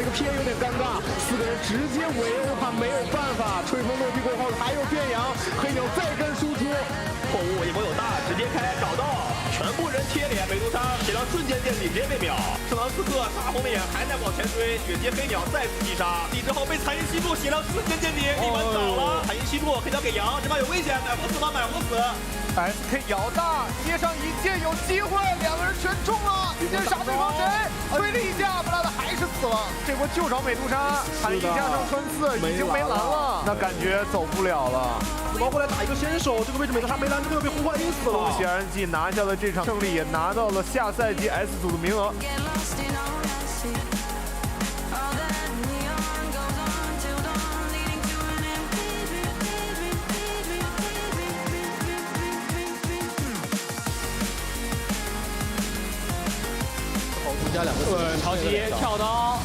个 PA 有点尴尬，4个人直接围殴他，没有办法。吹风落地过后还有变羊，黑鸟再跟输出，后屋一波有大，直接开找到，全部人贴脸，美杜莎写到瞬间见底，直接被秒。正当此刻，他后面还在往前追，血接黑鸟再次击杀，地之后被残银吸住，写到瞬间见底，立马倒了。残银吸住，黑鸟给羊，这把有危险，买活死吗？买活死。 SK 咬大，接上一剑有机会，两个人全中了，今天杀对方谁？推了一下，布拉德还是死了。这波就找美杜莎，残一加上穿刺已经没蓝了，那感觉走不了了。死亡过来打一个先手，这个位置美杜莎没蓝，这个被呼唤晕死了。显然季拿下了这场胜利，也拿到了下赛季 S 组的名额。 超级跳刀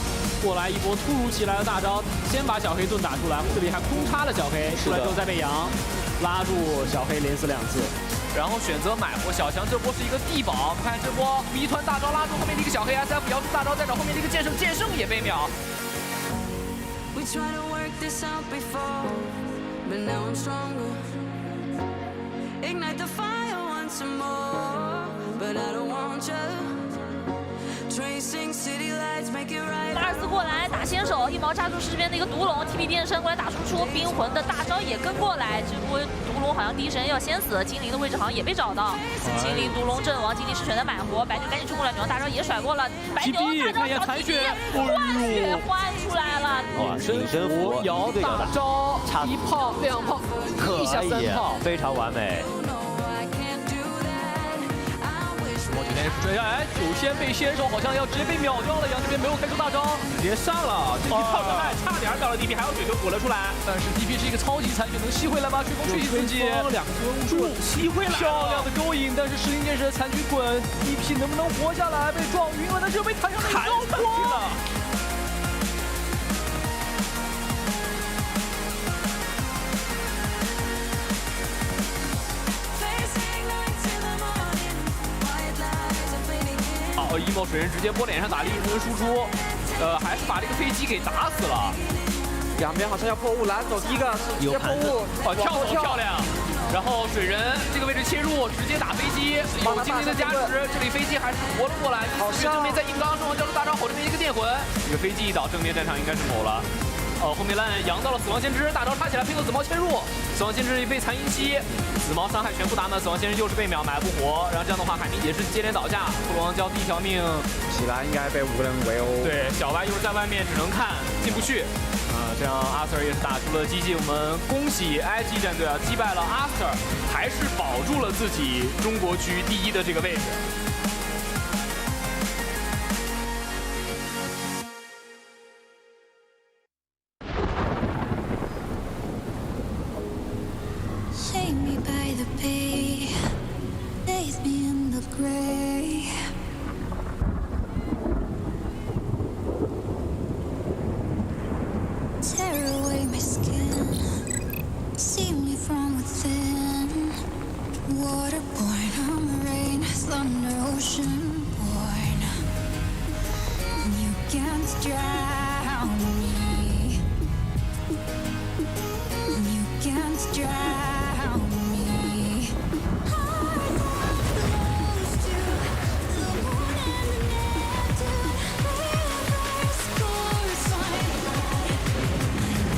过来一波突如其来的大招，先把小黑盾打出来，这里还空插了小黑，出来之后再被羊拉住小黑连死2次，然后选择买活小强，这波是一个地保，看这波谜团大招拉住后面的一个小黑 SF 摇出大招，再找后面的一个剑圣，剑圣也被秒。 We try to work this out before, but now I'm stronger. Ignite the fire once more, but I don't want you. Tracing city lights, make it right. 拉尔斯过来打先手，一毛扎住这边的一个毒龙 ，TP 变身过来打输出，冰魂的大招也跟过来。这波毒龙好像第一时间要先死，精灵的位置好像也被找到。精灵毒龙阵亡，精灵是选择买活，白牛赶紧冲过来，女王大招也甩过了，白牛大招小 TP 换血换出来了。隐身符摇大招，1炮2炮，一下3炮，非常完美。 追下来，首先被先手好像要直接被秒掉了，羊这边没有开出大招，直接上了，这一炮伤害差点秒了 DP， 还有水球补了出来。但是 DP 是一个超级残血，能吸回来吗？飓风吹袭自己，2个误触吸回来，漂亮的勾引，但是石灵剑士的残局滚 ，DP 能不能活下来？被撞晕了，但是又被弹上了高光。 emo 水人直接拨脸上打利润输出，还是把这个飞机给打死了。两边好像要破雾，蓝走第一个是直接破雾，跳走漂亮。然后水人这个位置切入，直接打飞机，有精灵的加持，这里飞机还是活了过来。正面在硬刚，圣王交出大招，后这边一个电魂，这个飞机一倒，正面战场应该是否了。后面烂扬到了死亡先知，大招插起来配合紫毛切入，死亡先知被残银吸，紫毛伤害全部打满，死亡先知又是被秒，埋不活。然后这样的话，海明也是接连倒下，骷髅王交第一条命，喜兰应该被5个人围殴。对，小白又是在外面只能看进不去。这样阿 Sir 也是打出了激进，我们恭喜 IG 战队啊，击败了阿 Sir， 还是保住了自己中国区第1的这个位置。 Lay me by the bay, bathe me in the gray. Tear away my skin, see me from within. Waterborne, I'm rain, thunder, ocean born. You can't drown me. You can't drown me. Heart close to the moon and the Neptune. Reverse course on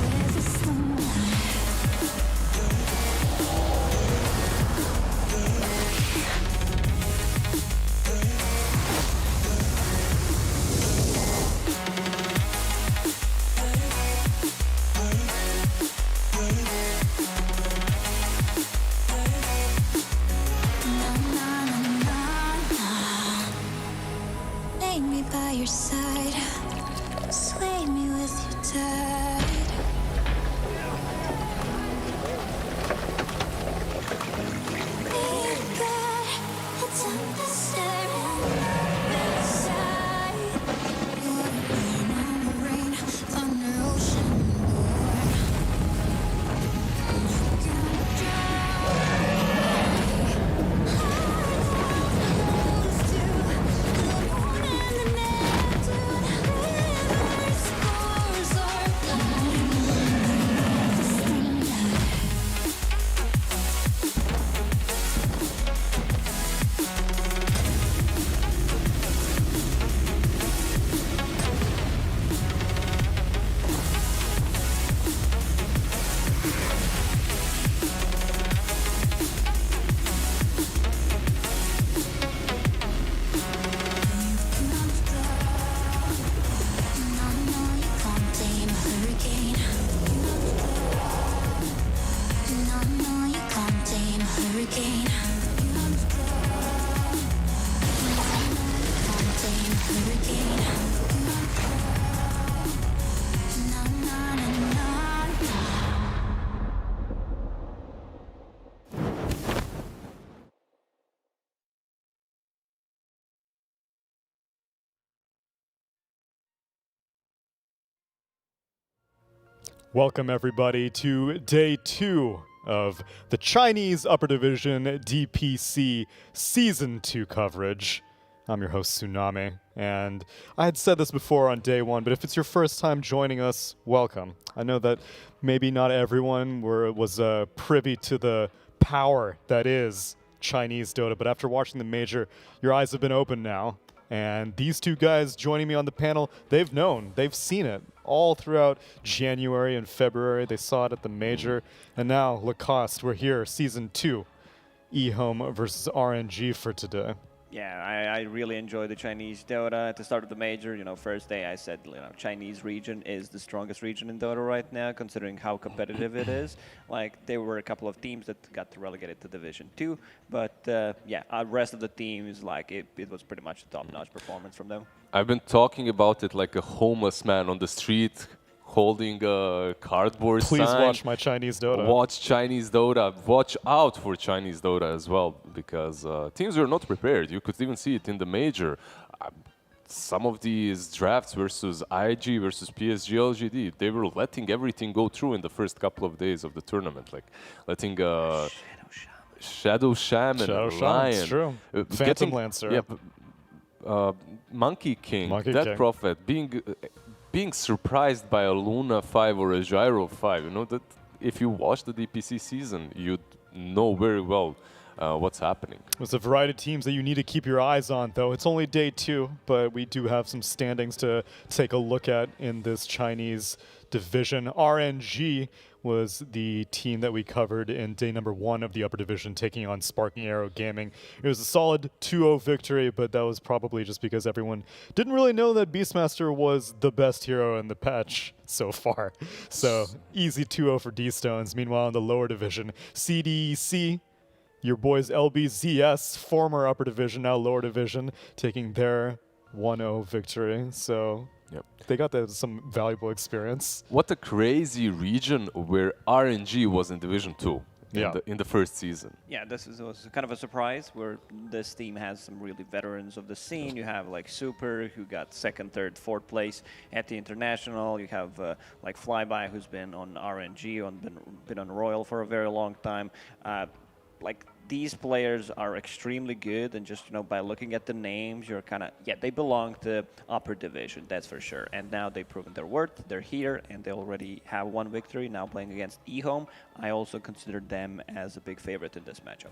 there's a sunlight. Welcome, everybody, to day 2 of the Chinese Upper Division DPC Season 2 coverage. I'm your host, Tsunami, and I had said this before on day 1, but if it's your first time joining us, welcome. I know that maybe not everyone was privy to the power that is Chinese Dota, but after watching the major, your eyes have been opened now. And these two guys joining me on the panel, they've seen it all throughout January and February. They saw it at the major. And now, Lacoste, we're here, Season 2, eHome versus RNG for today. Yeah, I really enjoy the Chinese Dota. At the start of the major, first day I said, Chinese region is the strongest region in Dota right now, considering how competitive it is. Like, there were a couple of teams that got relegated to Division 2, but the rest of the teams, it was pretty much a top-notch performance from them. I've been talking about it like a homeless man on the street, holding a cardboard sign. Please watch my Chinese Dota. Watch Chinese Dota. Watch out for Chinese Dota as well, because teams were not prepared. You could even see it in the major. Some of these drafts versus IG versus PSG LGD, they were letting everything go through in the first couple of days of the tournament, like letting Shadow Shaman and Lion. True. Phantom Lancer. Monkey King, Dead Prophet, being surprised by a Luna 5 or a Gyro 5, that if you watch the DPC season, you'd know very well what's happening. There's a variety of teams that you need to keep your eyes on, though. It's only day 2, but we do have some standings to take a look at in this Chinese division. RNG was the team that we covered in day number 1 of the upper division, taking on Sparking Arrow Gaming. It was a solid 2-0 victory, but that was probably just because everyone didn't really know that Beastmaster was the best hero in the patch so far. So easy 2-0 for D-Stones. Meanwhile, in the lower division, CDEC, your boys LBZS, former upper division, now lower division, taking their 1-0 victory. So they got some valuable experience. What a crazy region where RNG was in Division 2 in the first season. Yeah, this was kind of a surprise where this team has some really veterans of the scene. You have Super, who got 2nd, 3rd, 4th place at the International. You have Flyby, who's been on RNG, been on Royal for a very long time. These players are extremely good, and just by looking at the names, you're kind of they belong to upper division, that's for sure. And now they've proven their worth. They're here, and they already have 1 victory. Now playing against eHome, I also consider them as a big favorite in this matchup.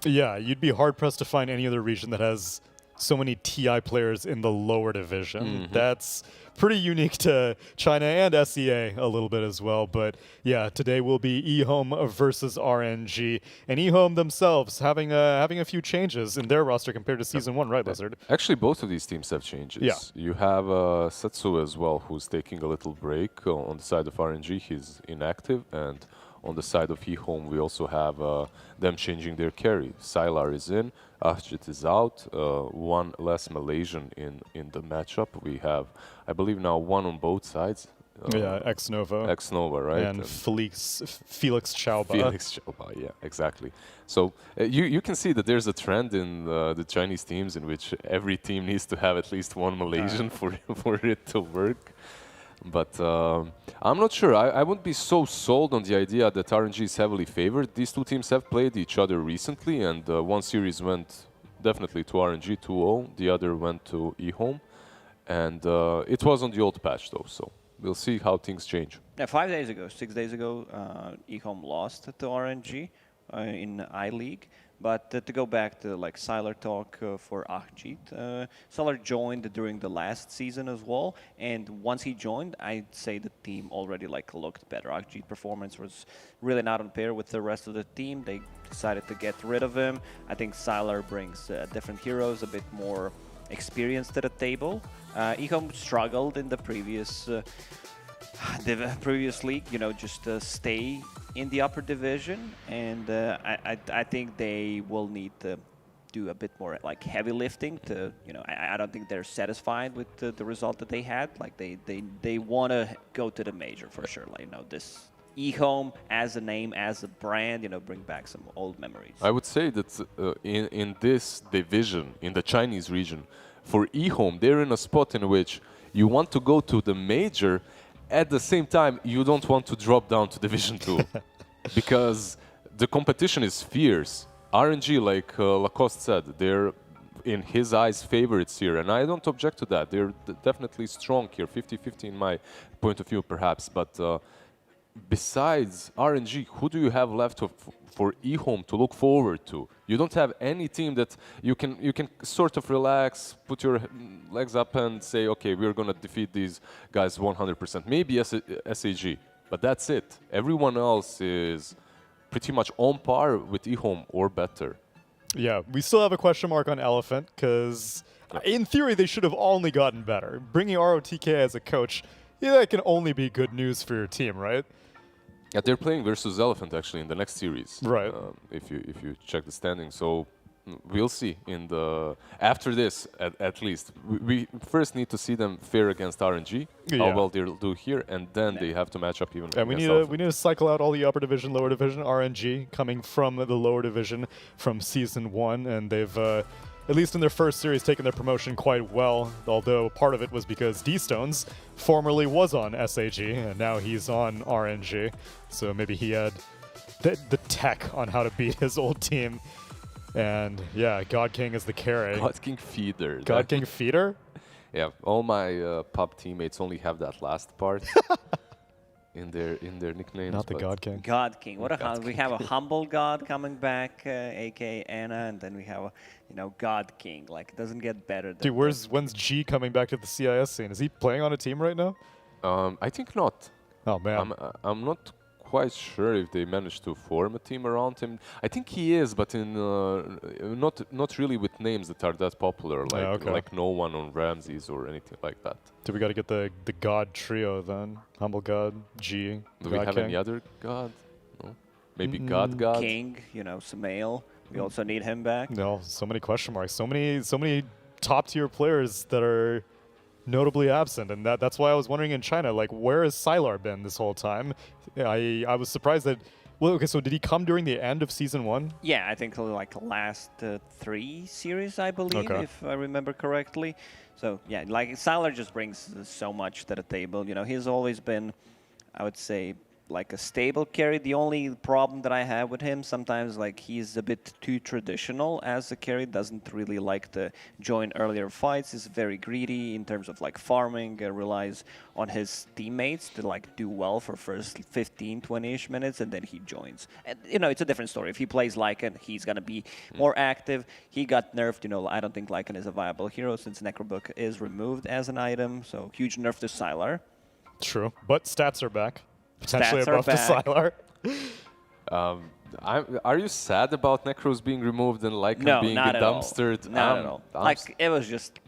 Yeah, you'd be hard pressed to find any other region that has so many TI players in the lower division. That's pretty unique to China and SEA a little bit as well. But yeah, today will be eHome versus RNG, and eHome themselves having a few changes in their roster compared to Season 1, right, Lizard? Actually, both of these teams have changes. Yeah. You have Setsu as well, who's taking a little break on the side of RNG. He's inactive, and on the side of eHome, we also have them changing their carry. Sylar is in, Ahjit is out, 1 less Malaysian in the matchup. We have, I believe now, 1 on both sides. Xnova. Xnova, right? And Felix Chauba. Felix Chauba, yeah, exactly. So you can see that there's a trend in the Chinese teams in which every team needs to have at least 1 Malaysian for it to work. But I'm not sure. I wouldn't be so sold on the idea that RNG is heavily favored. These two teams have played each other recently, and one series went definitely to RNG 2-0. The other went to eHome. And it was on the old patch, though, so we'll see how things change. Yeah, 6 days ago, eHome lost to RNG in I-League. But to go back to Sylar talk for Ahjit, Sylar joined during the last season as well, and once he joined, I'd say the team already looked better. Ahjit performance was really not on par with the rest of the team. They decided to get rid of him. I think Sylar brings different heroes, a bit more experience to the table. eHome struggled in the previous league, just stay in the upper division, and I think they will need to do a bit more heavy lifting to, I don't think they're satisfied with the result that they had. They want to go to the major for sure. This eHome as a name, as a brand, bring back some old memories. I would say that in this division, in the Chinese region, for eHome, they're in a spot in which you want to go to the major at the same time, you don't want to drop down to Division 2 because the competition is fierce. RNG, like Lacoste said, they're in his eyes favorites here, and I don't object to that. They're definitely strong here, 50-50 in my point of view, perhaps. But besides RNG, who do you have left for eHome to look forward to? You don't have any team that you can sort of relax, put your legs up and say, okay, we're going to defeat these guys 100%. Maybe SAG, but that's it. Everyone else is pretty much on par with eHome or better. Yeah, we still have a question mark on Elephant because in theory they should have only gotten better. Bringing ROTK as a coach, yeah, that can only be good news for your team, right? Yeah, they're playing versus Elephant actually in the next series. Right. If you check the standings, so we'll see in the after this at least. We first need to see them fare against RNG, how well they'll do here, and then they have to match up even. And we need to cycle out all the upper division, lower division. RNG coming from the lower division from season 1, and they've at least in their first series taken their promotion quite well. Although part of it was because D-Stones formerly was on SAG, and now he's on RNG. So maybe he had the tech on how to beat his old team. And yeah, God King is the carry. God King feeder. God King feeder? Yeah, all my pub teammates only have that last part in their nicknames. Not the God King. God King. What we have a humble God coming back, aka Anna, and then we have a God King. Like, it doesn't get better. Dude, when's G coming back to the CIS scene? Is he playing on a team right now? I think not. Oh man, I'm not quite sure if they managed to form a team around him. I think he is, but in not really with names that are that popular, like like no one on Ramses or anything like that. So we got to get the God trio then. Humble God, G. Do we have any other God? No. Maybe God. King, Sumail. We also need him back. No, so many question marks. So many top tier players that are notably absent, and that's why I was wondering in China, like, where has Sylar been this whole time? I was surprised that. Well, okay, so did he come during the end of season 1? Yeah, I think like the last 3 series, I believe, if I remember correctly. So yeah, like Sylar just brings so much to the table. He's always been, I would say, like a stable carry. The only problem that I have with him sometimes, like, he's a bit too traditional as a carry, doesn't really like to join earlier fights, is very greedy in terms of like farming, relies on his teammates to like do well for first 15-20ish minutes, and then he joins. And it's a different story. If he plays Lycan, he's gonna be more active. He got nerfed. I don't think Lycan is a viable hero since Necrobook is removed as an item, so huge nerf to Sylar. True, but stats are back. Potentially Stats above the Sylar. Are you sad about Necros being removed and Lycan being dumpstered? Not at all. Like, it was just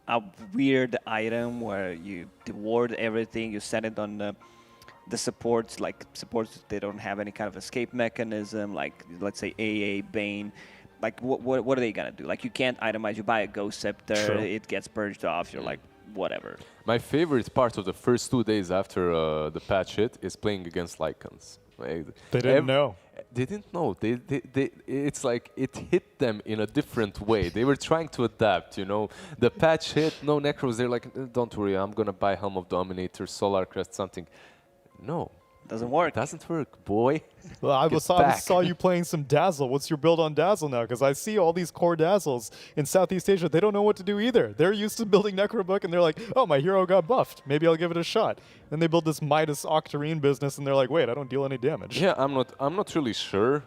a weird item where you deward everything, you set it on the supports, like supports, they don't have any kind of escape mechanism, like let's say AA, Bane. Like, what are they gonna do? Like, you can't itemize, you buy a Ghost Scepter, it gets purged off, you're like, whatever. My favorite part of the first 2 days after the patch hit is playing against Lycans. Like, they didn't know. They didn't know. It's like it hit them in a different way. They were trying to adapt, The patch hit, no Necros. They're like, don't worry, I'm going to buy Helm of Dominator, Solar Crest, something. No. Doesn't work. Doesn't work, boy. Well, I saw you playing some Dazzle. What's your build on Dazzle now? Because I see all these core Dazzles in Southeast Asia. They don't know what to do either. They're used to building Necrobook, and they're like, oh, my hero got buffed. Maybe I'll give it a shot. Then they build this Midas Octarine business, and they're like, wait, I don't deal any damage. Yeah, I'm not really sure.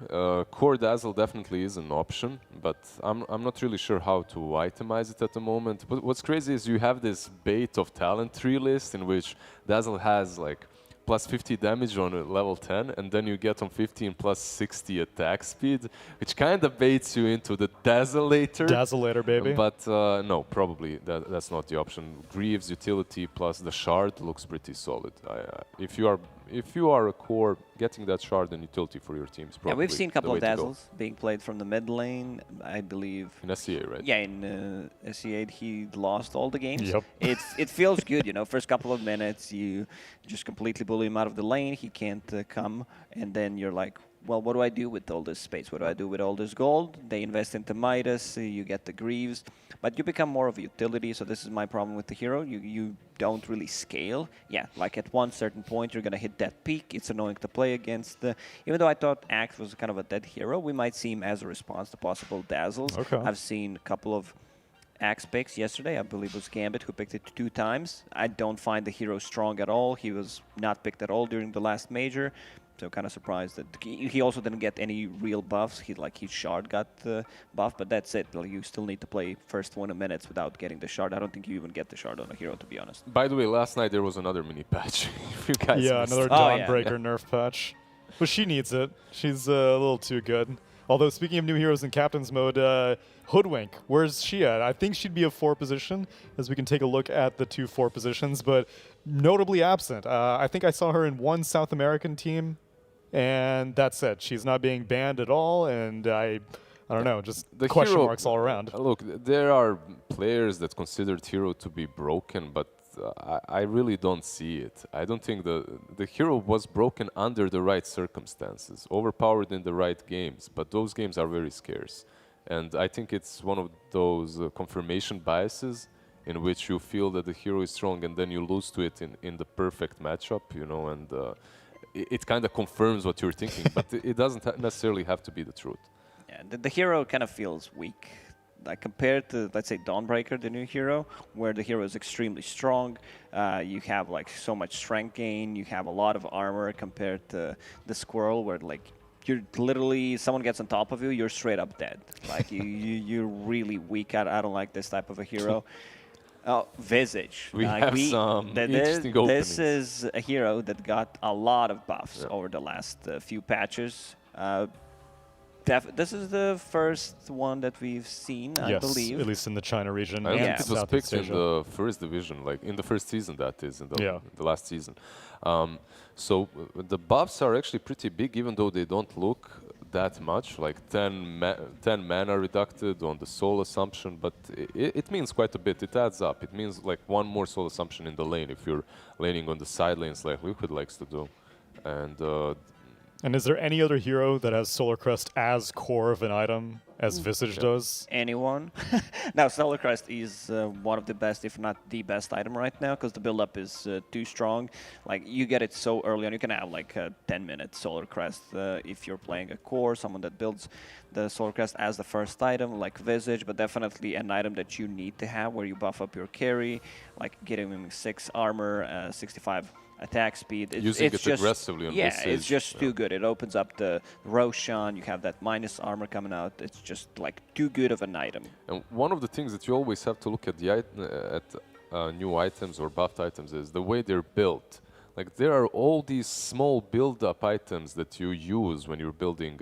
Core Dazzle definitely is an option, but I'm not really sure how to itemize it at the moment. But what's crazy is you have this bait of talent tree list in which Dazzle has like plus 50 damage on level 10, and then you get on 15 plus 60 attack speed, which kind of baits you into the Dazzleator. Dazzleator, baby. But no, probably that's not the option. Greaves utility plus the shard looks pretty solid. If you are a core, getting that shard and utility for your team is probably. Yeah, we've seen a couple of Dazzles being played from the mid lane, I believe. In SCA, right? Yeah, in SCA he lost all the games. Yep. It feels good, first couple of minutes you just completely bully him out of the lane, he can't come, and then you're like, well, what do I do with all this space? What do I do with all this gold? They invest into Midas, you get the Greaves, but you become more of a utility, so this is my problem with the hero. You don't really scale. Yeah, like at one certain point, you're going to hit that peak. It's annoying to play against. Even though I thought Axe was kind of a dead hero, we might see him as a response to possible dazzles. Okay. I've seen a couple of Axe picks yesterday. I believe it was Gambit who picked it 2 times. I don't find the hero strong at all. He was not picked at all during the last major. So kind of surprised that he also didn't get any real buffs. His shard got buff, but that's it. Like, you still need to play first 20 minutes without getting the shard. I don't think you even get the shard on a hero, to be honest. By the way, last night there was another mini patch. If you guys Yeah, missed another it. Dawnbreaker nerf patch. But she needs it. She's a little too good. Although, speaking of new heroes in Captain's Mode, Hoodwink, where's she at? I think she'd be a 4 position, as we can take a look at the 2 4 positions, but notably absent. I think I saw her in 1 South American team, and that's it. She's not being banned at all, and I don't know, just the question marks all around. Look, there are players that considered hero to be broken, but I really don't see it. I don't think the hero was broken under the right circumstances, overpowered in the right games, but those games are very scarce. And I think it's one of those confirmation biases in which you feel that the hero is strong and then you lose to it in the perfect matchup, you know, and it kind of confirms what you're thinking, but it doesn't necessarily have to be the truth. Yeah, the hero kind of feels weak. Like compared to, let's say, Dawnbreaker, the new hero, where the hero is extremely strong, you have like so much strength gain, you have a lot of armor compared to the Squirrel, where like you're literally, someone gets on top of you, you're straight up dead. Like you're really weak. I don't like this type of a hero. Visage. We have some interesting openings. This is a hero that got a lot of buffs over the last few patches. This is the first one that we've seen, I believe. At least in the China region. I think it was picked in the first division, like in the first season, that is, in the last season. So the buffs are actually pretty big, even though they don't look that much, like 10 mana reducted on the soul assumption, but it means quite a bit. It adds up. It means like 1 more soul assumption in the lane if you're laning on the side lanes like Liquid likes to do. And is there any other hero that has Solar Crest as core of an item as Visage does? Anyone. Now, Solar Crest is one of the best, if not the best item right now, because the build-up is too strong. Like, you get it so early on. You can have like a 10-minute Solar Crest if you're playing a core, someone that builds the Solar Crest as the first item, like Visage, but definitely an item that you need to have where you buff up your carry, like getting him 6 armor, 65 attack speed. Using it just aggressively on Visage. It's just too good. It opens up the Roshan. You have that minus armor coming out. It's just like too good of an item. And one of the things that you always have to look at new items or buffed items is the way they're built. Like, there are all these small build-up items that you use when you're building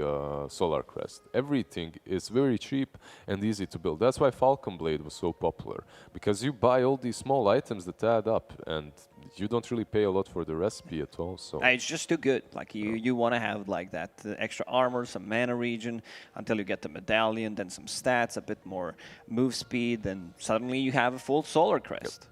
Solar Crest. Everything is very cheap and easy to build. That's why Falcon Blade was so popular, because you buy all these small items that add up, and you don't really pay a lot for the recipe at all. So it's just too good. Like, you want to have like that extra armor, some mana regen until you get the medallion, then some stats, a bit more move speed, and suddenly you have a full Solar Crest.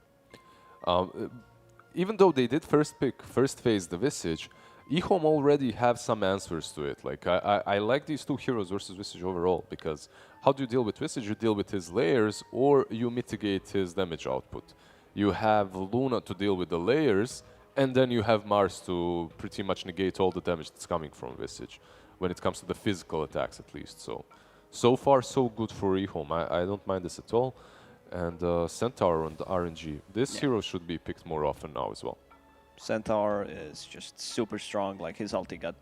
Even though they did first phase the Visage, eHome already have some answers to it. Like, I like these 2 heroes versus Visage overall, because how do you deal with Visage? You deal with his layers, or you mitigate his damage output. You have Luna to deal with the layers, and then you have Mars to pretty much negate all the damage that's coming from Visage, when it comes to the physical attacks at least. So far, so good for eHome. I don't mind this at all. And Centaur and RNG. This hero should be picked more often now as well. Centaur is just super strong. Like, his ulti got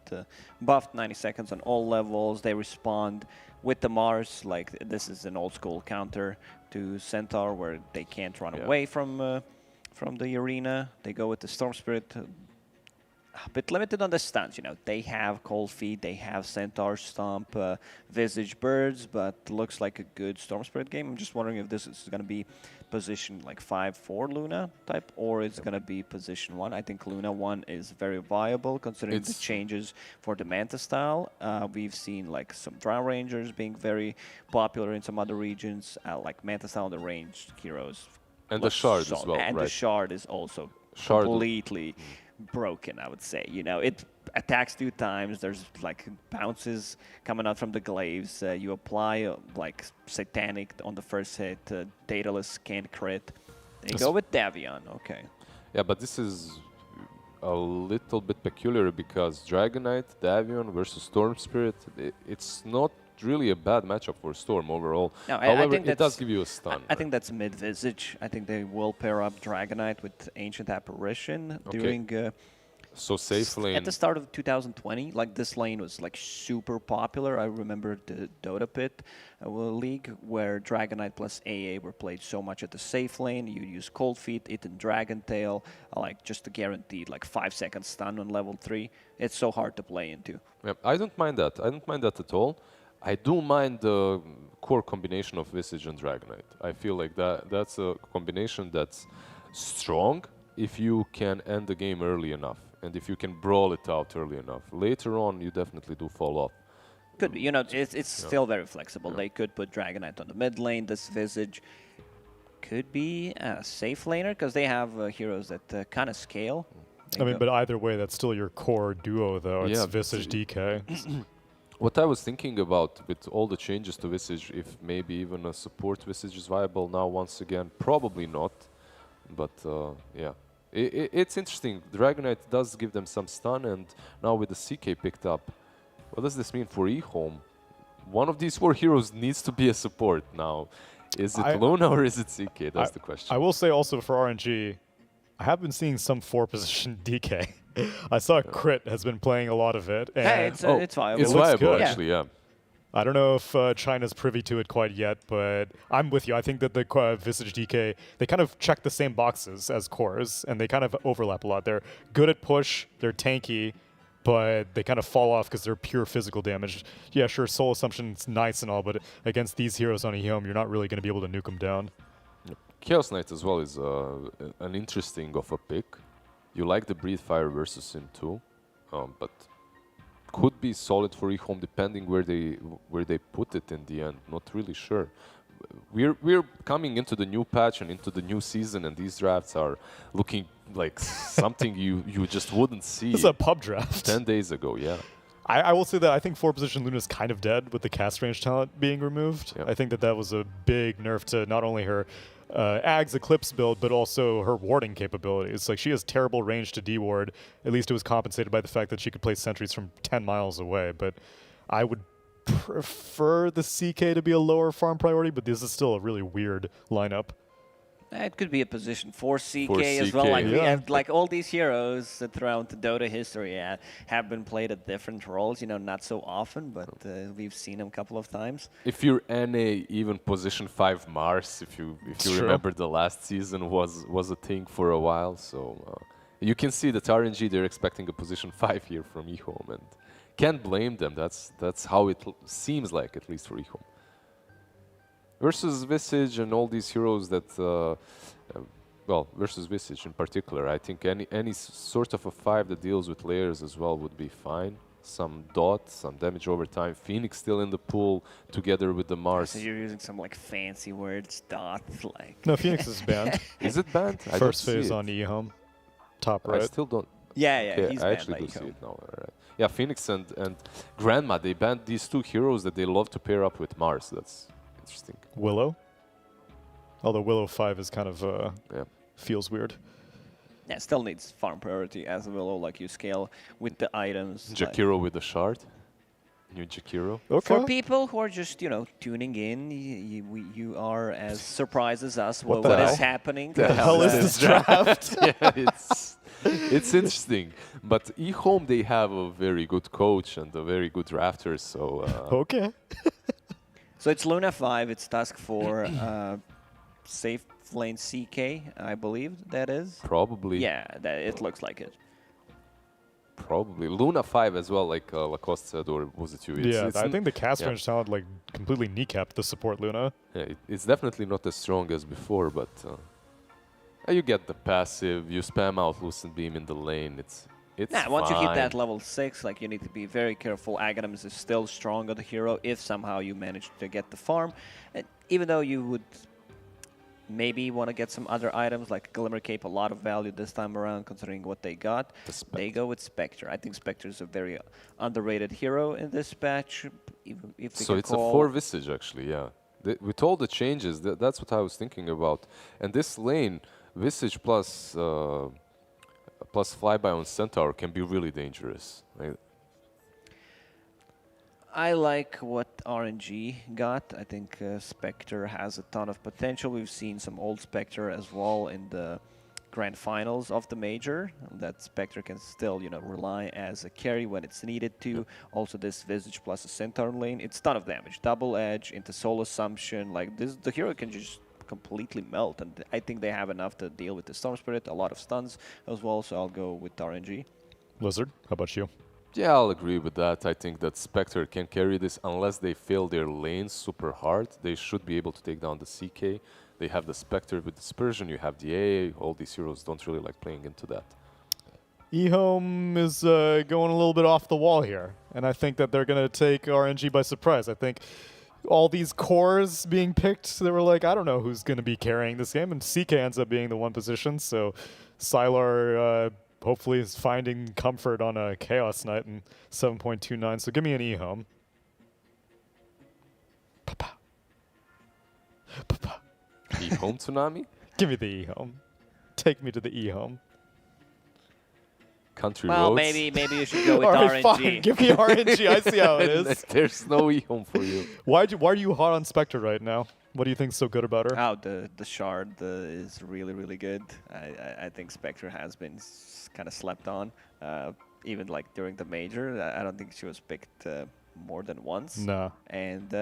buffed 90 seconds on all levels. They respond with the Mars. Like, this is an old school counter to Centaur where they can't run away from the arena. They go with the Storm Spirit. A bit limited on the stuns, you know. They have Cold Feet, they have Centaur Stomp, Visage Birds, but looks like a good Storm Spirit game. I'm just wondering if this is going to be position like 5-4 Luna type, or it's going to be position 1. I think Luna 1 is very viable considering the changes for the Manta style. We've seen like some Drow Rangers being very popular in some other regions, like Manta style and the ranged heroes. And the Shard as well, and right? the Shard is also completely broken, I would say. You know, attacks 2 times. There's like bounces coming out from the glaives. You apply like Satanic on the first hit. Daedalus can't crit. They go with Davion. Okay. Yeah, but this is a little bit peculiar because Dragonite, Davion versus Storm Spirit, it's not really a bad matchup for Storm overall. No, However, I think it does give you a stun. I think that's mid-Visage. I think they will pair up Dragonite with Ancient Apparition during... so safe lane. At the start of 2020, like this lane was like super popular. I remember the Dota Pit league where Dragonite plus AA were played so much at the safe lane. You use Cold Feet, Itten Dragon Tail, like just to guarantee like 5-second stun on level 3. It's so hard to play into. Yeah, I don't mind that. I don't mind that at all. I do mind the core combination of Visage and Dragonite. I feel like that's a combination that's strong if you can end the game early enough. And if you can brawl it out early enough. Later on, you definitely do fall off. Could be, you know, it's still very flexible. They could put Dragonite on the mid lane. This Visage could be a safe laner because they have heroes that kind of scale. I mean, but either way, that's still your core duo, though. It's Yeah, Visage DK. What I was thinking about with all the changes to Visage, if maybe even a support Visage is viable now once again, probably not. But yeah. It's interesting. Dragonite does give them some stun, and now with the CK picked up, what does this mean for eHome? One of these 4 heroes needs to be a support now. Is it Luna or is it CK? That's the question. I will say also for RNG, I have been seeing some 4-position DK. I saw Crit has been playing a lot of it. And hey, it's viable. It's viable, actually, yeah. I don't know if China's privy to it quite yet, but I'm with you. I think that the Visage DK, they kind of check the same boxes as cores, and they kind of overlap a lot. They're good at push, they're tanky, but they kind of fall off because they're pure physical damage. Yeah, sure, Soul Assumption's nice and all, but against these heroes on eHome, you're not really going to be able to nuke them down. Chaos Knight as well is an interesting of a pick. You like the Breathe Fire versus Sin too, but could be solid for eHome depending where they put it in the end. Not really sure. We're coming into the new patch and into the new season, and these drafts are looking like something you just wouldn't see. This is a pub draft. 10 days ago, yeah. I will say that I think 4-position Luna is kind of dead with the cast range talent being removed. Yep. I think that was a big nerf to not only her Ag's Eclipse build, but also her warding capabilities. Like, she has terrible range to D-ward. At least it was compensated by the fact that she could place sentries from 10 miles away. But I would prefer the CK to be a lower farm priority, but this is still a really weird lineup. It could be a position for CK as well. Like we have, like all these heroes throughout the Dota history have been played at different roles. You know, not so often, but we've seen them a couple of times. If you're NA, even position 5 Mars, if you remember, the last season was a thing for a while. So you can see that RNG, they're expecting a position 5 here from eHome, and can't blame them. That's how it seems like, at least for eHome. Versus Visage and all these heroes that, well, versus Visage in particular, I think any sort of a 5 that deals with layers as well would be fine. Some dot, some damage over time. Phoenix still in the pool together with the Mars. So you're using some like fancy words, dot, like. No, Phoenix is banned. Is it banned? First phase on eHome, top right. I still don't. Yeah, okay, he's I banned actually by do eHome. see it now. All right. Yeah, Phoenix and Grandma, they banned these 2 heroes that they love to pair up with Mars. That's interesting. Willow? Although Willow 5 is kind of, feels weird. Yeah, still needs farm priority as Willow, like you scale with the items. Jakiro with the shard. New Jakiro. Okay. For people who are just, you know, tuning in, you are as surprised as us what is happening. The hell is this draft? Yeah, it's interesting. But eHome, they have a very good coach and a very good drafter, so... okay. So it's Luna 5, it's Tusk 4, safe lane CK, I believe that is. Probably. Yeah, it looks like it. Probably. Luna 5 as well, like Lacoste said, or was it you? I think the cast range talent like completely kneecapped the support Luna. Yeah, it's definitely not as strong as before, but you get the passive, you spam out Lucent Beam in the lane, it's once you hit fine. that level 6, like you need to be very careful. Aghanim's is still strong on the hero if somehow you manage to get the farm. Even though you would maybe want to get some other items like Glimmer Cape, a lot of value this time around considering what they got. They go with Spectre. I think Spectre is a very underrated hero in this patch. If So it's a 4 Visage actually, yeah. With all the changes, that's what I was thinking about. And this lane, Visage plus Flyby on Centaur can be really dangerous. Right? I like what RNG got. I think Spectre has a ton of potential. We've seen some old Spectre as well in the grand finals of the major. That Spectre can still, you know, rely as a carry when it's needed to. Also, this Visage plus a Centaur lane, it's ton of damage. Double edge into Soul Assumption. Like this, the hero can just completely melt, and I think they have enough to deal with the Storm Spirit. A lot of stuns as well, so I'll go with RNG. Lizard, how about you? Yeah, I'll agree with that. I think that Spectre can carry this unless they fail their lanes super hard. They should be able to take down the CK. They have the Spectre with Dispersion, you have the AA. All these heroes don't really like playing into that. eHome is going a little bit off the wall here, and I think that they're going to take RNG by surprise. I think all these cores being picked, they were like, I don't know who's going to be carrying this game, and CK ends up being the one position, so Sylar hopefully is finding comfort on a Chaos Knight in 7.29, so give me an eHome. Papa. Papa. eHome Tsunami? Give me the eHome. Take me to the eHome. Country well, roads. maybe you should go with All right, RNG. fine. Give me RNG. I see how it is. There's no eHome for you. Why are you hot on Spectre right now? What do you think's so good about her? Oh, the shard is really, really good. I think Spectre has been kind of slept on, even like during the major. I don't think she was picked more than once. No. And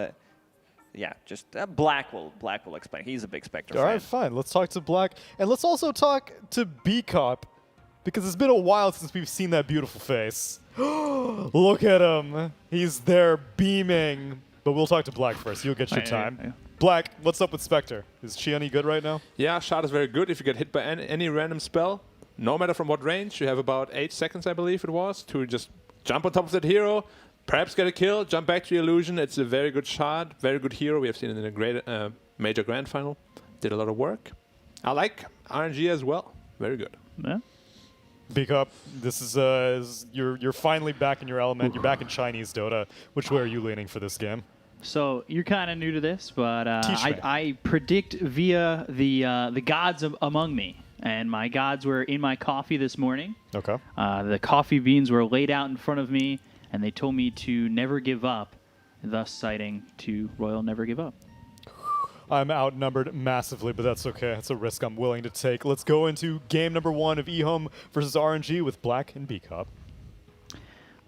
yeah, just Black will explain. He's a big Spectre All fan. right, fine. Let's talk to Black, and let's also talk to B-Cop, because it's been a while since we've seen that beautiful face. Look at him. He's there beaming. But we'll talk to Black first. You'll get your time. Yeah. Black, what's up with Spectre? Is she any good right now? Yeah, shot is very good if you get hit by any random spell. No matter from what range, you have about 8 seconds, I believe it was, to just jump on top of that hero, perhaps get a kill, jump back to the illusion. It's a very good shot, very good hero. We have seen it in a great major grand final. Did a lot of work. I like RNG as well. Very good. Yeah. B-Cup, this is you're finally back in your element. You're back in Chinese Dota. Which way are you leaning for this game? So you're kind of new to this, but Teach me. I predict via the gods among me, and my gods were in my coffee this morning. Okay. The coffee beans were laid out in front of me, and they told me to never give up, thus citing to Royal Never Give Up. I'm outnumbered massively, but that's okay. It's a risk I'm willing to take. Let's go into game number 1 of eHome versus RNG with Black and B-Cup.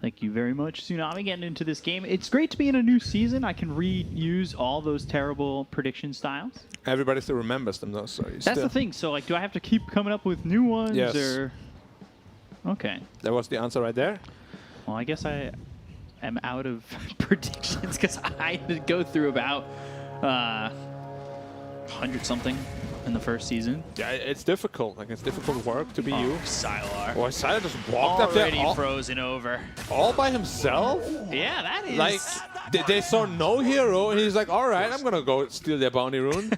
Thank you very much, Tsunami, getting into this game. It's great to be in a new season. I can reuse all those terrible prediction styles. Everybody still remembers them, though. So That's the thing. So, like, do I have to keep coming up with new ones? Yes. Or okay. That was the answer right there. Well, I guess I am out of predictions because I had to go through about 100-something in the first season. Yeah, it's difficult. Like, it's difficult work to be you. Sylar. Well, Sylar just walked up there Already frozen over. all by himself. Yeah, that is... Like, they saw no hero, and he's like, all right, I'm going to go steal their bounty rune.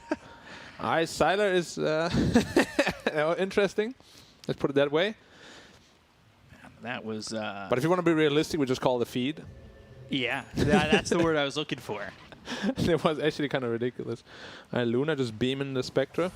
All right, Sylar is interesting. Let's put it that way. That was... But if you want to be realistic, we just call it a feed. yeah, that's the word I was looking for. It was actually kind of ridiculous. Luna just beaming the Spectre.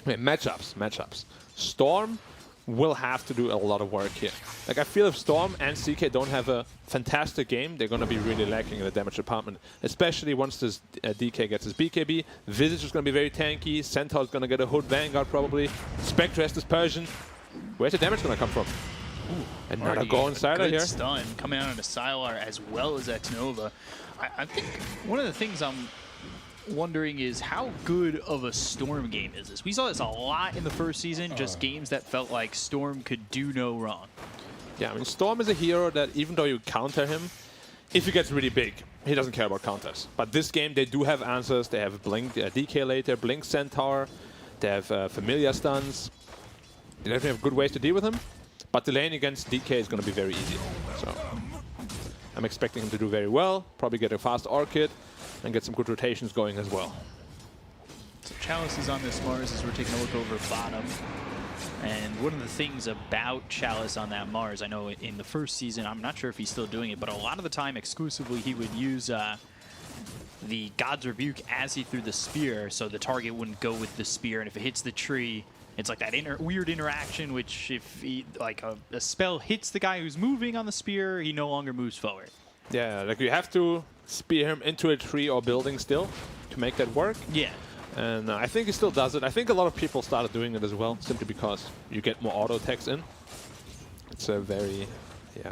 Okay, matchups. Storm will have to do a lot of work here. Like, I feel if Storm and CK don't have a fantastic game, they're going to be really lacking in the damage department. Especially once this DK gets his BKB. Visage is going to be very tanky. Centaur is going to get a Hood Vanguard probably. Spectre has Dispersion. Where's the damage going to come from? Ooh, another go inside here. Stun coming out into Sylar as well as Xnova. I think one of the things I'm wondering is how good of a Storm game is this? We saw this a lot in the first season, just games that felt like Storm could do no wrong. Yeah, I mean, Storm is a hero that even though you counter him, if he gets really big, he doesn't care about counters. But this game, they do have answers. They have Blink DK later, Blink Centaur. They have Familiar stuns. They definitely have good ways to deal with him. But the lane against DK is going to be very easy. So I'm expecting him to do very well, probably get a fast Orchid, and get some good rotations going as well. So Chalice is on this Mars as we're taking a look over bottom. And one of the things about Chalice on that Mars, I know in the first season, I'm not sure if he's still doing it, but a lot of the time exclusively he would use the God's Rebuke as he threw the spear, so the target wouldn't go with the spear, and if it hits the tree, it's like that weird interaction, which if like a spell hits the guy who's moving on the spear, he no longer moves forward. Yeah, like you have to spear him into a tree or building still to make that work. Yeah. And I think he still does it. I think a lot of people started doing it as well, simply because you get more auto attacks in. It's a very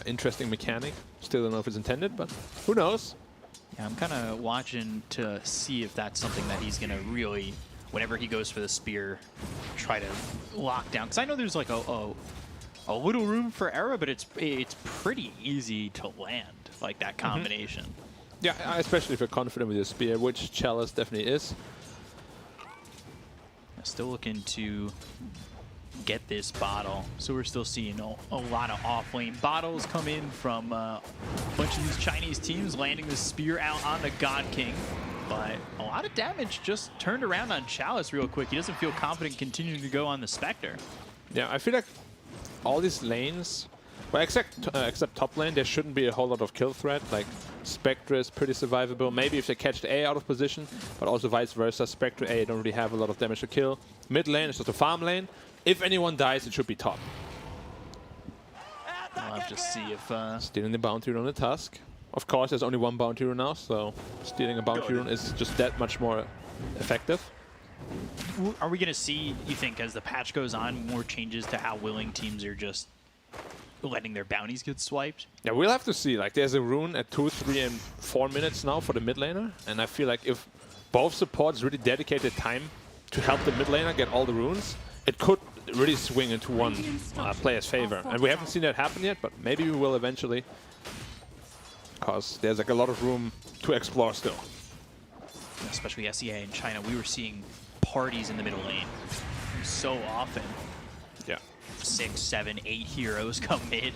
interesting mechanic. Still don't know if it's intended, but who knows? Yeah, I'm kind of watching to see if that's something that he's going to really, whenever he goes for the spear, try to lock down. Because I know there's like a little room for error, but it's pretty easy to land, like that combination. Yeah, especially if you're confident with your spear, which Chalice definitely is. Still looking to get this bottle. So we're still seeing a lot of off-lane bottles come in from a bunch of these Chinese teams landing the spear out on the God King. But a lot of damage just turned around on Chalice real quick. He doesn't feel confident continuing to go on the Spectre. Yeah, I feel like all these lanes, well, except top lane, there shouldn't be a whole lot of kill threat. Like Spectre is pretty survivable. Maybe if they catch the A out of position, but also vice versa. Spectre A don't really have a lot of damage to kill. Mid lane is just a farm lane. If anyone dies, it should be top. We'll have to see if... Stealing the bounty rune on the Tusk. Of course, there's only one bounty rune now, so stealing a bounty rune is just that much more effective. Are we going to see, you think, as the patch goes on, more changes to how willing teams are just letting their bounties get swiped? Yeah, we'll have to see. Like, there's a rune at 2, 3, and 4 minutes now for the mid laner, and I feel like if both supports really dedicated time to help the mid laner get all the runes, it could really swing into one player's favor. And we haven't seen that happen yet, but maybe we will eventually, because there's like a lot of room to explore still. Especially SEA in China, we were seeing parties in the middle lane so often. Yeah. 6, 7, 8 heroes come mid.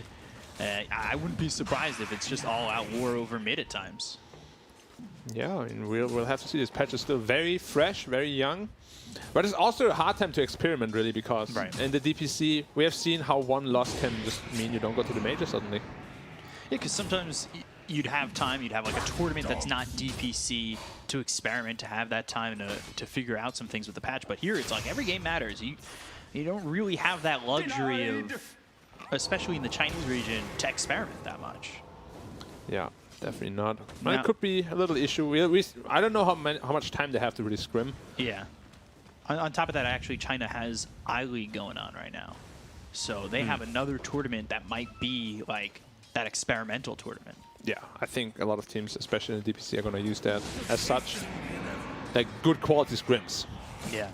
I wouldn't be surprised if it's just all-out war over mid at times. Yeah, I mean, we'll have to see. This patch is still very fresh, very young. But it's also a hard time to experiment, really, because in the DPC, we have seen how one loss can just mean you don't go to the major suddenly. Yeah, because sometimes you'd have time, you'd have like a tournament that's not DPC to experiment, to have that time to figure out some things with the patch. But here, it's like every game matters. You don't really have that luxury of, especially in the Chinese region, to experiment that much. Yeah, definitely not. But it could be a little issue. I don't know how much time they have to really scrim. Yeah. On top of that, actually, China has I-League going on right now. So they have another tournament that might be like that experimental tournament. Yeah, I think a lot of teams, especially in the DPC, are going to use that as such. Like good quality scrims. Yeah.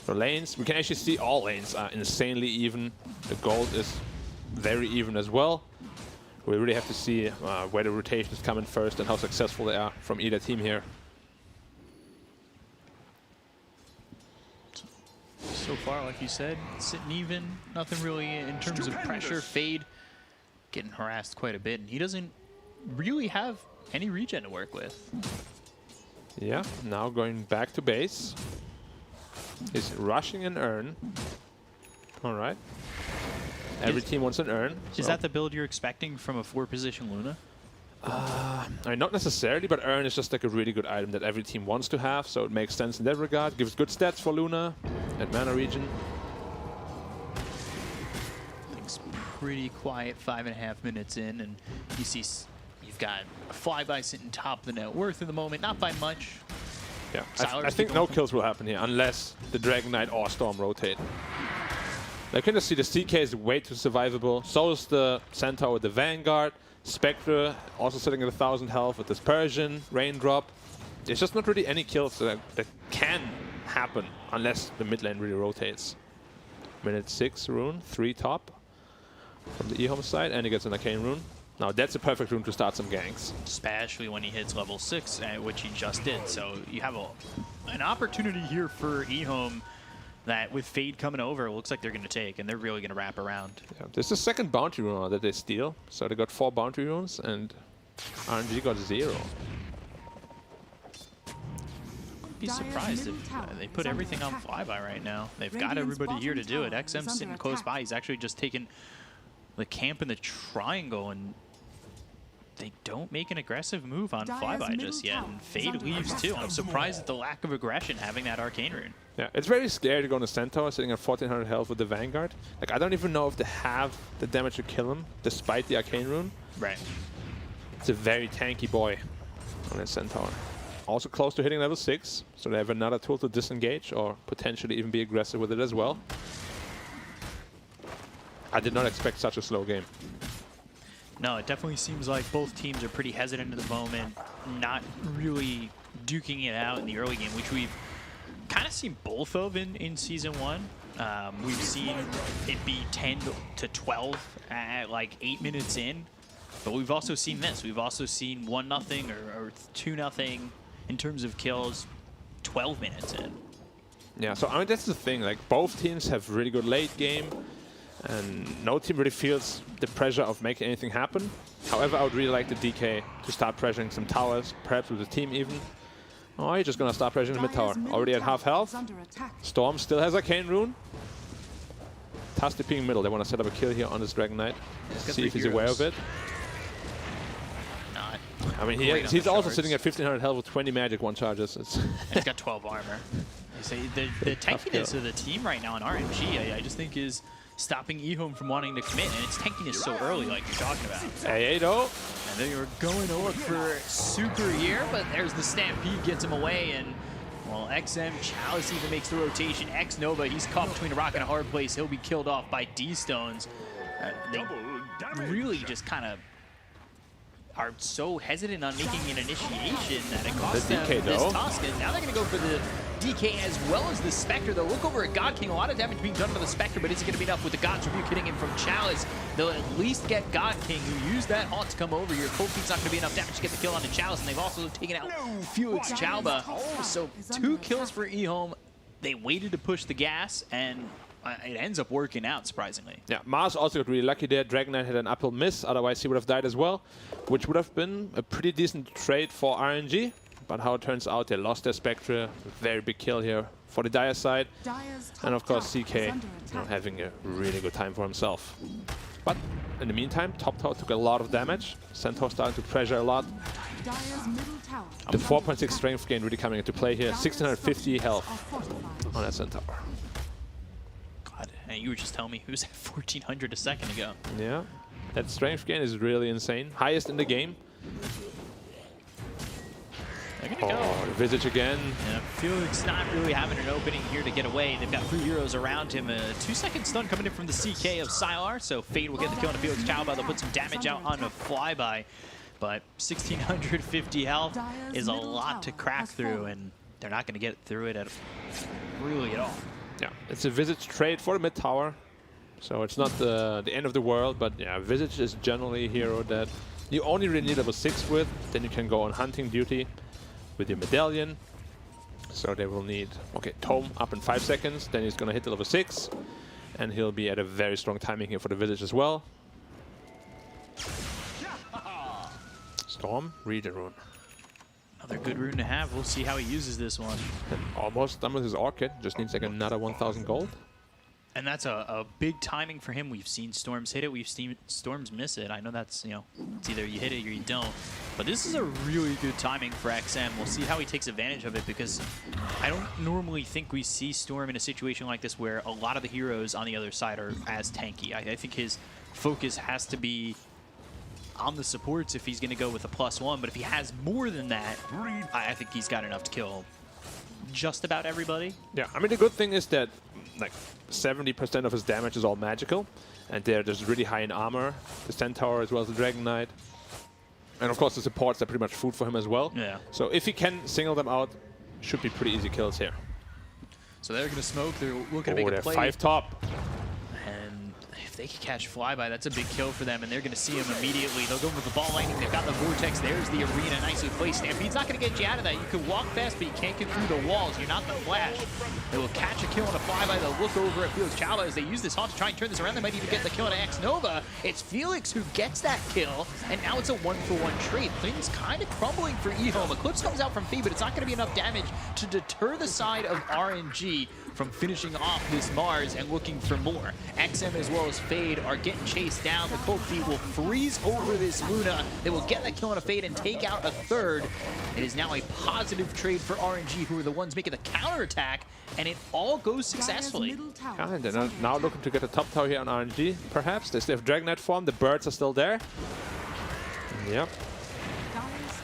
For lanes, we can actually see all lanes are insanely even. The gold is very even as well. We really have to see where the rotations come in first and how successful they are from either team here. So far, like you said, sitting even, nothing really in terms of pressure. Fade getting harassed quite a bit, and he doesn't really have any regen to work with. Yeah, now going back to base. He's rushing an urn. All right. Every team wants an urn. Is that the build you're expecting from a 4-position Luna? I mean, not necessarily, but urn is just like a really good item that every team wants to have, so it makes sense in that regard. Gives good stats for Luna at mana regen. Things pretty quiet, 5.5 minutes in, and you see you've got a flyby sitting top of the net worth at the moment, not by much. Yeah, I think no kills will happen here unless the Dragon Knight or Storm rotate. I can just see the CK is way too survivable. So is the Centaur with the Vanguard. Spectre also sitting at 1,000 health with Dispersion, Raindrop. There's just not really any kills that can happen unless the mid lane really rotates. Minute 6 rune, 3 top from the eHome side, and he gets an Arcane rune. Now that's a perfect rune to start some ganks. Especially when he hits level 6, which he just did. So you have an opportunity here for eHome that with Fade coming over, it looks like they're going to take, and they're really going to wrap around. Yeah, this is the second bounty rune that they steal. So they got 4 bounty runes, and RNG got 0. be surprised if they put everything on Flyby right now. They've got everybody here to do it. XM's sitting close by. He's actually just taken the camp in the triangle, and they don't make an aggressive move on Flyby just yet. And Fade leaves too. I'm surprised at the lack of aggression having that Arcane Rune. Yeah, it's very scary to go on the Centaur sitting at 1400 health with the Vanguard. Like, I don't even know if they have the damage to kill him despite the Arcane Rune. Right. It's a very tanky boy on that Centaur. Also close to hitting level 6, so they have another tool to disengage or potentially even be aggressive with it as well. I did not expect such a slow game. No, it definitely seems like both teams are pretty hesitant at the moment, not really duking it out in the early game, which we've kind of seen both of in Season 1. We've seen it be 10 to 12 at like 8 minutes in, but we've also seen this. We've also seen 1-0 or 2-0 in terms of kills 12 minutes in. Yeah, so I mean, that's the thing. Like, both teams have really good late game, and no team really feels the pressure of making anything happen. However, I would really like the DK to start pressuring some towers, perhaps with the team even. Oh, you're just gonna start pressuring the mid tower. Already at half health. Storm still has Arcane Rune. Tasty peeing middle. They want to set up a kill here on this Dragon Knight. See if he's aware of it. Not. I mean, he's also sitting at 1500 health with 20 magic, 1 charges. He's got 12 armor. I say the tankiness of the team right now in RNG, I just think is stopping eHome from wanting to commit, and it's tankiness so early, like you're talking about. Hey, though. And they were going to look for Super here, but there's the Stampede, gets him away, and well, XM, Chalice even makes the rotation. X-Nova, he's caught between a rock and a hard place. He'll be killed off by D-Stones. They really just kind of are so hesitant on making an initiation that it costs them this Tusk. And now they're going to go for the DK as well as the Spectre. They'll look over at God King. A lot of damage being done to the Spectre, but is it going to be enough with the God's Rebuke hitting him from Chalice? They'll at least get God King, who used that Haunt to come over here. Cold Feet's not going to be enough damage to get the kill on the Chalice, and they've also taken out Felix Chauba. So 2 kills for eHome. They waited to push the gas, and it ends up working out, surprisingly. Yeah, Mars also got really lucky there. Dragon Knight had an uphill miss, otherwise he would have died as well, which would have been a pretty decent trade for RNG. But how it turns out, they lost their Spectre. Very big kill here for the Dire side. And of course, CK having a really good time for himself. But in the meantime, top tower took a lot of damage. Centaur starting to pressure a lot. The 4.6 strength gain really coming into play here. 1650 health on that Centaur. And you were just telling me he was at 1400 a second ago. Yeah, that strength gain is really insane. Highest in the game. They're gonna go. The Visage again. Yeah, Felix not really having an opening here to get away. They've got 3 heroes around him. A 2-second stun coming in from the CK of Sylar, so Fade will get the kill on Felix Chauba. They'll put some damage out on a Flyby, but 1650 health is a lot to crack through, and they're not gonna get through it really at all. Yeah, it's a Visage trade for the mid tower, so it's not the end of the world, but yeah, Visage is generally a hero that you only really need level 6 with, then you can go on hunting duty with your medallion. So they will need, okay, Tome up in 5 seconds, then he's gonna hit the level 6, and he'll be at a very strong timing here for the Visage as well. Storm, read the rune. Another good rune to have. We'll see how he uses this one. And almost done with his Orchid. Just needs like another 1,000 gold. And that's a big timing for him. We've seen Storms hit it. We've seen Storms miss it. I know that's, you know, it's either you hit it or you don't. But this is a really good timing for XM. We'll see how he takes advantage of it, because I don't normally think we see Storm in a situation like this where a lot of the heroes on the other side are as tanky. I think his focus has to be on the supports if he's going to go with a +1, but if he has more than that, I think he's got enough to kill just about everybody. Yeah, I mean, the good thing is that like 70% of his damage is all magical, and they're just really high in armor. The Centaur as well as the Dragon Knight. And of course the supports are pretty much food for him as well. Yeah. So if he can single them out, should be pretty easy kills here. So they're going to smoke, they're looking to make a play. 5 top. And if they can catch Flyby, that's a big kill for them, and they're going to see him immediately. They'll go with the ball lightning. They've got the Vortex. There's the arena, nicely placed. Stampede's not going to get you out of that. You can walk fast, but you can't get through the walls. You're not the Flash. They will catch a kill on a Flyby. They'll look over at Felix Chalba as they use this haunt to try and turn this around. They might even get the kill on Axnova. It's Felix who gets that kill, and now it's a 1-for-1 trade. Things kind of crumbling for eHome. Eclipse comes out from Fee, but it's not going to be enough damage to deter the side of RNG from finishing off this Mars and looking for more. XM as well as Fade are getting chased down. The Cold Feet will freeze over this Luna. They will get that kill on a Fade and take out a third. It is now a positive trade for RNG, who are the ones making the counterattack, and it all goes successfully. Yeah, and they're now looking to get a top tower here on RNG, perhaps. They still have Dragon Knight form. The birds are still there. Yep.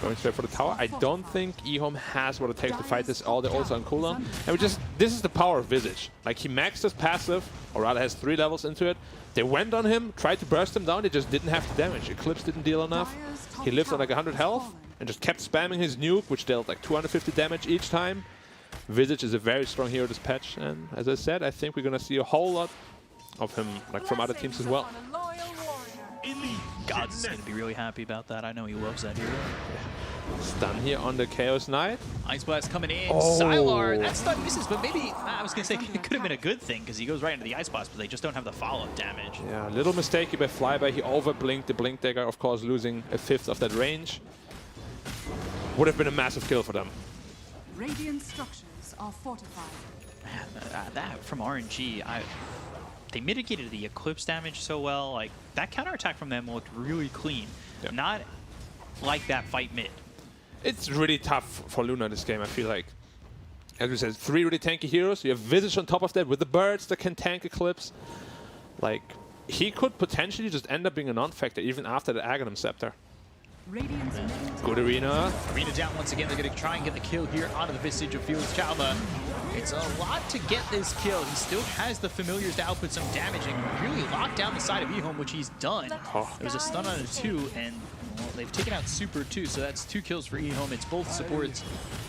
Going straight for the tower. I don't think eHome has what it takes to fight this. All the ults on cooldown. And this is the power of Visage. Like, he maxed his passive, or rather has 3 levels into it. They went on him, tried to burst him down, they just didn't have the damage. Eclipse didn't deal enough. He lived on like 100 health and just kept spamming his nuke, which dealt like 250 damage each time. Visage is a very strong hero this patch, and as I said, I think we're gonna see a whole lot of him like from other teams as well. God's going to be really happy about that. I know he loves that hero. Stun here on the Chaos Knight. Ice Blast coming in. Sylar, that stun misses, but maybe, I was going to say, it could have been a good thing because he goes right into the Ice Blast, but they just don't have the follow-up damage. Yeah, a little mistake by Flyby. He over-blinked the Blink Dagger, of course, losing a 1/5 of that range. Would have been a massive kill for them. Radiant structures are fortified. Man, that from RNG, they mitigated the Eclipse damage so well. Like, that counterattack from them looked really clean. Yeah. Not like that fight mid. It's really tough for Luna this game, I feel like. As we said, 3 really tanky heroes. You have Visage on top of that with the birds that can tank Eclipse. Like, he could potentially just end up being a non-factor even after the Aghanim Scepter. Good arena. Arena down once again. They're going to try and get the kill here onto the Visage of Felix Chalba. It's a lot to get this kill. He still has the familiars to output some damage and really lock down the side of eHome, which he's done. There was a stun on a 2, and well, they've taken out Super too, so that's 2 kills for eHome. It's both supports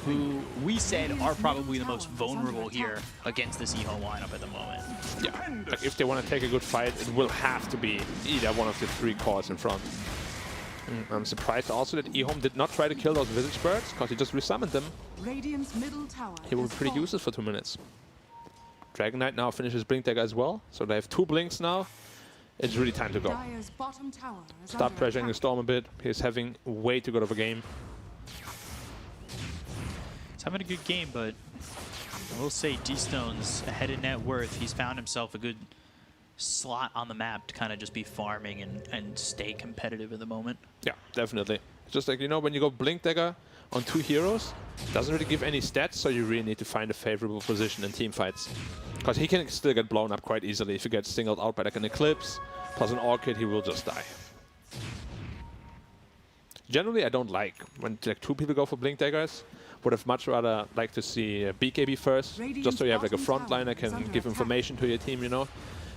who we said are probably the most vulnerable here against this eHome lineup at the moment. Yeah, like if they want to take a good fight, it will have to be either one of the 3 cores in front. I'm surprised also that eHome did not try to kill those Visage birds, because he just resummoned them. Radiant's middle tower He will be pretty useless for 2 minutes. Dragon Knight now finishes Blink Dagger as well, so they have 2 blinks now. It's really time to go. Stop pressuring the Storm a bit. He's having way too good of a game. He's having a good game, but I will say D-Stone's ahead in net worth. He's found himself a good slot on the map to kind of just be farming and stay competitive at the moment. Yeah, definitely. It's just like, you know, when you go Blink Dagger on 2 heroes, it doesn't really give any stats, so you really need to find a favorable position in team fights. Because he can still get blown up quite easily. If he gets singled out by like an Eclipse plus an Orchid, he will just die. Generally, I don't like when like 2 people go for Blink Daggers. Would have much rather like to see BKB first, just so you have like a frontline that can give information to your team, you know.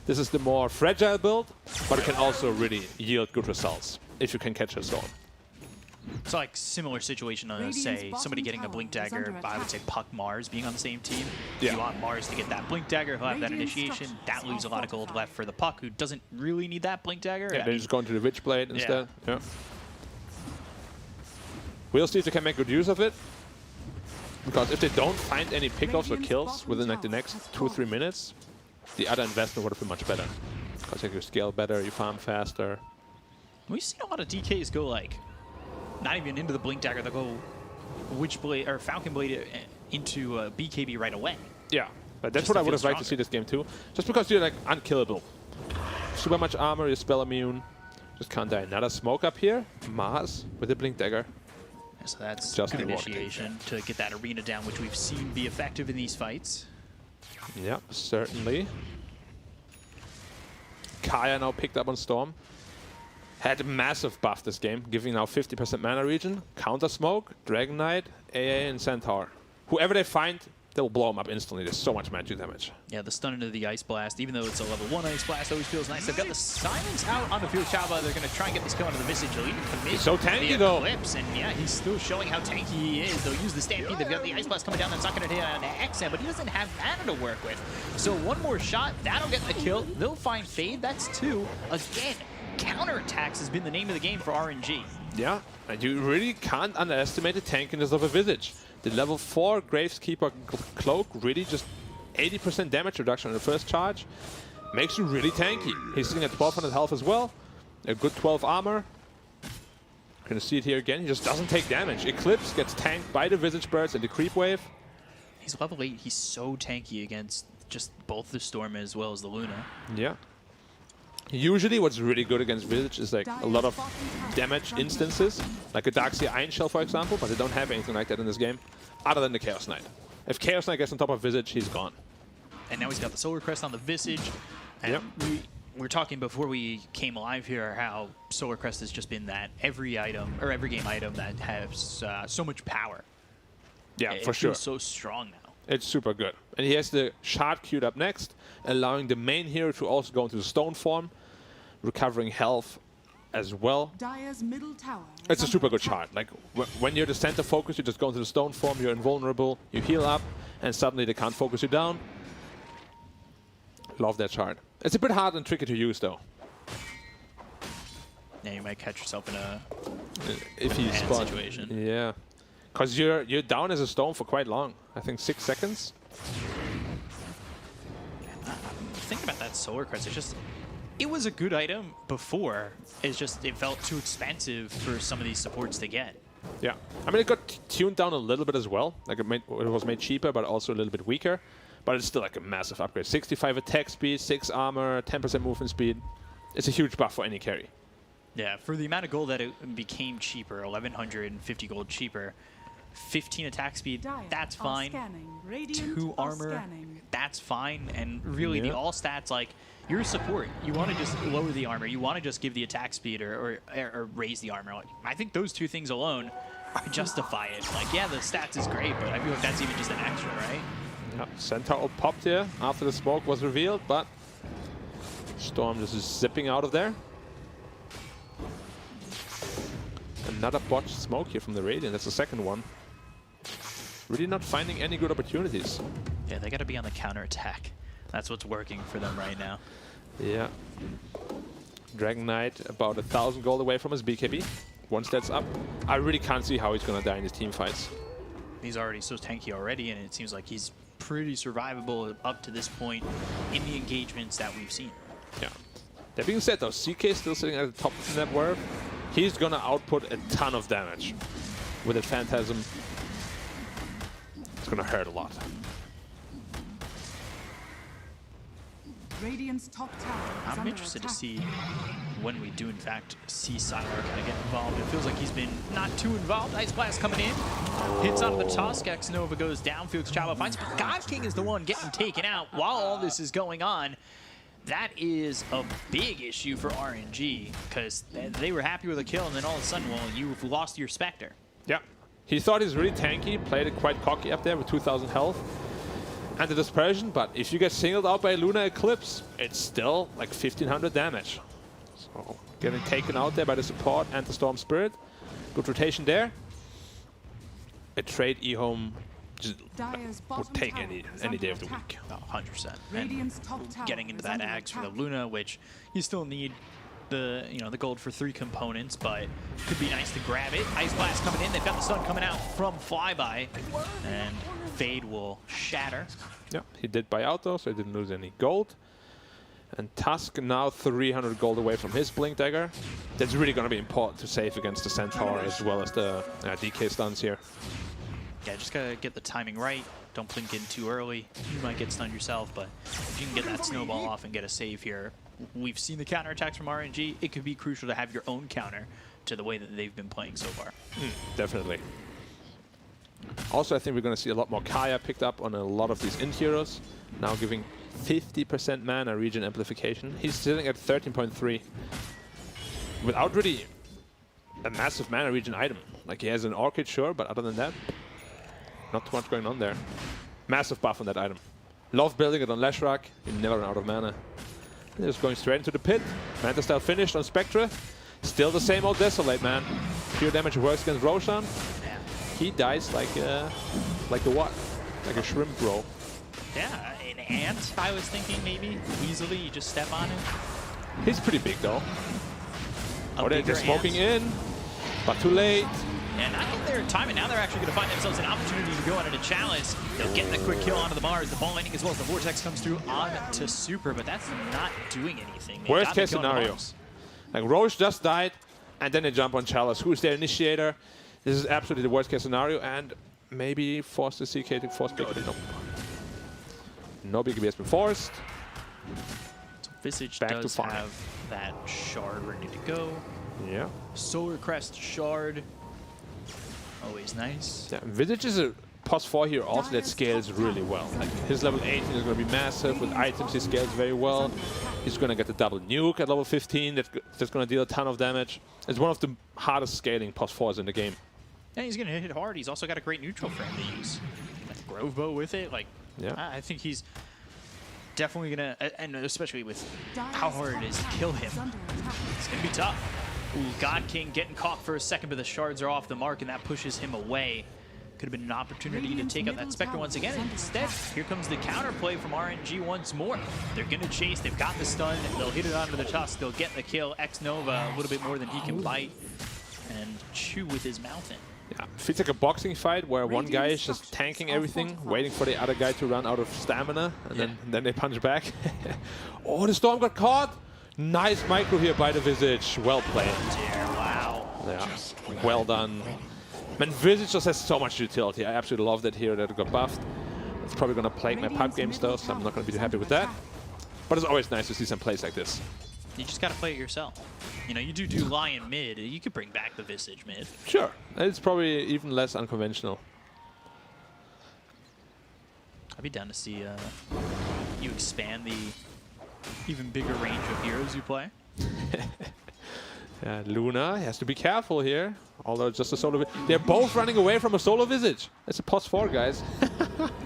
This is the more fragile build, but it can also really yield good results if you can catch a Storm. It's like similar situation to, say, somebody getting a Blink Dagger, I would say Puck Mars being on the same team. Yeah. You want Mars to get that Blink Dagger, he'll have that initiation. That leaves a lot of gold left for the Puck, who doesn't really need that Blink Dagger. Yeah, they're just going to the Witchblade instead. Yeah. We'll see if they can make good use of it. Because if they don't find any pickoffs or kills within like the next 2 or 3 minutes, the other investment would have been much better. Because you scale better, you farm faster. We've seen a lot of DKs go like, not even into the Blink Dagger, they'll go Witchblade or Falcon Blade into BKB right away. Yeah, but that's what I would have liked to see this game too. Just because you're like unkillable. Super much armor, you're spell immune. Just can't die. Another smoke up here. Mars with the Blink Dagger. So that's just good initiation to get that arena down, which we've seen be effective in these fights. Yep, certainly. Kaya now picked up on Storm. Had a massive buff this game, giving now 50% mana regen, counter smoke, Dragon Knight, AA, and Centaur. Whoever they find they'll blow him up instantly. There's so much magic damage. Yeah, the stun into the Ice Blast, even though it's a level 1 Ice Blast, always feels nice. They've got the Silence out on the field. Chaba, they're going to try and get this kill onto the Visage. He'll even commit He's so tanky, the though. Eclipse, and yeah, he's still showing how tanky he is. They'll use the Stampede. They've got the Ice Blast coming down. That's not going to hit on XM, but he doesn't have mana to work with. So one more shot, that'll get the kill. They'll find Fade. That's 2. Again, counterattacks has been the name of the game for RNG. Yeah, and you really can't underestimate the tankiness of a Visage. The level 4 Graveskeeper Cloak really just 80% damage reduction on the first charge. Makes you really tanky. He's sitting at 1200 health as well. A good 12 armor. Gonna see it here again. He just doesn't take damage. Eclipse gets tanked by the Visage Birds and the Creep Wave. He's level 8. He's so tanky against just both the Storm as well as the Luna. Yeah. Usually what's really good against Visage is like a lot of damage instances, like a Darkseer Iron Shell, for example, but they don't have anything like that in this game, other than the Chaos Knight. If Chaos Knight gets on top of Visage, he's gone. And now he's got the Solar Crest on the Visage. And we were talking before we came live here how Solar Crest has just been that every item, or every game item that has so much power. Yeah, it for sure. feels so strong now. It's super good. And he has the Shard queued up next, allowing the main hero to also go into the Stone form, recovering health as well. Dire's middle tower. It's a super good shard. Like, when you're the center focus, you just go into the Stone form, you're invulnerable, you heal up, and suddenly they can't focus you down. Love that shard. It's a bit hard and tricky to use, though. Yeah, you might catch yourself in a iffy bad spot. situation. Yeah. Because you're down as a Stone for quite long. I think 6 seconds. Think about that Solar Crest. It's just, it was a good item before. It's just, it felt too expensive for some of these supports to get. Yeah. I mean, it got tuned down a little bit as well. Like, it was made cheaper, but also a little bit weaker. But it's still like a massive upgrade. 65 attack speed, 6 armor, 10% movement speed. It's a huge buff for any carry. Yeah, for the amount of gold that it became cheaper, 1,150 gold cheaper, 15 attack speed, that's fine. 2 armor, that's fine. And really, the all stats, like, you're a support. You want to just lower the armor. You want to just give the attack speed or raise the armor. Like, I think those 2 things alone justify it. Like, yeah, the stats is great, but I feel like that's even just an extra, right? Yeah, Centaur popped here after the smoke was revealed, but Storm just is zipping out of there. Another botched smoke here from the Radiant. That's the second one. Really not finding any good opportunities. Yeah, they got to be on the counter attack. That's what's working for them right now. Yeah. Dragon Knight about 1,000 gold away from his BKB. Once that's up, I really can't see how he's going to die in his team fights. He's already so tanky already, and it seems like he's pretty survivable up to this point in the engagements that we've seen. Yeah. That being said, though, CK is still sitting at the top of the net worth. He's going to output a ton of damage with a Phantasm. It's going to hurt a lot. Radiant's top tower is I'm under interested to attack. see when we do, in fact, see Sylar kind of get involved. It feels like he's been not too involved. Ice Blast coming in. Hits onto the Tusk. X-Nova goes down. Felix Chaba finds, but God King is the one getting taken out while all this is going on. That is a big issue for RNG, because they were happy with a kill, and then all of a sudden, well, you've lost your Spectre. Yeah. He thought he's really tanky, played it quite cocky up there with 2,000 health. And the Dispersion, but if you get singled out by Luna Eclipse, it's still like 1,500 damage. So getting taken out there by the support and the Storm Spirit. Good rotation there. A trade eHome just would take any day of the week. 100%. Radiant's top tower Getting into is that under axe for the attack. Luna, which you still need the the gold for 3 components, but could be nice to grab it. Ice Blast coming in. They've got the stun coming out from Flyby, and Fade will shatter. Yeah, he did buy out though, so he didn't lose any gold. And Tusk now 300 gold away from his Blink Dagger. That's really going to be important to save against the Centaur as well as the DK stuns here. Yeah, just gotta get the timing right. Don't blink in too early. You might get stunned yourself, but if you can get that snowball off and get a save here, we've seen the counterattacks from RNG. It could be crucial to have your own counter to the way that they've been playing so far. Definitely. Also, I think we're going to see a lot more Kaya picked up on a lot of these Int heroes. Now giving 50% mana regen amplification. He's sitting at 13.3. Without really a massive mana regen item. Like, he has an Orchid, sure, but other than that, not too much going on there. Massive buff on that item. Love building it on Leshrac. You never run out of mana. And just going straight into the pit. Manta Style finished on Spectre. Still the same old Desolate, man. Pure damage works against Roshan. He dies like a what? Like a shrimp roll. Yeah, an ant, I was thinking maybe. Easily, you just step on him. He's pretty big though. Oh, they're just smoking in, but too late. And I think they're timing. Now they're actually going to find themselves an opportunity to go into the challenge. They'll get the quick kill onto the Mars. The ball lightning as well as the Vortex comes through onto Super, but that's not doing anything. Worst case scenario. Like Roche just died, and then they jump on Chalice. Who's their initiator? This is absolutely the worst case scenario, and maybe force the CK to force BKB. No. No BKB has been forced. So Visage Back does to farm. have that shard ready to go. Yeah. Solar Crest shard. Always nice. Yeah, Visage is a +4 here also that scales really well. Like his level 18 is going to be massive. With items, he scales very well. He's going to get the double nuke at level 15. That's going to deal a ton of damage. It's one of the hardest scaling +4s in the game. And he's going to hit hard. He's also got a great neutral frame to use. Like Grove Bow with it. Like, yeah. I think he's definitely going to, and especially with how hard it is to kill him, it's going to be tough. Ooh, God King getting caught for a second, but the shards are off the mark, and that pushes him away. Could have been an opportunity to take out that Spectre once again. Instead, here comes the counterplay from RNG once more. They're going to chase. They've got the stun. They'll hit it onto the tusk. They'll get the kill. X-Nova a little bit more than he can bite and chew with his mouth in. Yeah, feels like a boxing fight where one guy is just tanking everything, waiting for the other guy to run out of stamina, and then they punch back. Oh, the Storm got caught! Nice micro here by the Visage. Well played. Wow. Yeah, well done. Man, Visage just has so much utility. I absolutely love that here that it got buffed. It's probably going to plague my pipe games though, so I'm not going to be too happy with that. But it's always nice to see some plays like this. You just got to play it yourself. You know, you do Lion mid. You could bring back the Visage mid. Sure. It's probably even less unconventional. I'd be down to see you expand the even bigger range of heroes you play. Yeah, Luna has to be careful here. Although it's just a solo. They're both running away from a solo Visage. It's a +4, guys.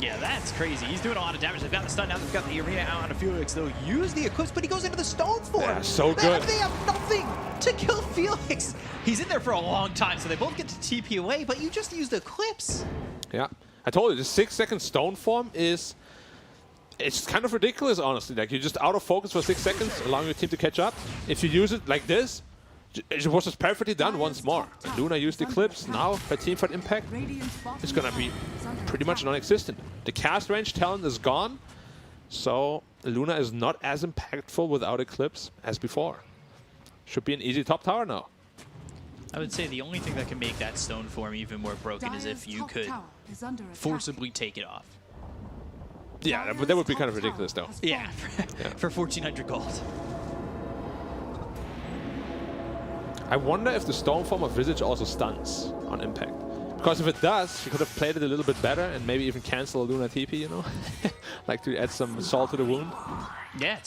Yeah, that's crazy. He's doing a lot of damage. They've got the stun now. They've got the arena out on Felix. They'll use the Eclipse, but he goes into the Stone form. Yeah, so good. They have nothing to kill Felix. He's in there for a long time, so they both get to TP away, but you just used Eclipse. Yeah, I told you, the 6-second Stone form is... It's kind of ridiculous, honestly. Like, you're just out of focus for 6 seconds, allowing your team to catch up. If you use it like this, it was just perfectly done once more. And Luna used Eclipse. Now, her teamfight impact is going to be pretty much non-existent. The cast range talent is gone, so Luna is not as impactful without Eclipse as before. Should be an easy top tower now. I would say the only thing that can make that Stone form even more broken is if you could forcibly take it off. Yeah, but that would be kind of ridiculous, though. Yeah, for 1,400 gold. I wonder if the Storm form of Visage also stuns on impact. Because if it does, you could have played it a little bit better and maybe even cancel a Luna TP, you know? Like to add some salt to the wound. Yeah,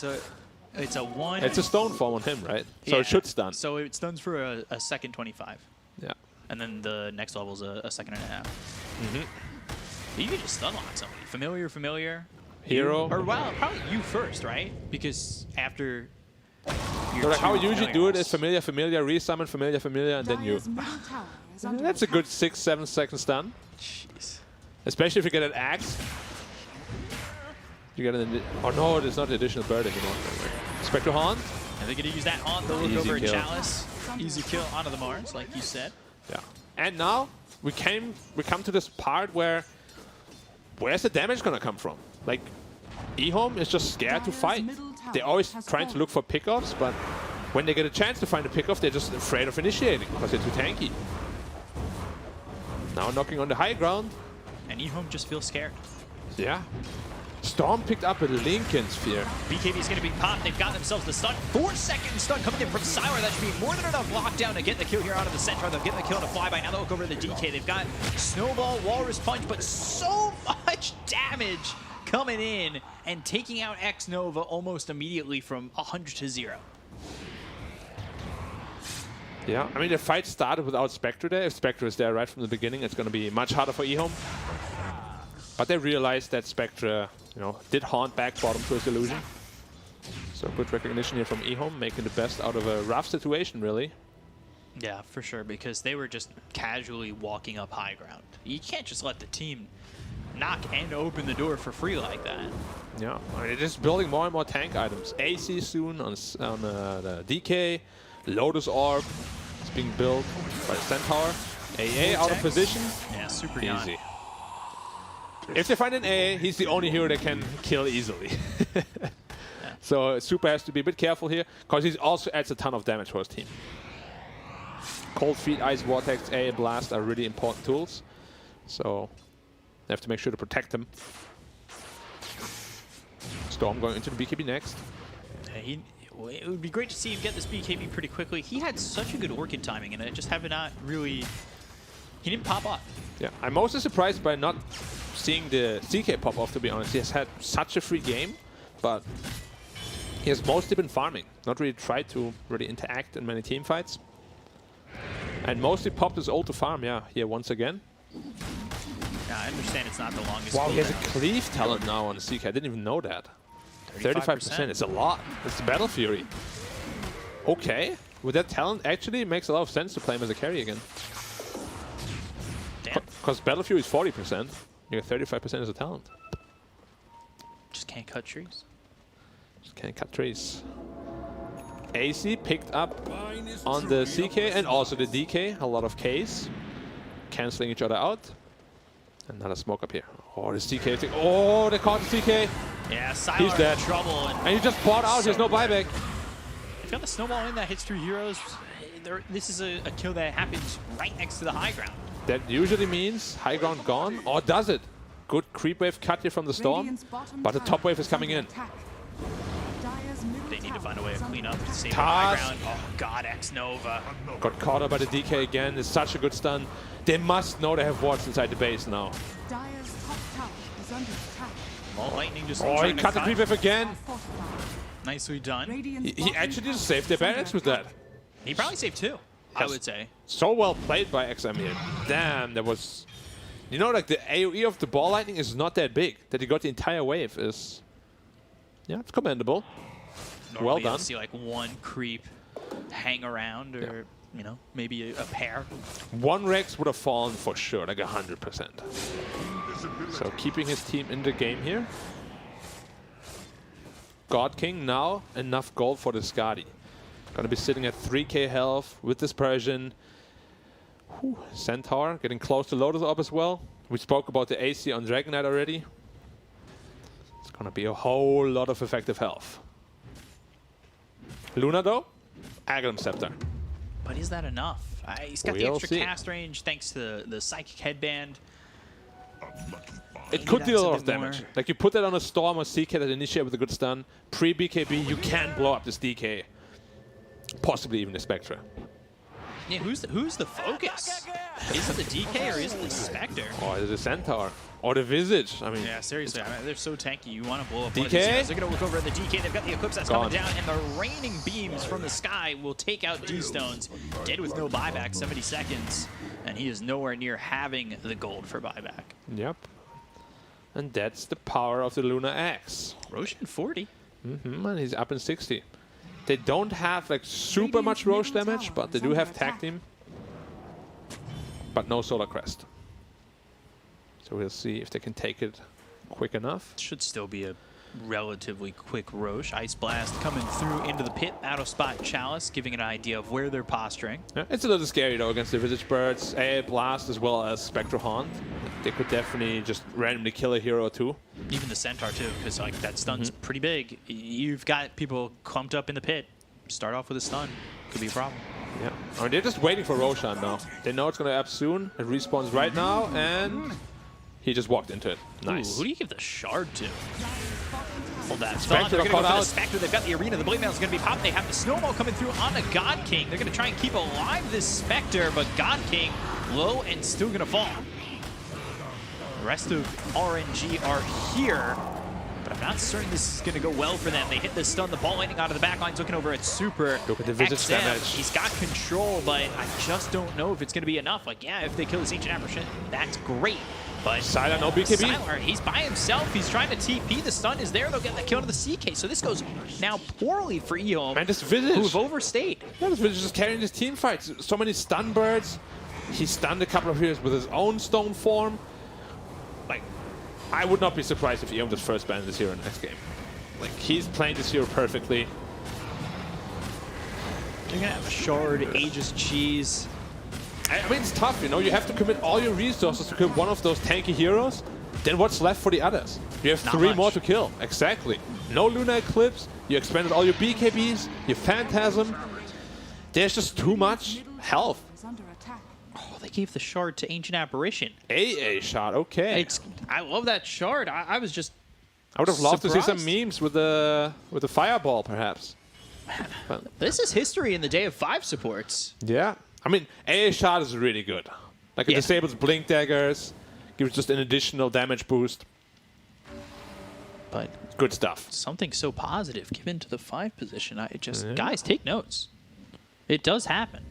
it's a one. It's a Stone form on him, right? So yeah, it should stun. So it stuns for a second 25. Yeah. And then the next level is a second and a half. Mm-hmm. You can just stun lock somebody. Familiar. Hero. Or well, probably you first, right? Because after... So like how I usually do it is familiar, resummon, familiar, and then you. That's a good 6-7 second stun. Jeez. Especially if you get an axe. You get an. Oh no, there's not an additional bird anymore. Spectre Haunt. And they're going to use that Haunt. They'll look Easy over at kill. Chalice. Easy kill onto the Mars, like you said. Yeah. And now we come to this part where's the damage gonna come from? Like, eHome is just scared to fight. They're always trying to look for pickoffs, but when they get a chance to find a pickoff, they're just afraid of initiating because they're too tanky. Now knocking on the high ground. And eHome just feels scared. Yeah. Storm picked up a Lincoln Sphere. BKB is going to be popped. They've got themselves the stun. 4-second stun coming in from Sylar. That should be more than enough lockdown to get the kill here out of the center. They'll get the kill on a flyby. Now they'll look over to the DK. They've got Snowball, Walrus Punch, but so much damage coming in and taking out X-Nova almost immediately from 100 to 0. Yeah, I mean, the fight started without Spectre there. If Spectre is there right from the beginning, it's going to be much harder for eHome. But they realized that Spectre, you know, did haunt back bottom to his illusion. So good recognition here from eHome, making the best out of a rough situation, really. Yeah, for sure, because they were just casually walking up high ground. You can't just let the team knock and open the door for free like that. Yeah, I mean, they're just building more and more tank items. AC soon on the DK. Lotus Orb is being built by the Centaur. AA out of position. Yeah, super easy. If they find an AA, he's the only hero that can kill easily. So Super has to be a bit careful here, because he also adds a ton of damage for his team. Cold Feet, Ice Vortex, AA Blast are really important tools. So they have to make sure to protect them. Storm going into the BKB next. It would be great to see him get this BKB pretty quickly. He had such a good Orchid timing, and it just have not really... He didn't pop up. Yeah, I'm mostly surprised by not seeing the CK pop off, to be honest. He has had such a free game, but he has mostly been farming. Not really tried to really interact in many team fights. And mostly popped his ult to farm, yeah, here once again. Yeah, I understand it's not the longest. Wow, he has a cleave talent now on the CK. I didn't even know that. 35%, it's a lot. It's Battle Fury. Okay, with that talent, actually it makes a lot of sense to play him as a carry again. Because Battle Fury is 40%. You get 35% as a talent. Just can't cut trees. Just can't cut trees. AC picked up on the CK and also the DK. A lot of Ks. Canceling each other out. Another smoke up here. Oh, the CK. Oh, they caught the CK. Yeah, Sylar He's dead. in trouble. And he just bought out. There's no buyback. If you got the snowball in that hits 3 heroes, this is a kill that happens right next to the high ground. That usually means high ground gone. Or does it? Good creep wave cut here from the Storm. But the top wave is coming in. They need to find a way to clean up to save the high ground. Oh god, X-Nova. Got caught up by the DK again. It's such a good stun. They must know they have wards inside the base now. Dire's top tower is under attack. Ball Lightning just Oh, he cut the creep wave again. Nicely done. He actually just saved their barracks with that. He probably saved 2, I would say. So well played by XM here. Damn, that was... You know, like the AoE of the Ball Lightning is not that big. That he got the entire wave is... Yeah, it's commendable. Normally well done. You'll see like one creep hang around, or you know, maybe a pair. One Rex would have fallen for sure, like 100%. So keeping his team in the game here. God King now enough gold for the Skadi. Gonna be sitting at 3k health with dispersion. Whew. Centaur getting close to Lotus Orb as well. We spoke about the AC on Dragon Knight already. It's gonna be a whole lot of effective health. Luna though, Aghanim Scepter. But is that enough? He's got the extra cast range thanks to the Psychic Headband. It could deal a lot of damage. Like you put that on a Storm or CK that initiate with a good stun. Pre-BKB, you can blow up this DK. Possibly even the Spectre. Yeah, who's the focus? Is it the DK or is it the Spectre? Or is it the Centaur? Or the Visage? I mean, yeah, seriously, I mean, they're so tanky. You want to blow up DK? one of these heroes. They're going to look over at the DK. They've got the Eclipse that's coming down, and the raining beams from the sky will take out D-Stones. Dead with no buyback, 70 seconds, and he is nowhere near having the gold for buyback. Yep. And that's the power of the Luna Axe. Roshan 40. And he's up in 60. They don't have like super much Roche damage, but they do have Tag Team. But no Solar Crest. So we'll see if they can take it quick enough. Should still be a relatively quick Roche. Ice Blast coming through into the pit, out of spot Chalice, giving an idea of where they're posturing. Yeah, it's a little scary though against the Visage Birds, AA Blast as well as Spectral Haunt. They could definitely just randomly kill a hero or two. Even the Centaur too, because like that stun's pretty big. You've got people clumped up in the pit. Start off with a stun. Could be a problem. Yeah. I mean, they're just waiting for Roshan now. They know it's going to up soon. It respawns right now, and he just walked into it. Nice. Ooh, who do you give the shard to? Hold that. Spectre They're going to go out. for the Spectre. They've got the arena. The Blade Mail is going to be popped. They have the Snowball coming through on the God King. They're going to try and keep alive this Spectre, but God King low and still going to fall. The rest of RNG are here, but I'm not certain this is going to go well for them. They hit the stun. The Ball Lightning out of the back line's looking over at Super. Look at the Visage XM. damage. He's got control, but I just don't know if it's going to be enough. Like, yeah, if they kill this Ancient Apparition, that's great. But Sylar, no BKB. Sylar, he's by himself. He's trying to TP. The stun is there. They'll get the kill to the CK. So this goes now poorly for eHome, Man, this Visage. who've overstayed. Yeah, this Visage is carrying this team fight. So many stun birds. He stunned a couple of heroes with his own stone form. Like, I would not be surprised if eHome just first ban this hero next game. Like, he's playing this hero perfectly. You're gonna have a shard, Aegis cheese. I mean, it's tough, you know. You have to commit all your resources to kill one of those tanky heroes. Then what's left for the others? You have Not 3 much. more to kill. Exactly. No Lunar Eclipse. You expended all your BKBs, your Phantasm. There's just too much health. Oh, they gave the shard to Ancient Apparition. AA shot, okay. I love that shard. I was just. I would have loved to see some surprised. memes with the fireball, perhaps. But This is history in the Day of 5 supports. yeah, I mean, AA shot is really good. Like, it Yeah. disables blink daggers, gives just an additional damage boost. But Good stuff. something so positive given to the 5 position. Guys, take notes. It does happen.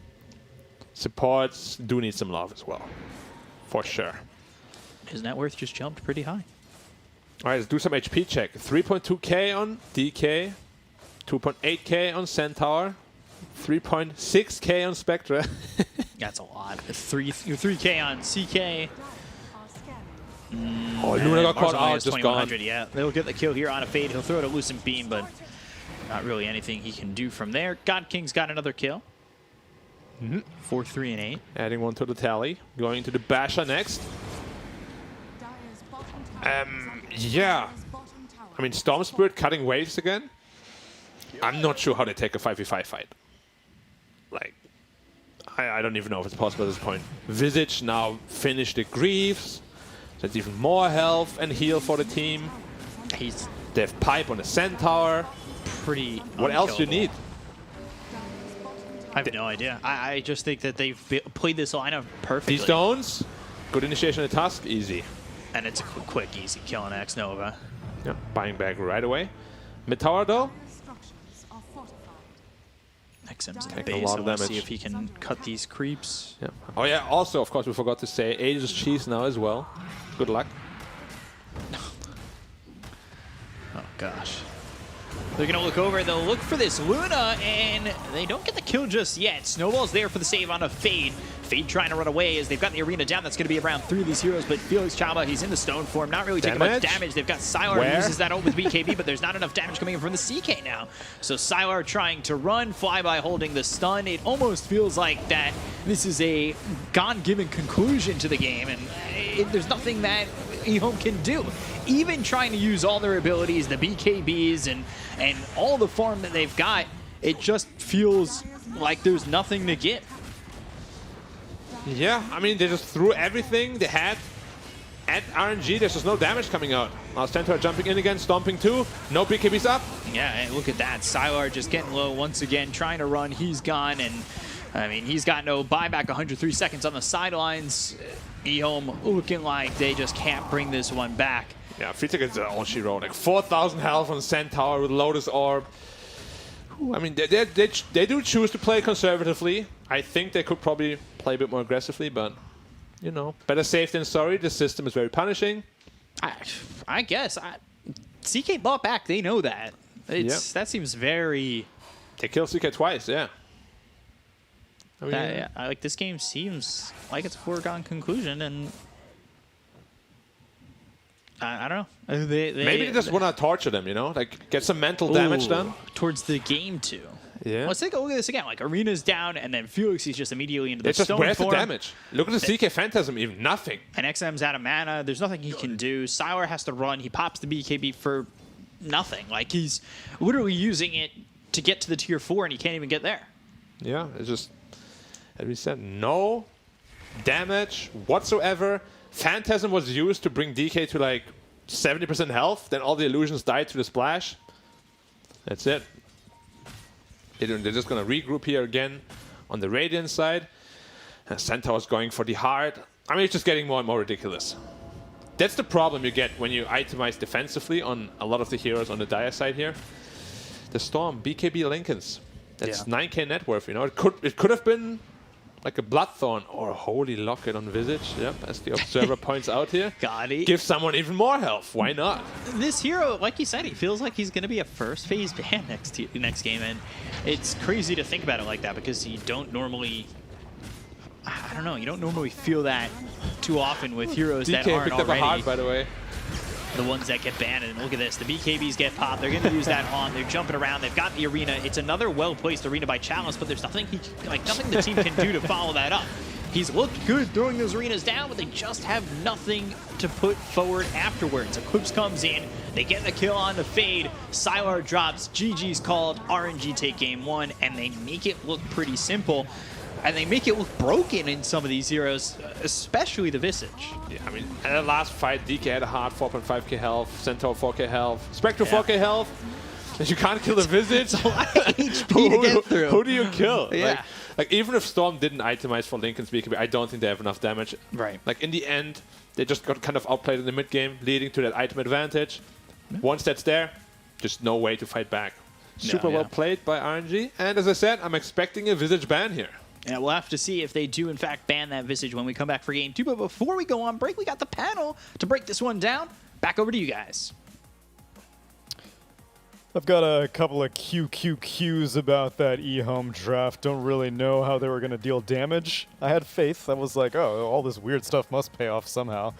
Supports do need some love as well, for sure. His net worth just jumped pretty high. All right, let's do some HP check. 3.2k on DK, 2.8k on Centaur, 3.6k on Spectra. That's a lot. Your 3K on CK. Oh, Luna got caught Arsenal out, has just gone. 2100, yeah. They'll get the kill here on a fade. He'll throw it a Lucent Beam, but not really anything he can do from there. God King's got another kill. 4, 3, and 8. Adding one to the tally. Going to the Basha next. Yeah. I mean, Storm Spirit cutting waves again. I'm not sure how they take a 5v5 fight. Like, I don't even know if it's possible at this point. Visage now finished the Greaves. That's even more health and heal for the team. They have Pipe on the Centaur. Pretty What else do you need? I have no idea. I just think that they've played this lineup perfectly. These stones, good initiation of the Tusk, easy. And it's a quick, easy kill on X Nova. Yeah, buying back right away. Mid tower though. XM's in the Taking a base. lot I of want to see damage. if he can cut these creeps. Yeah. Oh yeah, also of course we forgot to say Aegis cheese now as well. Good luck. Oh gosh. They're going to look over, they'll look for this Luna, and they don't get the kill just yet. Snowball's there for the save on a Fade. Fade trying to run away as they've got the arena down. That's going to be around 3 of these heroes, but Felix Chaba, he's in the stone form, not really taking much damage. They've got Sylar who Where? uses that ult with BKB, but there's not enough damage coming in from the CK now. So Sylar trying to run, Flyby holding the stun. It almost feels like that this is a God-given conclusion to the game, and there's nothing that eHome can do. Even trying to use all their abilities, the BKBs and all the farm that they've got, it just feels like there's nothing to give. Yeah, I mean they just threw everything they had at RNG. There's just no damage coming out. Now Centaur jumping in again, stomping too. No BKBs up. Yeah, and look at that. Sylar just getting low once again, trying to run. He's gone, and I mean, he's got no buyback, 103 seconds on the sidelines. eHome looking like they just can't bring this one back. Yeah, Fritek is all she wrote. Like 4,000 health on Centaur with Lotus Orb. Ooh, I mean, they do choose to play conservatively. I think they could probably play a bit more aggressively, but, you know, better safe than sorry. The system is very punishing. I guess. CK bought back. They know that. That seems very... They killed CK twice, yeah. I mean, yeah, like this game seems like it's a foregone conclusion, and I don't know. maybe they just want to torture them, you know, like get some mental damage done towards the game too. Yeah. Let's take a look at this again. Like arena's down, and then Felix is just immediately into the It's just stone where's the form. damage? Look at the CK Phantasm, even nothing. And XM's out of mana. There's nothing he can do. Sylar has to run. He pops the BKB for nothing. Like he's literally using it to get to the tier 4, and he can't even get there. Yeah, it's just, as we said, no damage whatsoever. Phantasm was used to bring DK to like 70% health, then all the illusions died to the splash. That's it. They're just going to regroup here again on the Radiant side. And Centaur's going for the heart. I mean, it's just getting more and more ridiculous. That's the problem you get when you itemize defensively on a lot of the heroes on the Dire side here. The Storm, BKB Lincolns. That's 9k net worth, you know. It could have been like a Bloodthorn or a Holy Locket on Visage. Yep, as the observer points out here. Got it. Give someone even more health. Why not? This hero, like you said, he feels like he's going to be a first phase ban next game, and it's crazy to think about it like that because you don't normally, I don't know, you don't normally feel that too often with heroes that DK aren't picked up a already heart, by the way. the ones that get banned. And look at this, the BKBs get popped. They're going to use that on. They're jumping around. They've got the arena. It's another well-placed arena by Chalice, but there's nothing nothing the team can do to follow that up. He's looked good throwing those arenas down, but they just have nothing to put forward afterwards. Eclipse comes in. They get the kill on the fade. Sylar drops. GG's called. RNG take game 1, and they make it look pretty simple. And they make it look broken in some of these heroes, especially the Visage. Yeah, I mean, in the last fight, DK had a heart, 4.5k health, Centaur 4k health, Spectre 4k health. And you can't kill the Visage. HP to get through. Who do you kill? Yeah. Like, even if Storm didn't itemize for Linken's BKB, I don't think they have enough damage. Right. Like, in the end, they just got kind of outplayed in the mid game, leading to that item advantage. Once that's there, just no way to fight back. Super well played by RNG. And as I said, I'm expecting a Visage ban here. Yeah, we'll have to see if they do, in fact, ban that Visage when we come back for game 2. But before we go on break, we got the panel to break this one down. Back over to you guys. I've got a couple of QQQs about that eHome draft. Don't really know how they were going to deal damage. I had faith. I was like, oh, all this weird stuff must pay off somehow.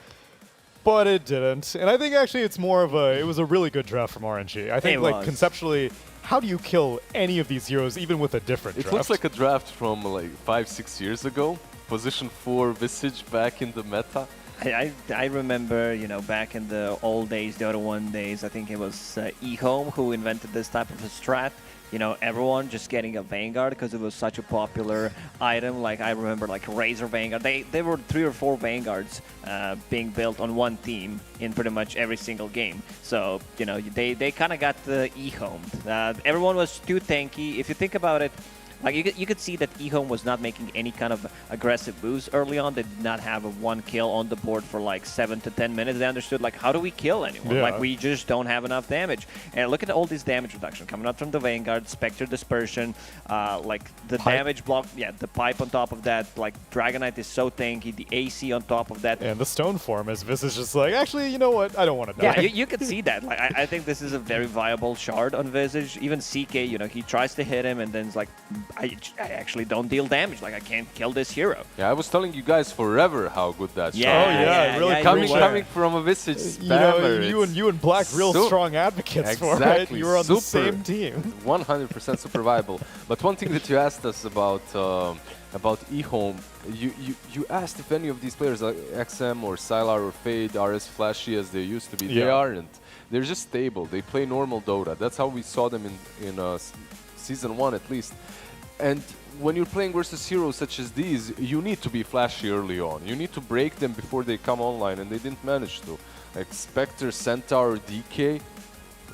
But it didn't. And I think actually it's more of a, it was a really good draft from RNG. I think like conceptually, how do you kill any of these heroes even with a different draft? It looks like a draft from like 5-6 years ago. Position 4 Visage back in the meta. I remember, you know, back in the old days, the other one days, I think it was eHome who invented this type of a strat. You know, everyone just getting a Vanguard because it was such a popular item. Like, I remember, like, Razor Vanguard. There were 3 or 4 Vanguards being built on one team in pretty much every single game. So, you know, they kind of got the eHome. Everyone was too tanky. If you think about it, like, you could see that eHome was not making any kind of aggressive moves early on. They did not have a 1 kill on the board for like 7 to 10 minutes. They understood, like, how do we kill anyone? Yeah. Like, we just don't have enough damage. And look at all this damage reduction coming out from the Vanguard, Spectre Dispersion, like the damage block, the pipe on top of that. Like, Dragonite is so tanky, the AC on top of that. And the Stone form as Visage just like, actually, you know what? I don't want to die. Yeah, you could see that. Like, I think this is a very viable shard on Visage. Even CK, you know, he tries to hit him and then it's like, I actually don't deal damage. Like, I can't kill this hero. Yeah, I was telling you guys forever how good that shot is. Really coming from a Visage spammer. You and Black real strong advocates for it. You were on the same team. 100% super viable. But one thing that you asked us about eHome, you asked if any of these players like XM or Sylar or Fade are as flashy as they used to be. They aren't. They're just stable. They play normal Dota. That's how we saw them in Season 1 at least. And when you're playing versus heroes such as these, you need to be flashy early on. You need to break them before they come online, and they didn't manage to. Like Spectre, Centaur, DK,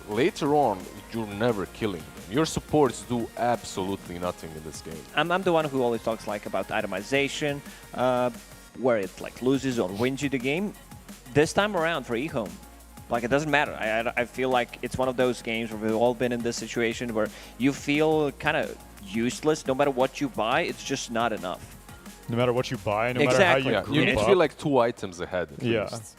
later on, you're never killing them. Your supports do absolutely nothing in this game. I'm the one who always talks like about itemization, where it like loses or wins you the game. This time around for eHome, like, it doesn't matter. I feel like it's one of those games where we've all been in this situation where you feel kind of useless. No matter what you buy, it's just not enough. No matter what you buy, no matter how you group you need up. to feel like 2 items ahead at least.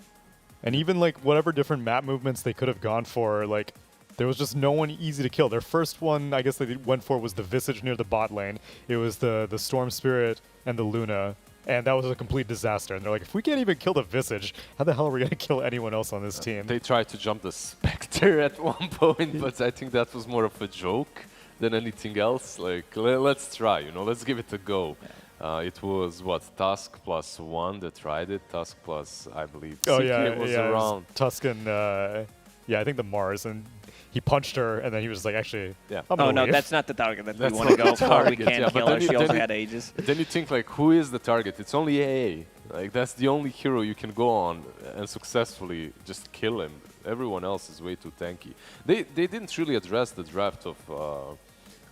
And even like whatever different map movements they could have gone for, like there was just no one easy to kill. Their first one, I guess they went for was the Visage near the bot lane. It was the Storm Spirit and the Luna. And that was a complete disaster. And they're like, if we can't even kill the Visage, how the hell are we going to kill anyone else on this team? They tried to jump the Spectre at one point, but I think that was more of a joke than anything else. Like, let's try, you know, let's give it a go. It was, what, Tusk plus 1 that tried it. Tusk plus, I believe, CK was around. Tusk and, I think the Mars. And he punched her, and then he was like, actually, oh, no, that's not the target that we want to go for. We can't kill her. She also had Aegis. Then you think, like, who is the target? It's only AA. Like, that's the only hero you can go on and successfully just kill him. Everyone else is way too tanky. They didn't really address the draft of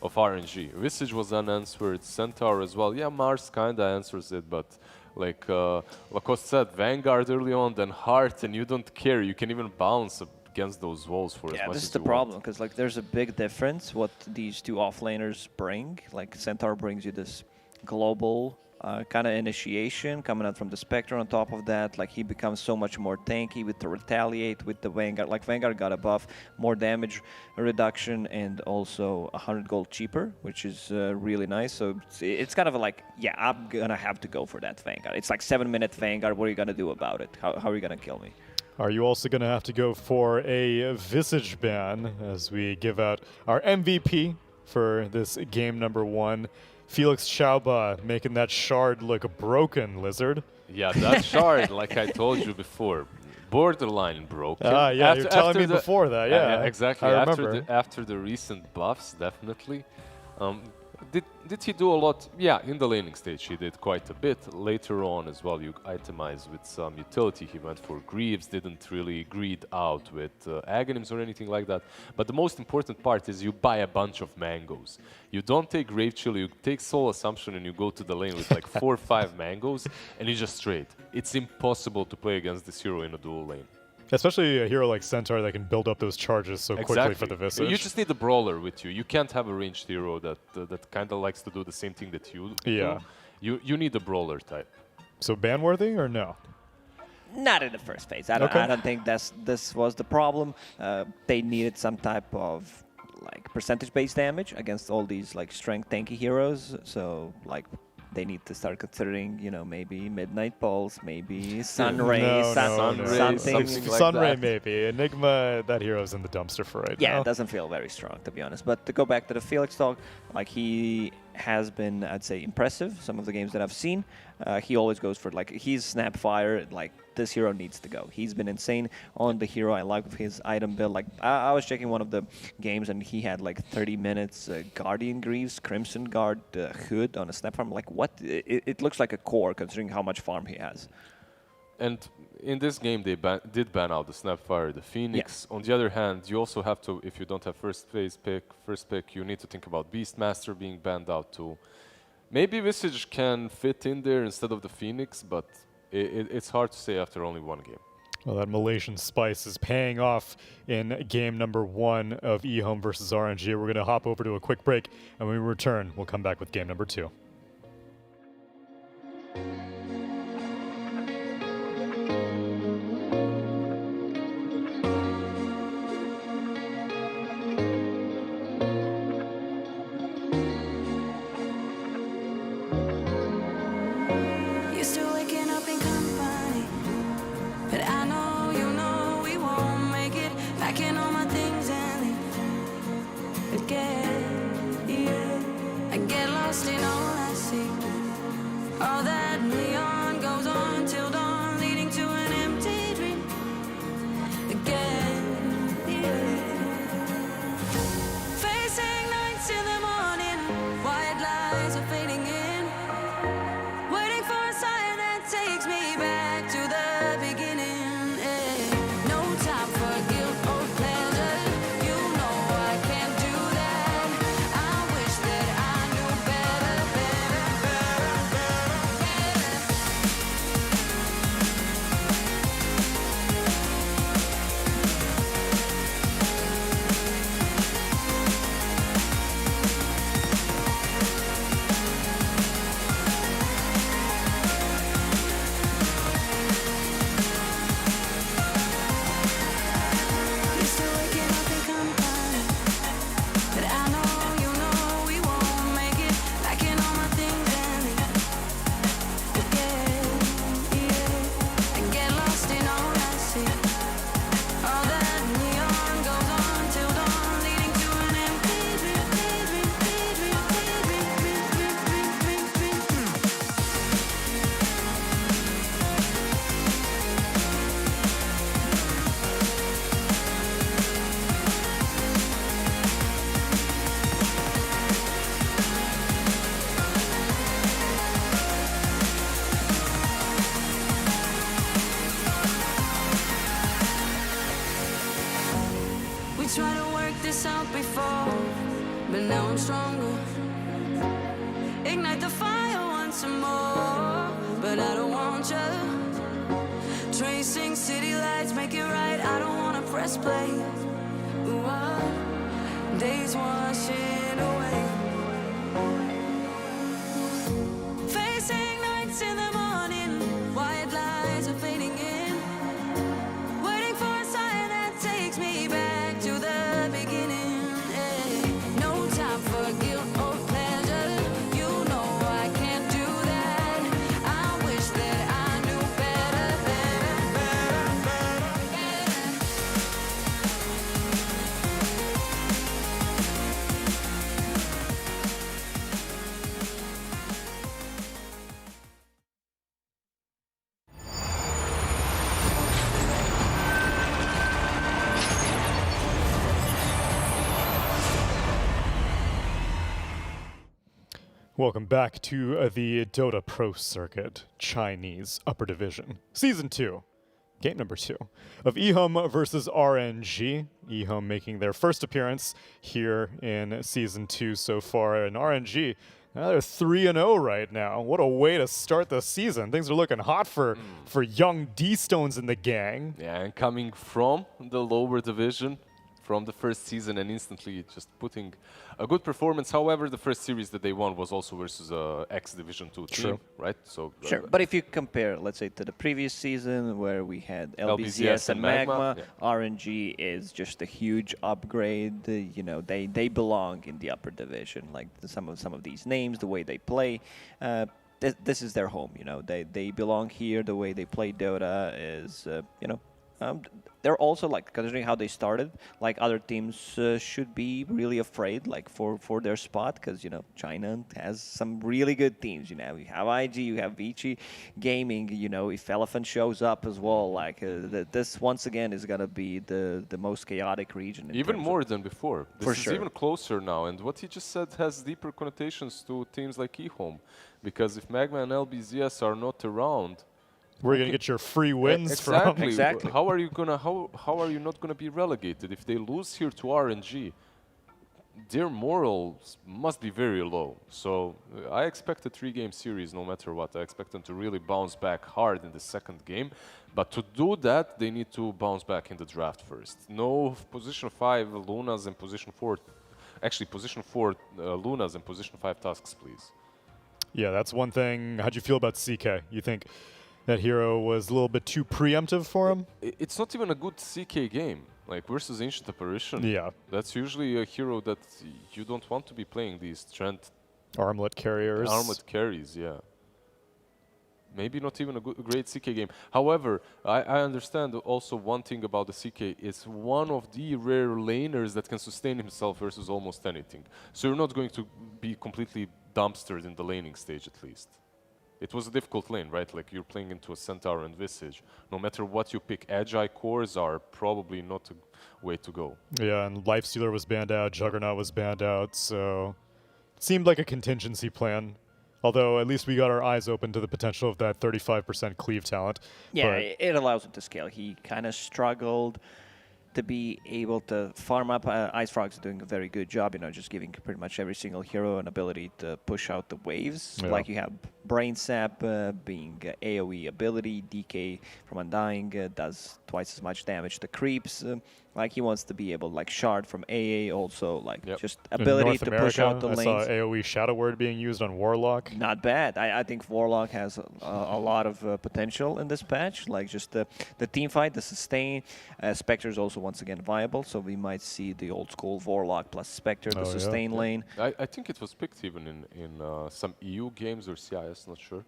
RNG. Visage was unanswered. Centaur as well. Yeah, Mars kind of answers it, but like Lacoste said, Vanguard early on, then Heart, and you don't care. You can even bounce against those walls for as much as you want. This is the problem, because like there's a big difference what these two offlaners bring. Like Centaur brings you this global kind of initiation coming out from the Spectre. On top of that, like he becomes so much more tanky with the retaliate with the Vanguard. Like Vanguard got a buff, more damage reduction, and also 100 gold cheaper, which is really nice. So it's kind of like, yeah, I'm gonna have to go for that Vanguard. It's like 7-minute Vanguard. What are you gonna do about it? How are you gonna kill me? Are you also going to have to go for a Visage ban as we give out our MVP for this game number 1? Felix Chauba making that shard look broken, Lizard. Yeah, that shard, like I told you before, borderline broken. Yeah, you were telling me before that, yeah. Exactly, I remember. After the recent buffs, definitely. Did he do a lot? Yeah, in the laning stage he did quite a bit. Later on as well, you itemize with some utility. He went for Greaves, didn't really greed out with Aghanims or anything like that. But the most important part is you buy a bunch of mangoes. You don't take Grave Chill, you take Soul Assumption and you go to the lane with like 4 or 5 mangoes and you just trade. It's impossible to play against this hero in a dual lane. Especially a hero like Centaur that can build up those charges so quickly for the Visage. You just need a brawler with you. You can't have a ranged hero that kind of likes to do the same thing that you do. Yeah. You need a brawler type. So ban worthy or no? Not in the first phase. I don't think this was the problem. They needed some type of like percentage-based damage against all these like strength tanky heroes. So like they need to start considering, you know, maybe Midnight Pulse, maybe Sunray, something like Sunray that. maybe. Enigma, that hero's in the dumpster for right now. Yeah, it doesn't feel very strong, to be honest. But to go back to the Felix talk, like he has been, I'd say, impressive. Some of the games that I've seen, he always goes for, like, he's Snapfire. Like, this hero needs to go. He's been insane on the hero. I like his item build. Like, I was checking one of the games, and he had, like, 30 minutes Guardian Greaves, Crimson Guard, Hood on a Snapfire. I'm like, what? It looks like a core, considering how much farm he has. And in this game, they did ban out the Snapfire, the Phoenix. Yeah. On the other hand, you also have to, if you don't have first pick, you need to think about Beastmaster being banned out too. Maybe Visage can fit in there instead of the Phoenix, but it's hard to say after only one game. Well, that Malaysian spice is paying off in game number 1 of eHome versus RNG. We're going to hop over to a quick break, and when we return, we'll come back with game number 2. Used to waking up in company, but I know you know we won't make it. Packing all my things and leave again. Yeah, I get lost in all I see. All that neon goes on till dawn, leading to an empty dream again. Yeah, facing nights in the morning, white lies are fading in. Waiting for a sign that takes me back to the beginning. No time for guilt or pleasure. You know I can't do that. I wish that I knew better, better, Used to waking up in company, but I know you know we won't make it. Packing all my things and leave again. Yeah, I get lost in all I see. All that neon goes on till dawn, leading to an empty We tried to work this out before, but now I'm stronger. Ignite the fire once more, but I don't want you. Tracing city lights, make it right. I don't wanna press play. Ooh, days washing away. Facing Welcome back to the Dota Pro Circuit Chinese Upper Division, Season 2, Game number 2 of eHome versus RNG. eHome making their first appearance here in Season 2 so far, and RNG, now they're 3-0 right now. What a way to start the season. Things are looking hot for young D-Stones in the gang. Yeah, and coming from the lower division, from the first season, and instantly just putting a good performance. However, the first series that they won was also versus X Division 2 team, right? So sure, but if you compare, let's say, to the previous season where we had LBZS and Magma, RNG is just a huge upgrade. You know, they belong in the upper division. Like some of these names, the way they play. This is their home. You know, they belong here. The way they play Dota is, you know. They're also, like, considering how they started, like other teams should be really afraid, like for their spot, because, you know, China has some really good teams. You know, you have IG, you have Vici Gaming. You know, if Elephant shows up as well, like this once again is gonna be the most chaotic region. Even more than before. This is sure. even closer now, and what he just said has deeper connotations to teams like eHome, because if Magma and LBZS are not around, where are you gonna get your free wins from? Exactly. How are you gonna? How are you not gonna be relegated if they lose here to RNG? Their morals must be very low. So I expect a 3-game series no matter what. I expect them to really bounce back hard in the second game. But to do that, they need to bounce back in the draft first. No position 5 Lunas and position 4. Actually, position 4 Lunas and position 5 Tusks, please. Yeah, that's one thing. How'd you feel about CK? You think that hero was a little bit too preemptive for him? It's not even a good CK game. Like versus Ancient Apparition. Yeah. That's usually a hero that you don't want to be playing these Trent armlet carriers. Armlet carries, yeah. Maybe not even a great CK game. However, I understand also one thing about the CK is one of the rare laners that can sustain himself versus almost anything. So you're not going to be completely dumpstered in the laning stage at least. It was a difficult lane, right? Like you're playing into a Centaur and Visage. No matter what you pick, Agi cores are probably not a way to go. Yeah, and Lifestealer was banned out, Juggernaut was banned out, so it seemed like a contingency plan. Although at least we got our eyes open to the potential of that 35% cleave talent. Yeah, it allows him to scale. He kind of struggled to be able to farm up. IceFrog's doing a very good job, you know, just giving pretty much every single hero an ability to push out the waves. Yeah. Like you have Brain Sap being AoE ability, DK from Undying does twice as much damage to creeps. Like he wants to be able, like Shard from AA also, like just ability to push out the lanes. I saw AoE Shadow Word being used on Warlock. Not bad. I think Warlock has a lot of potential in this patch. Like just the team fight, the sustain. Spectre is also once again viable, so we might see the old school Warlock plus Spectre, the sustain lane. I think it was picked even in some EU games or CIS, not sure.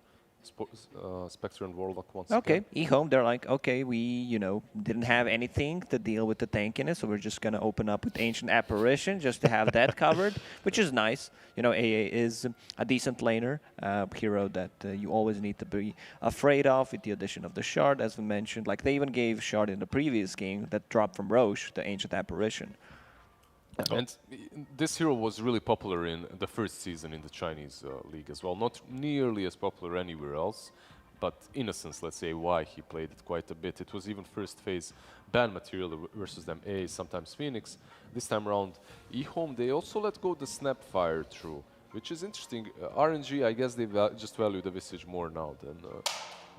Spectre and Warlock once again. eHome, they're like, okay, we, you know, didn't have anything to deal with the tankiness, so we're just going to open up with Ancient Apparition just to have that covered, which is nice. You know, AA is a decent laner, hero that you always need to be afraid of with the addition of the Shard, as we mentioned. Like, they even gave Shard in the previous game that dropped from Roche, the Ancient Apparition. And this hero was really popular in the first season in the Chinese league as well. Not nearly as popular anywhere else, but Innocence, let's say, why he played it quite a bit. It was even first phase ban material versus them A, sometimes Phoenix. This time around, eHome, they also let go the Snapfire through, which is interesting. RNG, I guess they just value the Visage more now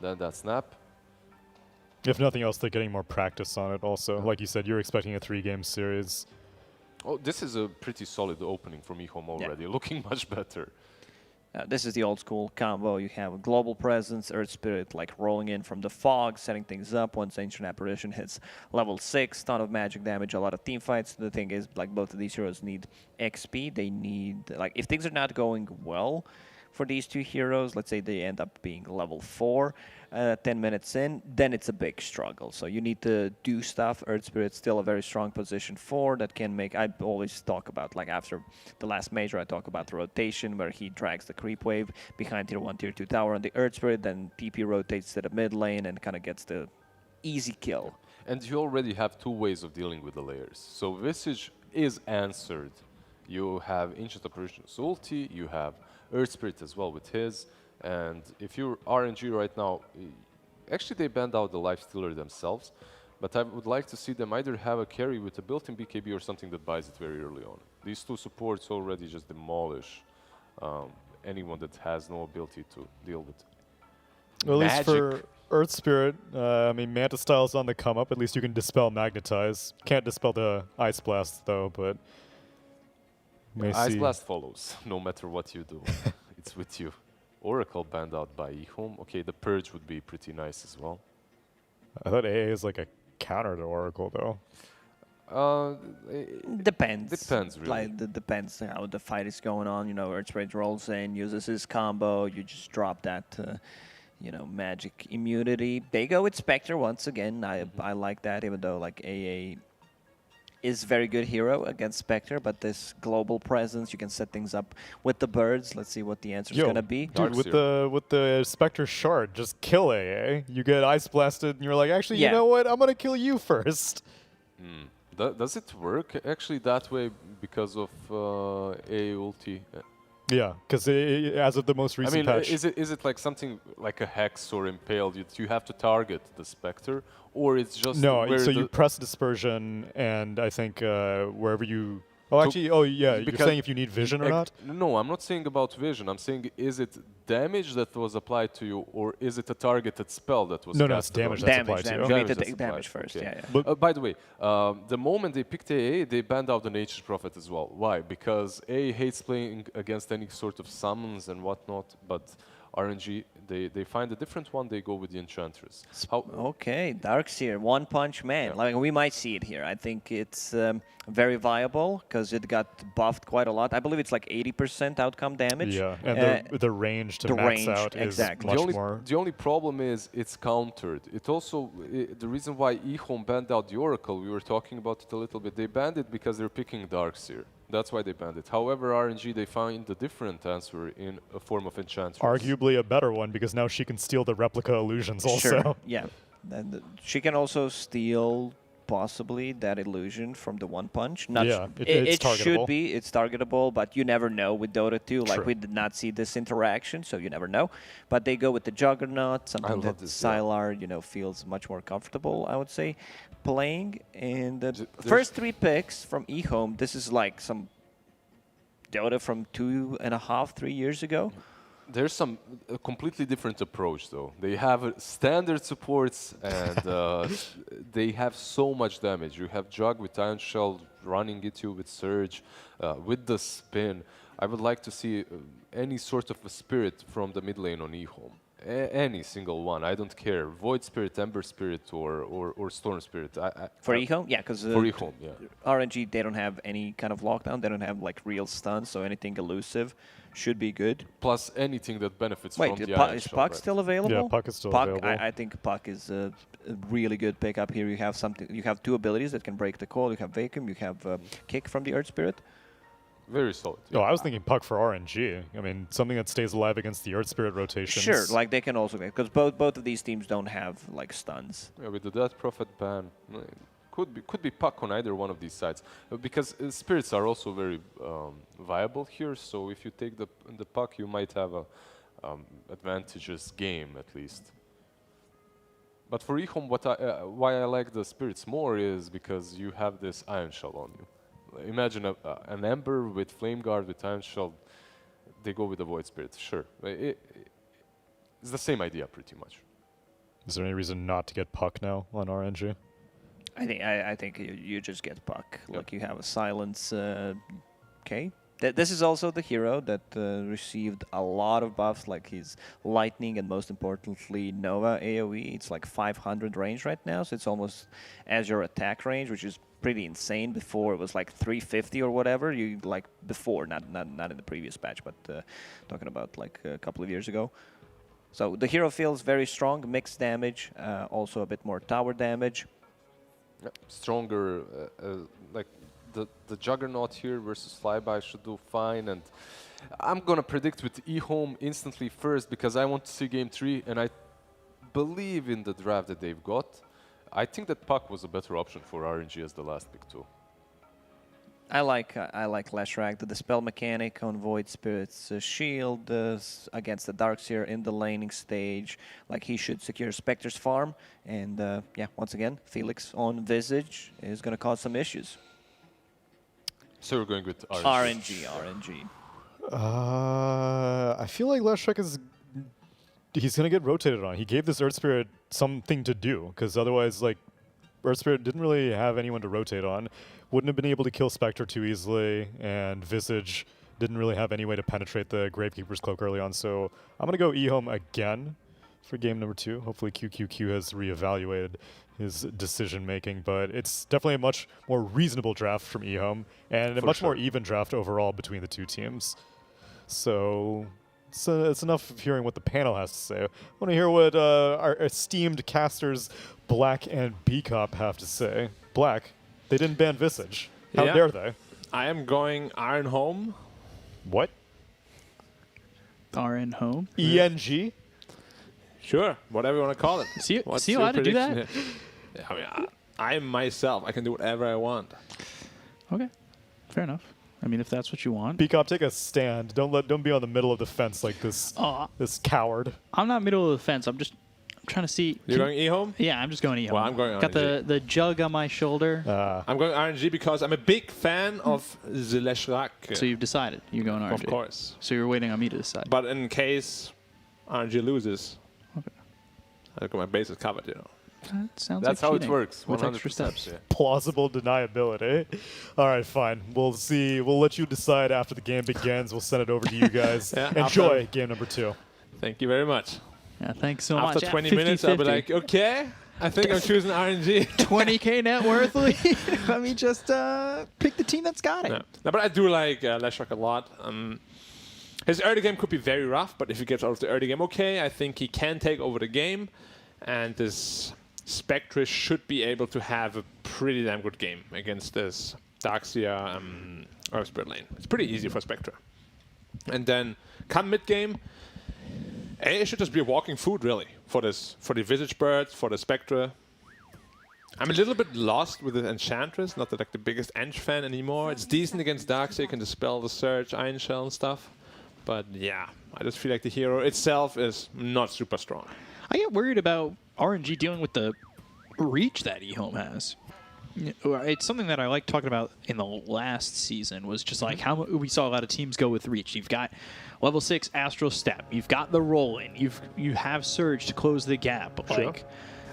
than that Snap. If nothing else, they're getting more practice on it also. Like you said, you're expecting a 3-game series. Oh, this is a pretty solid opening from eHome already, looking much better. This is the old school combo. You have a global presence, Earth Spirit like rolling in from the fog, setting things up. Once Ancient Apparition hits level 6, ton of magic damage, a lot of team fights. The thing is, like, both of these heroes need XP. They need, like, if things are not going well for these two heroes, let's say they end up being level 4, 10 minutes in, then it's a big struggle. So you need to do stuff. Earth Spirit's still a very strong position 4 that can make, I always talk about, like after the last major, I talk about the rotation where he drags the creep wave behind tier 1, tier 2 tower on the Earth Spirit, then TP rotates to the mid lane and kind of gets the easy kill. And you already have 2 ways of dealing with the layers. So Visage is answered. You have Ancient Apparition's ulti, you have Earth Spirit as well with his. And if you're RNG right now, actually they banned out the Lifestealer themselves, but I would like to see them either have a carry with a built-in BKB or something that buys it very early on. These two supports already just demolish anyone that has no ability to deal with Well, at least magic. for Earth Spirit, I mean, Manta Style's on the come up. At least you can dispel Magnetize. Can't dispel the Ice Blast, though, but... Ice see. Blast follows, no matter what you do. It's with you. Oracle banned out by eHome. Okay, the Purge would be pretty nice as well. I thought AA is like a counter to Oracle, though. Depends. Depends, really. Like, depends how the fight is going on. You know, Earthspread rolls in, uses his combo. You just drop that, you know, magic immunity. They go with Spectre once again. I like that, even though like AA is very good hero against Spectre, but this global presence, you can set things up with the birds. Let's see what the answer is gonna be. Dude, with the Spectre Shard, just kill AA. You get Ice Blasted, and you're like, actually, Yeah. you know what? I'm gonna kill you first. Does it work actually that way because of AA ulti? Yeah, because as of the most I recent mean, patch, is it like something like a Hex or Impale? You have to target the Spectre, or it's just no. where So the you press Dispersion, and I think wherever you. Oh, actually, oh yeah. You're saying if you need vision or not? No, I'm not saying about vision. I'm saying is it damage that was applied to you, or is it a targeted spell that was? No, it's casted on damage you? that's applied to you. You need to that's take damage applied, first. okay. Yeah, yeah. By the way, the moment they picked AA, they banned out the Nature's Prophet as well. Why? Because AA hates playing against any sort of summons and whatnot, but RNG, they find a different one, they go with the Enchantress. Okay, Darkseer, One Punch Man. Like we might see it here. I think it's very viable because it got buffed quite a lot. I believe it's like 80% outcome damage. Yeah, and the range to max out is much more. The only problem is it's countered. It also, the reason why eHome banned out the Oracle, we were talking about it a little bit, they banned it because they're picking Darkseer. That's why they banned it. However, RNG, they find a different answer in a form of Enchantress. Arguably a better one, because now she can steal the replica illusions also. Sure. Yeah. And she can also steal possibly that illusion from the One Punch. Not yeah, it targetable. should be. It's targetable, but you never know with Dota 2. Like, True. we did not see this interaction, so you never know. But they go with the Juggernaut, something that Sylar, you know, feels much more comfortable, I would say, playing. And the first 3 picks from eHome, this is like some Dota from 2.5, 3 years ago. There's a completely different approach, though. They have standard supports, and they have so much damage. You have Jug with Iron Shell running at you with Surge, with the spin. I would like to see any sort of a spirit from the mid lane on eHome. Any single one, I don't care. Void Spirit, Ember Spirit, or Storm Spirit. For eHome? Yeah, because for eHome, yeah. RNG, they don't have any kind of lockdown. They don't have like real stuns, so anything elusive should be good. Plus anything that benefits Wait, from the is Puck still available? Yeah, Puck is still available. I think Puck is a really good pickup here. You have something. You have 2 abilities that can break the cold. You have Vacuum. You have Kick from the Earth Spirit. Very solid. Oh, I was thinking Puck for RNG. I mean, something that stays alive against the Earth Spirit rotations. Sure, like they can also, because both of these teams don't have like stuns. Yeah, with the Death Prophet ban, could be Puck on either one of these sides, because spirits are also very viable here. So if you take the Puck, you might have a advantageous game at least. But for eHome, why I like the spirits more is because you have this Iron Shell on you. Imagine an Ember with Flame Guard with Iron Shell. They go with the Void Spirit. Sure, it's the same idea pretty much. Is there any reason not to get Puck now on RNG? I think you just get Puck. Yep. Like you have a silence. Okay. This is also the hero that received a lot of buffs, like his Lightning and most importantly Nova AoE. It's like 500 range right now, so it's almost as your attack range, which is pretty insane. Before it was like 350 or whatever. You like before, not in the previous patch, but talking about like a couple of years ago. So the hero feels very strong, mixed damage, also a bit more tower damage. Stronger, like the Juggernaut here versus Flyby should do fine, and I'm gonna predict with eHome instantly first because I want to see Game 3, and I believe in the draft that they've got. I think that Puck was a better option for RNG as the last pick too. I like Leshrac. The Dispel mechanic on Void Spirit's shield against the Darkseer in the laning stage. Like, he should secure Spectre's farm. And yeah, once again, Felix on Visage is going to cause some issues. So we're going with RNG. RNG. I feel like Leshrac he's going to get rotated on. He gave this Earth Spirit something to do, because otherwise, like, Earth Spirit didn't really have anyone to rotate on. Wouldn't have been able to kill Spectre too easily, and Visage didn't really have any way to penetrate the Gravekeeper's Cloak early on. So I'm going to go eHome again for game number 2. Hopefully QQQ has reevaluated his decision-making, but it's definitely a much more reasonable draft from eHome, and a much more even draft overall between the two teams. So it's enough of hearing what the panel has to say. I want to hear what our esteemed casters Black and BCOP have to say. Black, they didn't ban Visage. How dare they? I am going Iron Home. What? RN Home? ENG? Sure, whatever you want to call it. See you allowed to do that? Yeah, I mean, I myself, I can do whatever I want. Okay, fair enough. I mean, if that's what you want. BCOP, take a stand. Don't be on the middle of the fence like this. This coward. I'm not middle of the fence. I'm trying to see. You're going eHome? Yeah, I'm just going eHome. Well, I'm going Got RNG. the jug on my shoulder. I'm going RNG because I'm a big fan of the Leshrac. So you've decided you're going RNG. Of course. So you're waiting on me to decide. But in case RNG loses, I got my bases covered, you know. That sounds That's like how it cheating works. with 100%. extra steps. Yeah. Plausible deniability. All right, fine. We'll see. We'll let you decide after the game begins. We'll send it over to you guys. Enjoy game number 2. Thank you very much. Yeah, thanks so much. After 20 minutes, I'll be like, okay, I think I'm choosing RNG. 20K net worth lead. Let me just pick the team that's got it. No, but I do like Leshrac a lot. His early game could be very rough, but if he gets out of the early game okay, I think he can take over the game. And this Spectre should be able to have a pretty damn good game against this Darkseer Earth Spirit lane. It's pretty easy for Spectre. And then come mid-game, it should just be a walking food, really, for the Visage Birds, for the Spectre. I'm a little bit lost with the Enchantress, not like the biggest Ench fan anymore. It's decent against Darkseer, can dispel the Surge, Iron Shell and stuff. But yeah, I just feel like the hero itself is not super strong. I get worried about RNG dealing with the reach that eHome has. It's something that I like talking about in the last season, was just like how we saw a lot of teams go with reach. You've got level 6 Astral Step. You've got the roll-in. You have Surge to close the gap. Sure. Like,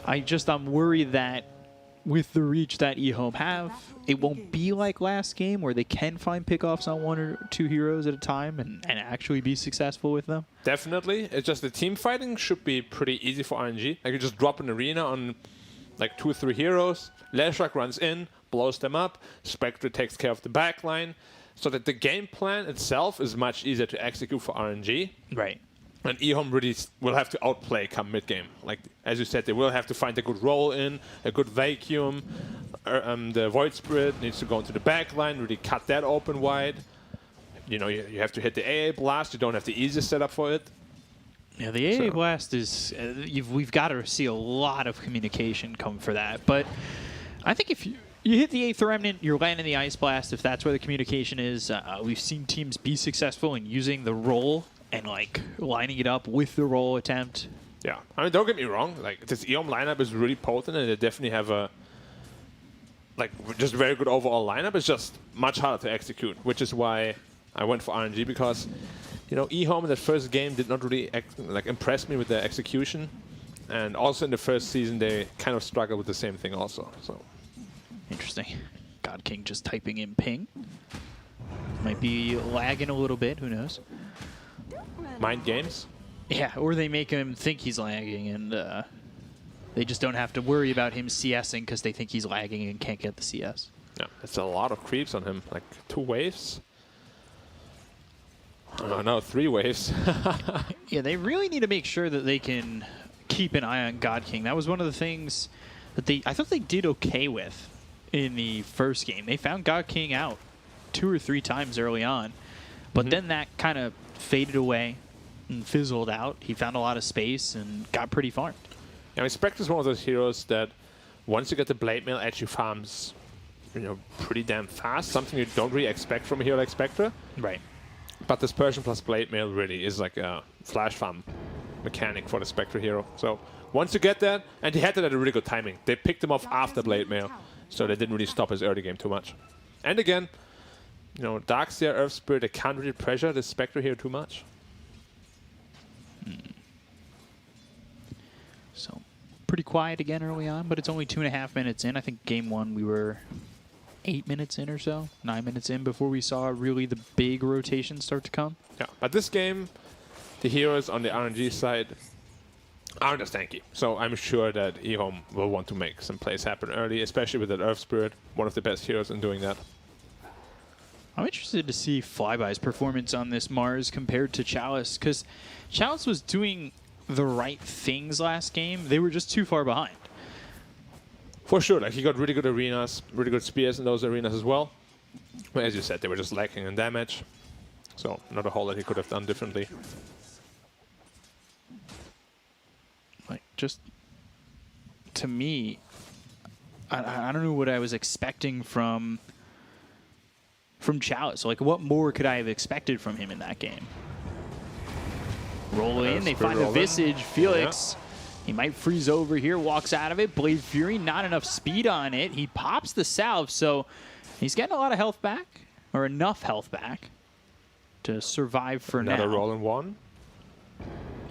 I'm worried that with the reach that eHome have, it won't be like last game where they can find pickoffs on 1 or 2 heroes at a time and actually be successful with them. Definitely. It's just the team fighting should be pretty easy for RNG. Like, you just drop an arena on like 2 or 3 heroes. Leshrac runs in, blows them up. Spectre takes care of the backline. So that the game plan itself is much easier to execute for RNG. Right. And eHome really will have to outplay come mid-game. Like, as you said, they will have to find a good roll-in, a good vacuum. The Void Spirit needs to go into the back line, really cut that open wide. You know, you have to hit the AA Blast. You don't have the easiest setup for it. Yeah, the AA Blast is... we've got to see a lot of communication come for that. But I think if you hit the 8th Remnant, you're landing the Ice Blast, if that's where the communication is. We've seen teams be successful in using the roll and like lining it up with the roll attempt. Yeah, I mean, don't get me wrong. Like, this eHome lineup is really potent, and they definitely have a just very good overall lineup. It's just much harder to execute, which is why I went for RNG, because you know eHome in that first game did not really impress me with their execution, and also in the first season they kind of struggled with the same thing also. So interesting. God King just typing in ping. Might be lagging a little bit. Who knows? Mind games? Yeah, or they make him think he's lagging, and they just don't have to worry about him CSing because they think he's lagging and can't get the CS. Yeah, it's a lot of creeps on him. Like 2 waves? Oh, no, 3 waves. Yeah, they really need to make sure that they can keep an eye on God King. That was one of the things that I thought they did okay with in the first game. They found God King out 2 or 3 times early on, but then that kind of faded away and fizzled out. He found a lot of space and got pretty farmed. Yeah, I mean, Spectre is one of those heroes that once you get the Blade Mail, actually farms pretty damn fast. Something you don't really expect from a hero like Spectre. Right. But dispersion plus blade mail really is like a flash farm mechanic for the Spectre hero. So once you get that, and he had that at a really good timing. They picked him off after blade mail, so they didn't really stop his early game too much. And again, Darkseer, Earth Spirit, they can't really pressure the Spectre here too much. So pretty quiet again early on, but it's only 2.5 minutes in. I think game 1 we were 8 minutes in or so, 9 minutes in before we saw really the big rotation start to come. Yeah, but this game, the heroes on the RNG side aren't as tanky. So I'm sure that eHome will want to make some plays happen early, especially with that Earth Spirit, one of the best heroes in doing that. I'm interested to see Flyby's performance on this Mars compared to Chalice, because Chalice was doing the right things last game. They were just too far behind. For sure, like he got really good arenas, really good spears in those arenas as well. But as you said, they were just lacking in damage. So not a whole lot he could have done differently. Like, just to me, I don't know what I was expecting from Chalice. Like, what more could I have expected from him in that game? Roll in, they find the Visage. Felix, he might freeze over here, walks out of it. Blade Fury, not enough speed on it. He pops the salve, so he's getting a lot of health back, or enough health back to survive for now. Another roll in one.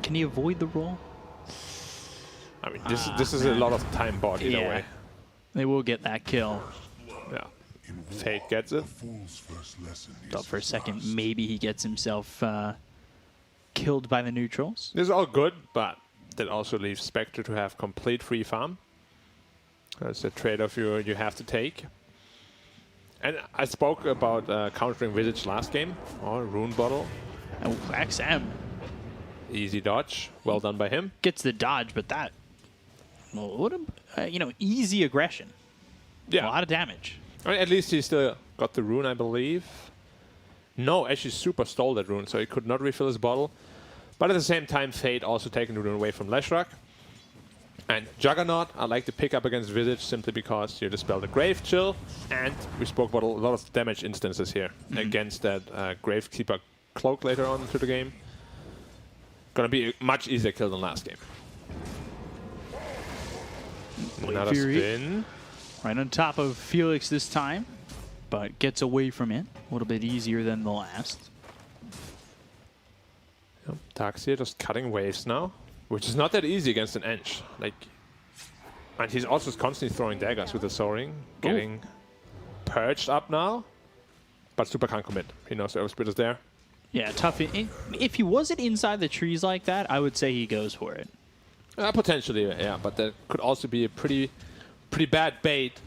Can he avoid the roll? I mean, this is a lot of time bought either way. They will get that kill. Yeah. Fate gets it. Thought for a second maybe he gets himself killed by the neutrals. This is all good, but that also leaves Spectre to have complete free farm. That's a trade-off you have to take. And I spoke about countering Visage last game. Oh, Rune Bottle. Oh, XM. Easy dodge. Well done by him. Gets the dodge, but that... Well, what a, easy aggression. Yeah. A lot of damage. I mean, at least he still got the rune, I believe. No, actually Super stole that rune, so he could not refill his bottle. But at the same time, Fate also taking the rune away from Leshrac. And Juggernaut, I like to pick up against Visage simply because you dispel the Grave Chill, and we spoke about a lot of damage instances here against that Gravekeeper Cloak later on into the game. Gonna be a much easier kill than last game. Another spin. Right on top of Felix this time, but gets away from it. A little bit easier than the last. Yep. Darkseer just cutting waves now, which is not that easy against an Ench. And he's also constantly throwing daggers with the Soaring, getting perched up now, but Super can't commit. He knows the Earth Spirit is there. Yeah, tough. If he wasn't inside the trees like that, I would say he goes for it. Potentially, yeah, but that could also be a pretty bad bait.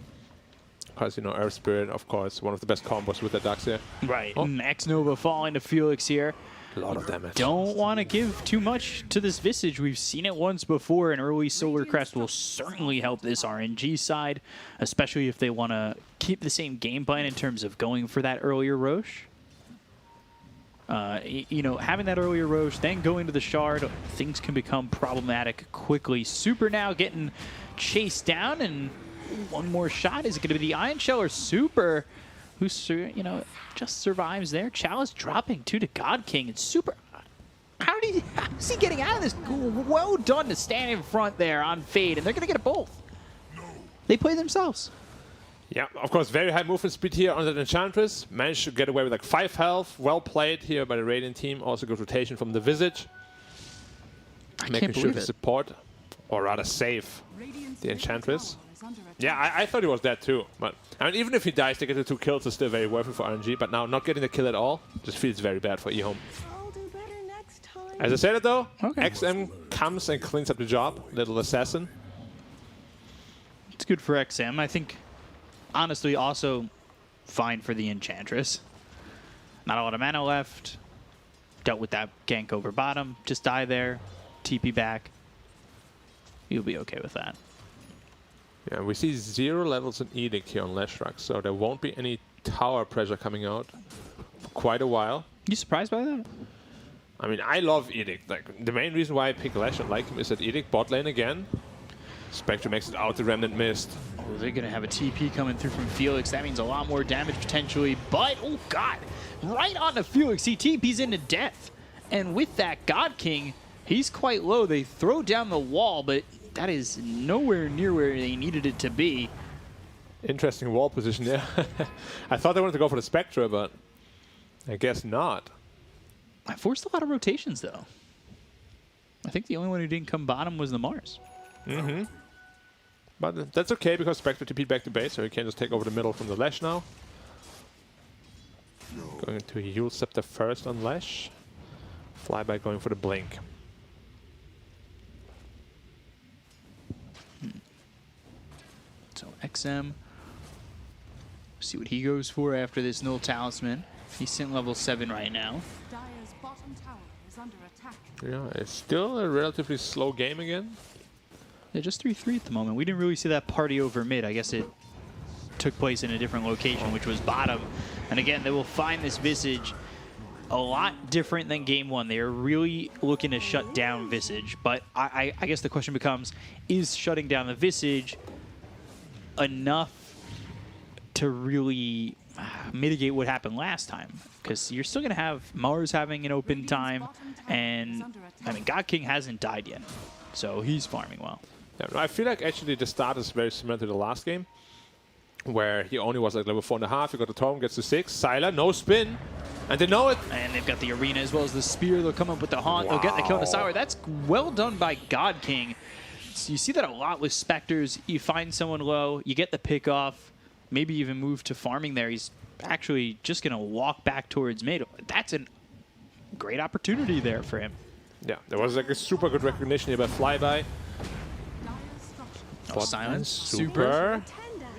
Because, Earth Spirit, of course, one of the best combos with the Darkseer. Right. Oh. X-Nova falling to Felix here. A lot of damage. Don't want to give too much to this Visage. We've seen it once before. An early Solar Crest will certainly help this RNG side, especially if they want to keep the same game plan in terms of going for that earlier Roche. Having that earlier Roche, then going to the Shard, things can become problematic quickly. Super now getting chased down, and one more shot. Is it going to be the Ion Shell or Super, who, just survives there? Chalice dropping to God King, and Super, how is he getting out of this? Well done to stand in front there on Fade, and they're going to get it both. They play themselves. Yeah, of course, very high movement speed here on the Enchantress. Managed to get away with like 5 health. Well played here by the Radiant team. Also good rotation from the Visage. Making sure to support, or rather save, the Enchantress. Yeah, I thought he was dead too. But I mean, even if he dies, to get the 2 kills is still very worth it for RNG. But now not getting the kill at all just feels very bad for eHome. As I said it though, XM comes and cleans up the job. Little assassin. It's good for XM. I think, honestly, also fine for the Enchantress. Not a lot of mana left. Dealt with that gank over bottom. Just die there. TP back. You'll be okay with that. Yeah, we see 0 levels in Edict here on Leshrac, so there won't be any tower pressure coming out for quite a while. You surprised by that? I mean, I love Edict. Like, the main reason why I pick Lesh and like him is that Edict bot lane again. Spectre makes it out, the Remnant missed. Oh, they're going to have a TP coming through from Felix. That means a lot more damage potentially. But, oh God, right onto Felix. He TPs into death. And with that, God King, he's quite low. They throw down the wall, but that is nowhere near where they needed it to be. Interesting wall position there. I thought they wanted to go for the Spectre, but I guess not. I forced a lot of rotations, though. I think the only one who didn't come bottom was the Mars. Mm-hmm. But that's okay, because Spectre TP'd back to base, so he can just take over the middle from the Lash now. Going to Eul Scepter first on Lash. Flyby going for the Blink. So XM, see what he goes for after this Null Talisman. He's sitting level 7 right now. Dire's bottom tower is under attack. Yeah, it's still a relatively slow game again. Yeah, just 3-3 at the moment. We didn't really see that party over mid. I guess it took place in a different location, which was bottom. And again, they will find this Visage a lot different than game 1. They are really looking to shut down Visage. But I guess the question becomes, is shutting down the Visage enough to really mitigate what happened last time? Because you're still going to have Mars having an open time, and I mean, God King hasn't died yet, so he's farming well. Yeah, I feel like actually the start is very similar to the last game, where he only was like level 4.5, he got the Torm, gets to 6, Sylar, no spin, and they know it. And they've got the Arena as well as the Spear. They'll come up with the Haunt, they'll get the kill on the Sylar. That's well done by God King. So you see that a lot with Spectres. You find someone low, you get the pick off, maybe even move to farming there. He's actually just going to walk back towards mid. That's a great opportunity there for him. Yeah, there was like a super good recognition here by Flyby. Oh, Silence, super.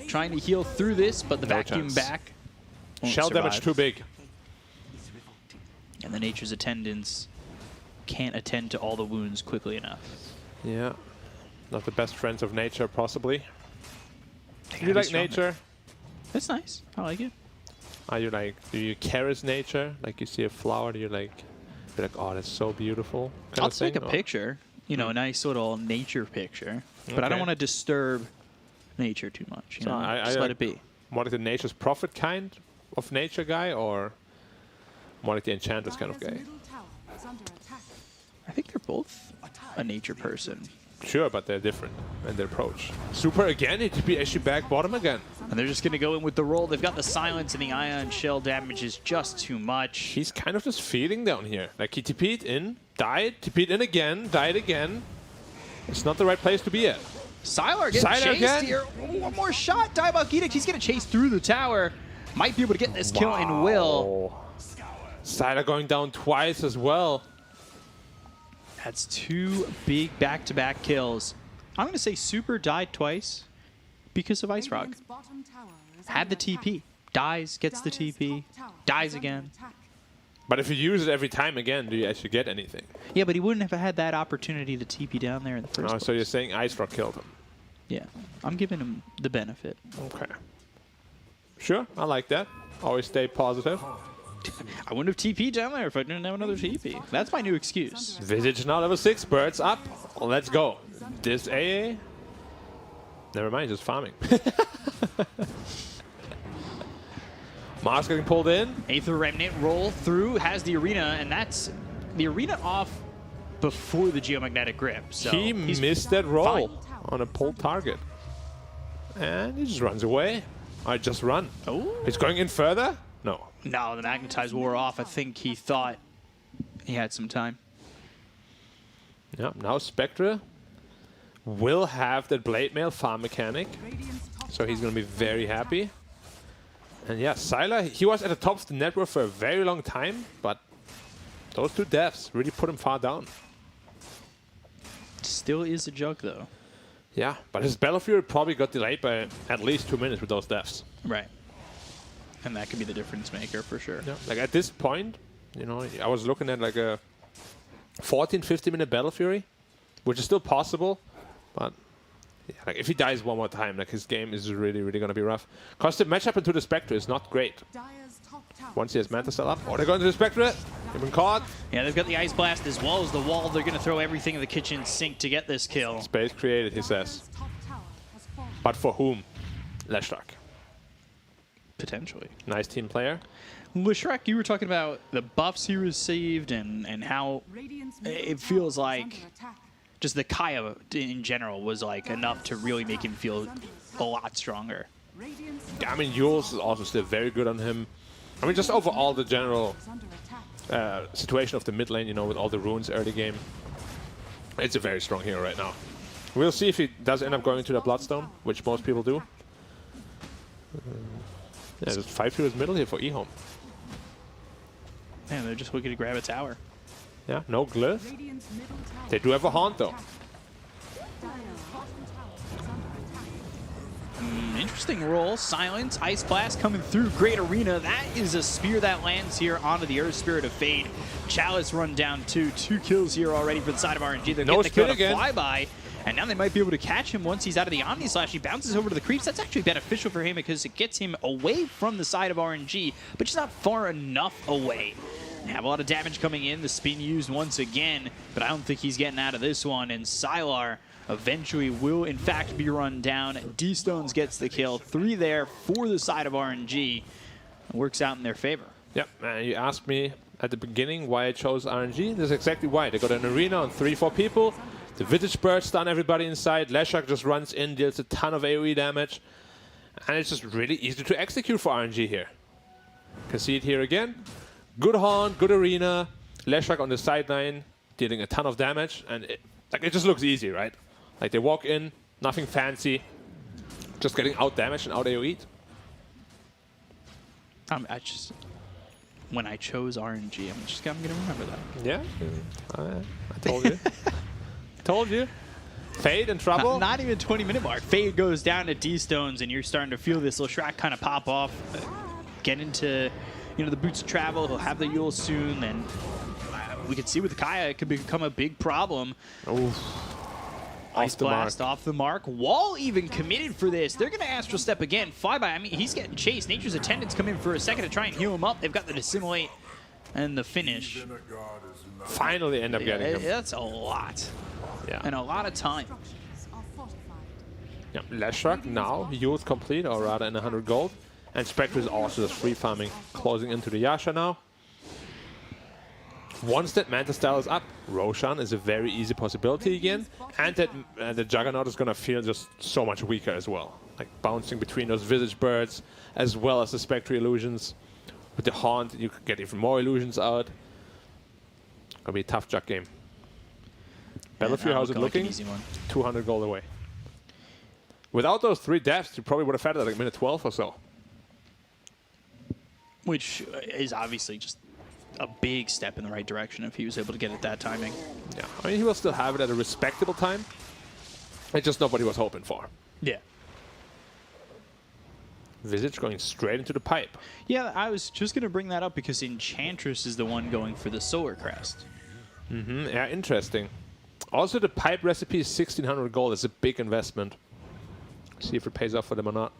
Trying to heal through this, but the vacuum back won't Shell survive. damage too big. And the Nature's Attendants can't attend to all the wounds quickly enough. Yeah. Not the best friends of nature, possibly. Do you like nature? That's nice. I like it. Are you like, do you caress nature? Like you see a flower, do you like, you're like, oh, that's so beautiful? I'll take a picture, you know, a nice little nature picture. But I don't want to disturb nature too much. You know, just let it be. More like the nature's prophet kind of nature guy, or more like the enchantress kind of guy? I think they're both a nature person. Sure, but they're different in their approach. Super again, he TP actually back bottom again. And they're just going to go in with the roll. They've got the Silence, and the Ion Shell damage is just too much. He's kind of just feeding down here. Like he TP'd in, died, TP'd in again, died again. It's not the right place to be at. Sylar getting chased here. One more shot. Diabolic Edict. He's going to chase through the tower. Might be able to get this kill and will. Sylar going down twice as well. That's 2 big back-to-back kills. I'm going to say Super died twice because of Ice Frog. Had the TP. Dies, gets the TP, dies again. But if you use it every time again, do you actually get anything? Yeah, but he wouldn't have had that opportunity to TP down there in the first place. So you're saying Ice Frog killed him? Yeah, I'm giving him the benefit. Okay. Sure, I like that. Always stay positive. I wouldn't have TP down there if I didn't have another TP. That's my new excuse. Visage now level 6, birds up. Let's go. This AA? Never mind, just farming. Mars getting pulled in. Aether Remnant roll through, has the Arena, and that's the Arena off before the Geomagnetic Grip. So he missed that roll on a pulled target. And he just runs away. I just run. Oh. He's going in further? No. No, the Magnetize wore off. I think he thought he had some time. Yeah, now Spectre will have that Blade Mail farm mechanic. So he's going to be very happy. And yeah, Sylar, he was at the top of the network for a very long time, but those 2 deaths really put him far down. Still is a jug, though. Yeah, but his Battle Fury probably got delayed by at least 2 minutes with those deaths. Right. And that could be the difference maker for sure. Yeah, like at this point, you know, I was looking at like a 14-15 minute Battle Fury, which is still possible, but yeah, like if he dies one more time, like his game is really, really going to be rough. Because the matchup into the Spectre is not great. Once he has Manta Cell up. Oh, they're going to the Spectre. They've been caught. Yeah, they've got the Ice Blast as well as the wall. They're going to throw everything in the kitchen sink to get this kill. Space created, he says. But for whom? Leshrac. Potentially. Nice team player. Leshrac, you were talking about the buffs he received and how it feels like just the Kaya in general was like enough to really make him feel a lot stronger. Yeah, I mean, Jules is also still very good on him. I mean, just overall the general situation of the mid lane, you know, with all the runes early game. It's a very strong hero right now. We'll see if he does end up going to the Bloodstone, which most people do. Yeah, there's 5 heroes middle here for eHome. Man, they're just looking to grab a tower. Yeah, no glyph. They do have a haunt though. Interesting roll. Silence. Ice Blast coming through. Great Arena. That is a spear that lands here onto the Earth Spirit of Fade. Chalice run down 2 kills here already for the side of RNG. They're No getting the kill to again. flyby. And now they might be able to catch him once he's out of the Omni Slash. He bounces over to the creeps. That's actually beneficial for him because it gets him away from the side of RNG, but just not far enough away. Have a lot of damage coming in. The spin used once again, but I don't think he's getting out of this one. And Sylar eventually will, in fact, be run down. D-Stones gets the kill. 3 there for the side of RNG. It works out in their favor. Yep, and you asked me at the beginning why I chose RNG. This is exactly why. They got an arena on 3-4 people. The Vintage Bird stun everybody inside. Leshrac just runs in, deals a ton of AoE damage. And it's just really easy to execute for RNG here. Can see it here again. Good haunt, good arena. Leshrac on the sideline, dealing a ton of damage. And it just looks easy, right? Like they walk in, nothing fancy. Just getting out damaged and out AoE'd. When I chose RNG, I'm gonna remember that. Yeah, I told you. Told you. Fade in trouble. Not even 20-minute mark. Fade goes down to D-Stones, and you're starting to feel this Leshrac kind of pop off. Get into, the boots of travel. He'll have the Yule soon, and we can see with Kaya, it could become a big problem. Oof. Ice Blast off the mark. Wall even committed for this. They're going to Astral Step again. Flyby, I mean, he's getting chased. Nature's Attendants come in for a second to try and heal him up. They've got the Dissimulate and the finish. Finally end up getting him. That's a lot. Yeah. And a lot of time. Yeah, Leshrac now, Youth complete, or rather in 100 gold. And Spectre is also just free farming, closing into the Yasha now. Once that Manta Style is up, Roshan is a very easy possibility again. And that the Juggernaut is going to feel just so much weaker as well. Like bouncing between those Visage Birds, as well as the Spectre illusions. With the Haunt, you could get even more illusions out. Gonna be a tough Jug game. Battlefield, how's it looking? 200 gold away. Without those 3 deaths, you probably would have had it like minute 12 or so. Which is obviously just a big step in the right direction if he was able to get it that timing. Yeah, I mean, he will still have it at a respectable time. It's just nobody was hoping for. Yeah. Visage going straight into the pipe. Yeah, I was just going to bring that up because Enchantress is the one going for the Solar Crest. Mm-hmm, yeah, interesting. Also, the pipe recipe is 1,600 gold. It's a big investment. See if it pays off for them or not.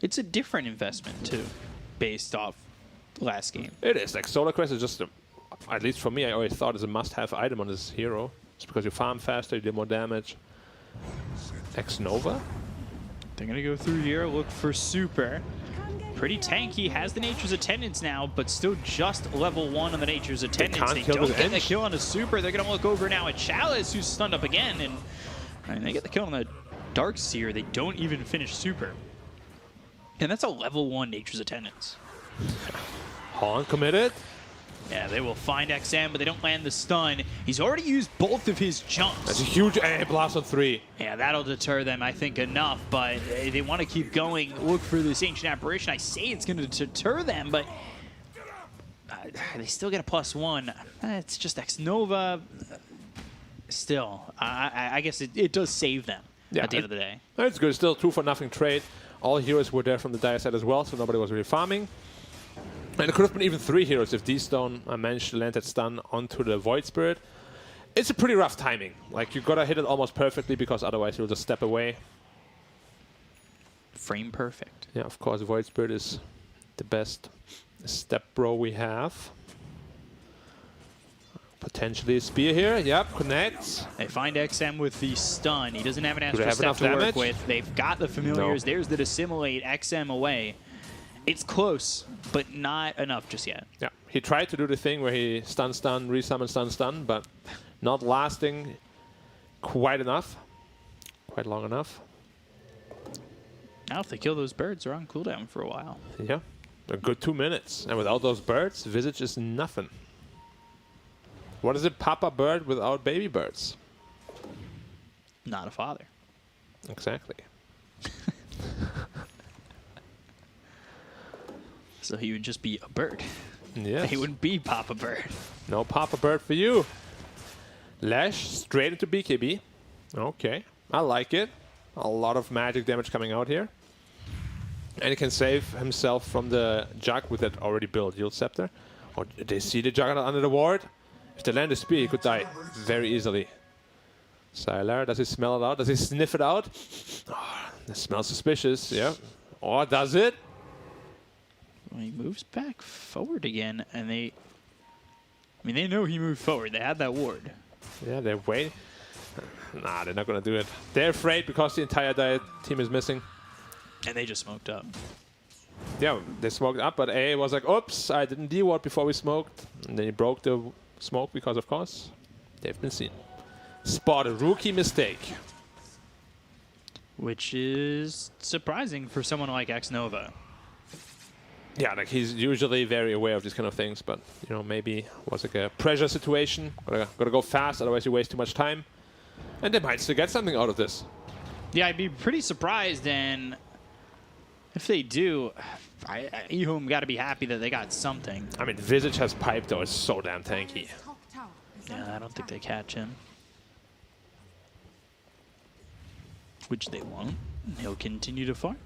It's a different investment, too, based off last game. It is. Like, Solar Crest is just, at least for me, I always thought it's a must-have item on this hero. It's because you farm faster, you do more damage. X-Nova? They're going to go through here, look for Super. Pretty tanky, has the Nature's Attendants now, but still just level 1 on the Nature's Attendants. They don't get the kill on a Super. They're going to look over now at Chalice, who's stunned up again, and they get the kill on the Darkseer. They don't even finish Super. And that's a level 1 Nature's Attendants. Haunt committed. Yeah, they will find XM, but they don't land the stun. He's already used both of his jumps. That's a huge blast on 3. Yeah, that'll deter them, I think, enough, but they want to keep going, look for this Ancient Apparition. I say it's going to deter them, but they still get a +1. It's just X-Nova. Still, I guess it does save them at the end of the day. It's good. Still 2-for-0 trade. All heroes were there from the Dire side as well, so nobody was really farming. And it could have been even 3 heroes if D-Stone managed to land that stun onto the Void Spirit. It's a pretty rough timing. Like, you gotta hit it almost perfectly because otherwise you'll just step away. Frame perfect. Yeah, of course, Void Spirit is the best step bro we have. Potentially a spear here. Yep, connects. They find XM with the stun. He doesn't have an Do they extra have step enough to work damage? with. They've got the familiars. No. There's the dissimilate XM away. It's close, but not enough just yet. Yeah, he tried to do the thing where he stun, resummon, stun, but not lasting quite enough. Quite long enough. Now if they kill those birds, they're on cooldown for a while. Yeah, a good 2 minutes. And without those birds, Visage is nothing. What is it, Papa Bird without baby birds? Not a father. Exactly. So he would just be a bird. Yes. He wouldn't be Papa Bird. No Papa Bird for you. Lash straight into BKB. Okay, I like it. A lot of magic damage coming out here. And he can save himself from the Jug with that already built Yield Scepter. Or did they see the Juggernaut under the ward? If they land a spear, he could die very easily. Sylar, does he smell it out? Does he sniff it out? Oh, it smells suspicious, yeah. Or does it? Well, he moves back forward again, and they... I mean, they know he moved forward. They had that ward. Yeah, they wait. Nah, they're not going to do it. They're afraid because the entire team is missing. And they just smoked up. Yeah, they smoked up, but A was like, oops, I didn't D-ward before we smoked. And then he broke the smoke because, of course, they've been seen. Spot a rookie mistake. Which is surprising for someone like Xnova. Yeah, like he's usually very aware of these kind of things, but, you know, maybe it was like a pressure situation. Gotta go fast, otherwise you waste too much time. And they might still get something out of this. Yeah, I'd be pretty surprised, and if they do, Ehum got to be happy that they got something. I mean, Visage has pipe, though. It's so damn tanky. Yeah, I don't think they catch him. Which they won't. He'll continue to farm.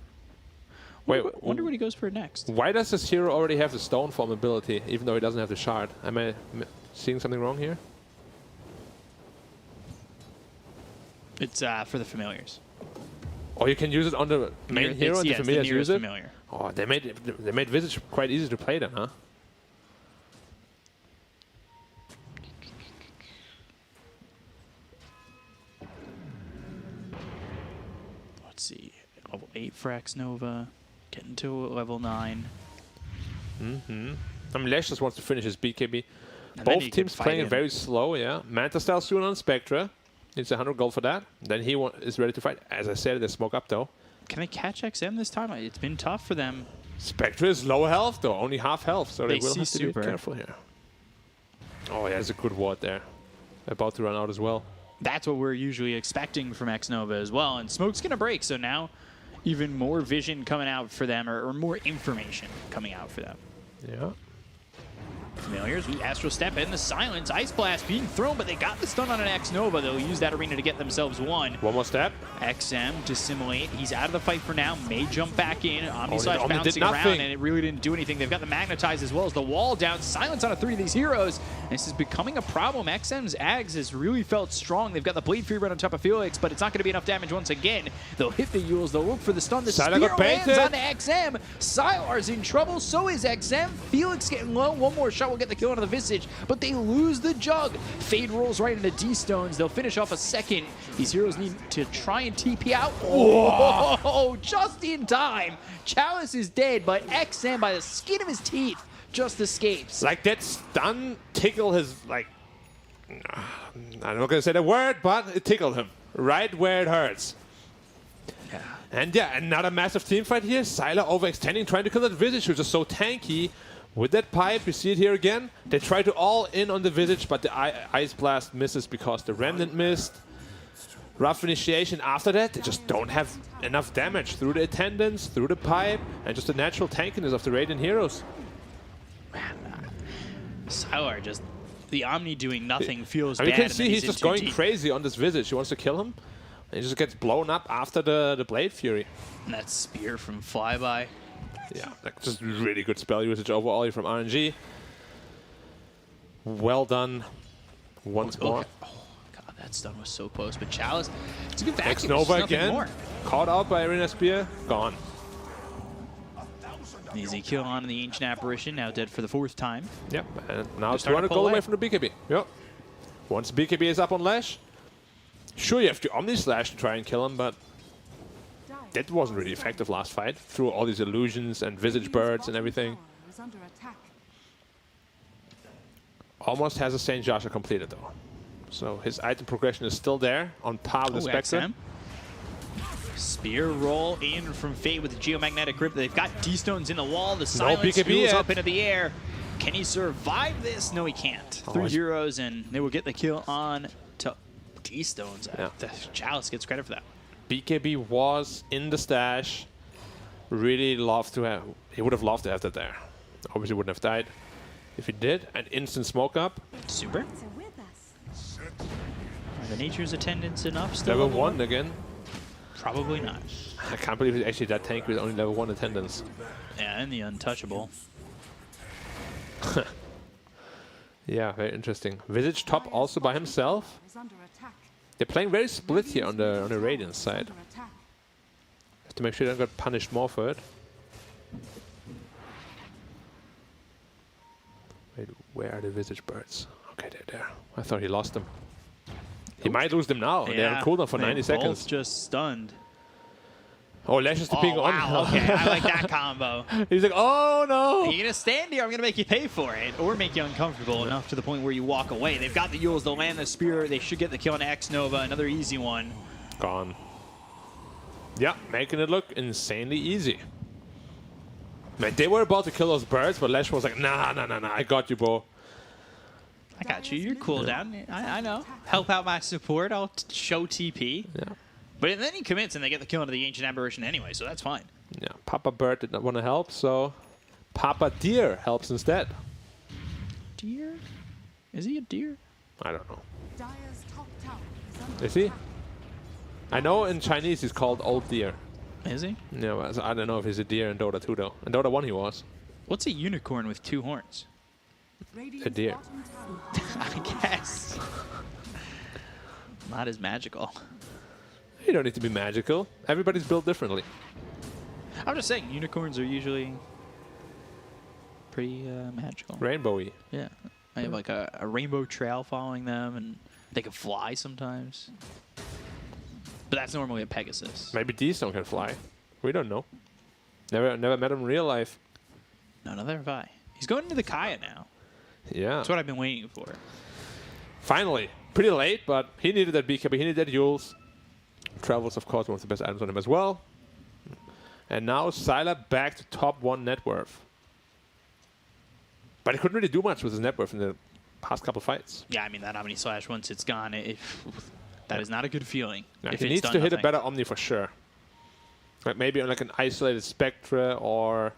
Wait, wonder what he goes for next. Why does this hero already have the stone form ability, even though he doesn't have the shard? Am I seeing something wrong here? It's for the familiars. Or you can use it on the main hero and the familiars use it? Familiar. Oh, they made Visage quite easy to play then, huh? Let's see. Level 8 for Xnova. Getting to level 9. Mm-hmm. I mean, Lash just wants to finish his BKB. And then Both he teams can fight playing it him. very slow, yeah. Manta style soon on Spectra. Needs 100 gold for that. Then he is ready to fight. As I said, they smoke up, though. Can they catch XM this time? It's been tough for them. Spectra is low health, though. Only half health, so they will see have to super. be careful here. Oh, yeah, there's a good ward there. About to run out as well. That's what we're usually expecting from Xnova as well. And Smoke's going to break, so now even more vision coming out for them, or more information coming out for them. Yeah. Familiars, Astral Step in the silence. Ice Blast being thrown, but they got the stun on an Xnova. They'll use that arena to get themselves one. One more step. XM, Dissimilate. He's out of the fight for now. May jump back in. Omni Slash Omni did bouncing around, nothing. and it really didn't do anything. They've got the Magnetize as well as the wall down. Silence on a 3 of these heroes. And this is becoming a problem. XM's Ags has really felt strong. They've got the Blade Fury right on top of Felix, but it's not going to be enough damage once again. They'll hit the Yules. They'll look for the stun. The Sylar spear got lands baited. on XM. Sylar's in trouble. So is XM. Felix getting low. One more shot will get the kill onto the Visage, but they lose the Jug. Fade rolls right into D-Stones. They'll finish off a second. These heroes need to try and TP out. Oh, just in time. Chalice is dead, but XM, by the skin of his teeth, just escapes. Like, that stun tickle his, like... I'm not going to say the word, but it tickled him. Right where it hurts. Yeah. And yeah, another massive team fight here. Sylar overextending, trying to kill that Visage, which is so tanky. With that pipe, you see it here again. They try to all in on the Visage, but the Ice Blast misses because the Remnant missed. Rough initiation after that. They just don't have enough damage through the attendance, through the pipe, and just the natural tankiness of the Radiant heroes. Sylar just, the Omni doing nothing feels I mean, bad. you can and see then he's in just too going deep. crazy on this Visage. He wants to kill him. And he just gets blown up after the Blade Fury. And that spear from Flyby. Yeah, like just really good spell usage overall here from RNG. Well done. Once more. Okay. Oh, God, that stun was so close. But Chalice, it's a good vacuum. Xnova Nothing again. more. Caught out by Arena Spear. Gone. Easy kill on the Ancient Apparition, now dead for the 4th time. Yep, and now They're starting to 200 pull gold away. away from the BKB. Yep. Once BKB is up on Lash, sure you have to Omni Slash to try and kill him, but that wasn't really effective last fight. Through all these illusions and Visage Birds and everything. Is under attack. Almost has a St. Joshua completed though. So his item progression is still there, on par with the Spectre. XM. Spear roll in from Fate with the Geomagnetic Grip. They've got D-Stones in the wall. The silence BKB goes yet. up into the air. Can he survive this? No, he can't. 3 heroes, and they will get the kill on to D-Stones. Yeah. The Chalice gets credit for that. BKB was in the stash. Really loved to have. He would have loved to have that there. Obviously wouldn't have died if he did. An instant smoke up. Super. Are the Nature's Attendants enough still? Level 1 again. Probably not. I can't believe it's actually that tank with only level 1 attendance. Yeah, and the Untouchable. Yeah, very interesting. Visage top also by himself. Is under attack. They're playing very split here on the Radiant side. Under attack. Have to make sure they don't get punished more for it. Wait, where are the Visage Birds? Okay, they're there. I thought he lost them. He might lose them now. They're on cooldown for 90 seconds. Both just stunned. Oh, Lash is the ping on. Wow, okay, I like that combo. He's like, oh no! You're gonna stand here, I'm gonna make you pay for it, or make you uncomfortable enough to the point where you walk away. They've got the Yules, they'll land the Spear, they should get the kill on X-Nova, another easy one. Gone. Yeah, making it look insanely easy. Man, they were about to kill those birds, but Lash was like, nah, I got you, bro. I got you, you're cool down. I know. Help out my support, I'll show TP. Yeah. But then he commits and they get the kill into the Ancient Aberration anyway, so that's fine. Yeah, Papa Bird did not want to help, so Papa Deer helps instead. Deer? Is he a deer? I don't know. Dire's top tower is under Is he? attack. I know in Chinese he's called Old Deer. Is he? Yeah, well, I don't know if he's a deer in Dota 2 though. In Dota 1 he was. What's a unicorn with 2 horns? Radiant's A deer. bottom tower. I guess. Not as magical. You don't need to be magical. Everybody's built differently. I'm just saying, unicorns are usually pretty magical. Rainbowy. Yeah. They have like a rainbow trail following them, and they can fly sometimes. But that's normally a Pegasus. Maybe D-Stone can fly. We don't know. Never met him in real life. No, neither have I. He's going into the Kaya now. Yeah. That's what I've been waiting for. Finally. Pretty late, but he needed that BKB. He needed that Yules. Travels, of course, one of the best items on him as well. And now Sylar back to top 1 net worth. But he couldn't really do much with his net worth in the past couple fights. Yeah, I mean, that Omni Slash, once it's gone, that is not a good feeling. Yeah, if he it's needs done to hit a nothing. better Omni for sure. Like maybe on like an isolated Spectre or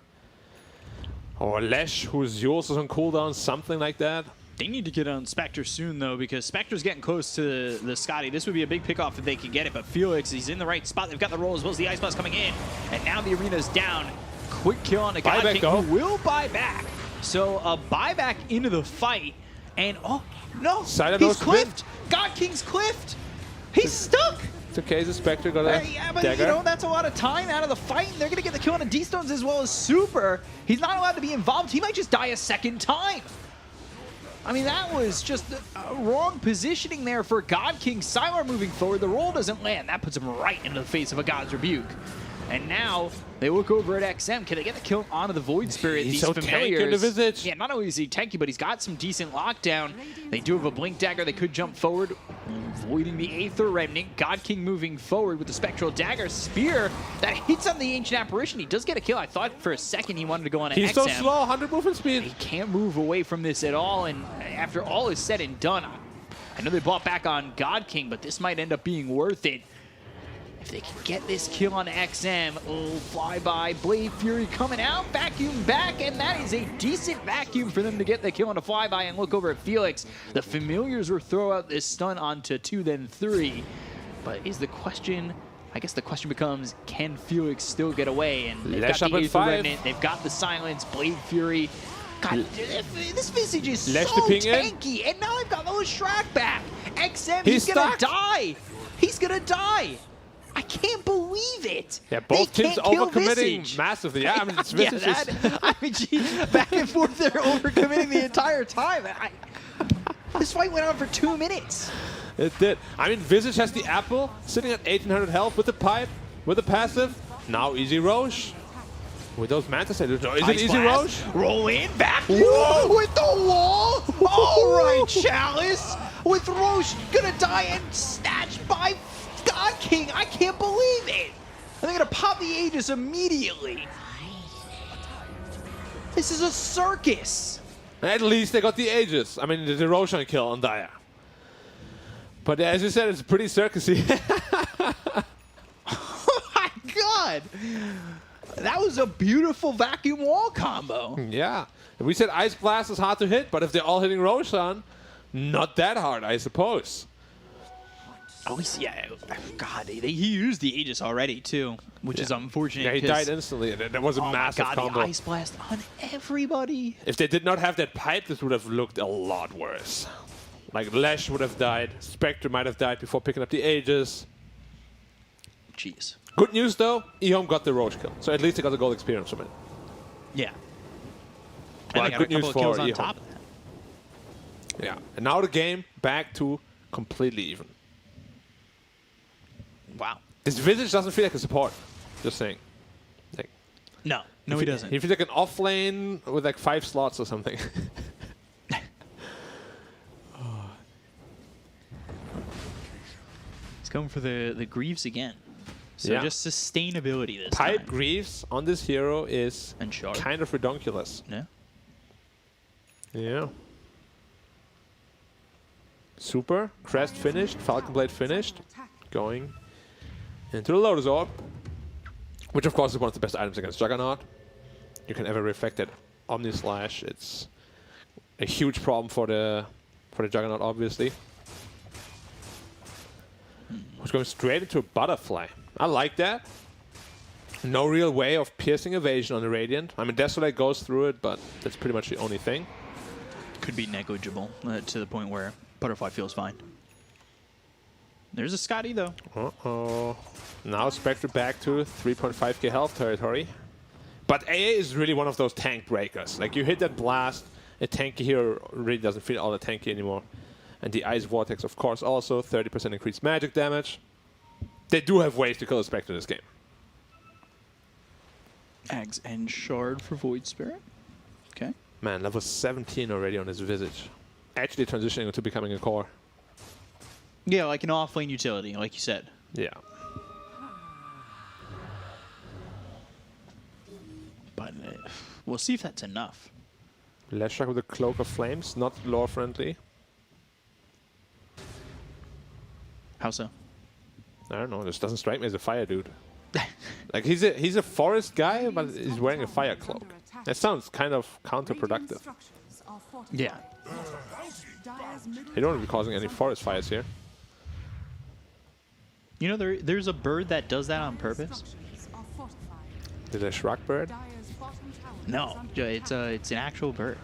Lash, whose Yules is on cooldown, something like that. They need to get on Spectre soon, though, because Spectre's getting close to the Scotty. This would be a big pick-off if they could get it, but Felix, he's in the right spot. They've got the roll as well as the Ice Blast coming in, and now the arena's down. Quick kill on the God King, who will buy back. So a buyback into the fight, and oh, no, Sylar he's knows cliffed. God King's cliffed. He's stuck. It's okay, the Spectre got a Yeah, but dagger. you know, that's a lot of time out of the fight, and they're going to get the kill on the D-Stones as well as Super. He's not allowed to be involved. He might just die a second time. I mean, that was just wrong positioning there for God King. Sylar moving forward. The roll doesn't land. That puts him right into the face of a God's Rebuke. And now they look over at XM. Can they get the kill onto the Void Spirit? He's These so familiars. tanky in the Visage. Yeah, not only is he tanky, but he's got some decent lockdown. They do have a Blink Dagger. They could jump forward, avoiding the Aether Remnant. God King moving forward with the Spectral Dagger. Spear that hits on the Ancient Apparition. He does get a kill. I thought for a second he wanted to go on an He's XM. so slow, 100 movement speed. He can't move away from this at all, and after all is said and done, I know they bought back on God King, but this might end up being worth it. If they can get this kill on XM, oh, flyby, Blade Fury coming out, vacuum back, and that is a decent vacuum for them to get the kill on a flyby. And look over at Felix. The familiars will throw out this stun onto 2, then 3. But is the question, I guess the question becomes, can Felix still get away? And they've Lash got up the at Aether 5. Remnant, they've got the Silence, Blade Fury. God, this Visage is Lash so the ping in. tanky, and now they've got Lewis Shrek back. XM, He's he's gonna stuck. die. He's gonna die. I can't believe it. Yeah, both They teams can't kill overcommitting Visage. massively. Yeah, I mean, it's Yeah, Visage. I mean, gee, back and forth, they're overcommitting the entire time. This fight went on for 2 minutes. It did. I mean, Visage has the apple, sitting at 1800 health with the pipe, with the passive. Now Easy Roche. With those Mantis, is it Ice Easy Blast. Roche? Roll in, back with the wall. All right, Chalice. With Roche gonna die and snatched by God King. I can't believe it. And they're gonna pop the Aegis immediately. This is a circus. At least they got the Aegis. I mean, the Roshan kill on Dire. But as you said, it's pretty circusy. Oh my God. That was a beautiful vacuum wall combo. Yeah. We said Ice Blast is hard to hit, but if they're all hitting Roshan, not that hard, I suppose. Oh, yeah. God, he used the Aegis already, too, which is unfortunate. Yeah, he died instantly. That was a massive God, combo. the Ice Blast on everybody. If they did not have that pipe, this would have looked a lot worse. Like, Lash would have died. Spectre might have died before picking up the Aegis. Jeez. Good news, though. eHome got the Roche kill. So at least they got the gold experience from it. Yeah. But got good a couple news of for kills on eHome. top of that. Yeah. And now the game back to completely even. Wow. This Visage doesn't feel like a support. Just saying. Like, No, he doesn't. He feels like an off lane with like 5 slots or something. He's going for the Greaves again. So Yeah. just sustainability this Pipe time. Greaves on this hero is And Shard. kind of redonkulous. Yeah. Yeah. Super. Crest finished. Falcon Blade finished. Going into the Lotus Orb. Which of course is one of the best items against Juggernaut. You can ever reflect that Omni Slash. It's a huge problem for the Juggernaut, obviously. Who's going straight into a Butterfly. I like that. No real way of piercing evasion on the Radiant. I mean, Desolate goes through it, but that's pretty much the only thing. Could be negligible to the point where Butterfly feels fine. There's a Scotty, though. Uh-oh. Now Spectre back to 3.5k health territory. But AA is really one of those tank breakers. Like, you hit that blast, a tanky hero really doesn't feel all that tanky anymore. And the Ice Vortex, of course, also 30% increased magic damage. They do have ways to kill a Spectre in this game. Ags and Shard for Void Spirit. Okay. Man, level 17 already on his Visage. Actually transitioning into becoming a core. Yeah, like an off-lane utility, like you said. Yeah. But we'll see if that's enough. Leshrac with a Cloak of Flames, not lore friendly. How so? I don't know, this doesn't strike me as a fire dude. Like, he's a forest guy, but he's wearing a fire cloak. That sounds kind of counterproductive. Yeah. You don't want to be causing any forest fires here. You know, there's a bird that does that on purpose. Is it a Shrug bird? No, it's an actual bird.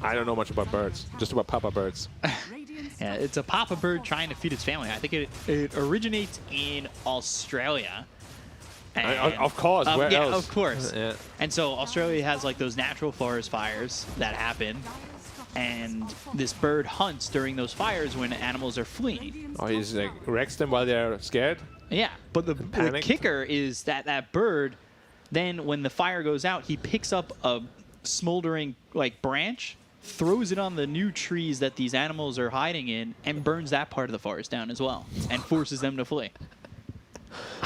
I don't know much about birds, just about Papa birds. Yeah, it's a papa bird trying to feed its family. I think it originates in Australia. Of course, where yeah, else? of course. Yeah. And so Australia has like those natural forest fires that happen, and this bird hunts during those fires when animals are fleeing. Oh, he's like wrecks them while they're scared? Yeah, but the panicked? kicker is that bird, then when the fire goes out, he picks up a smoldering like branch, throws it on the new trees that these animals are hiding in, and burns that part of the forest down as well, and forces them to flee.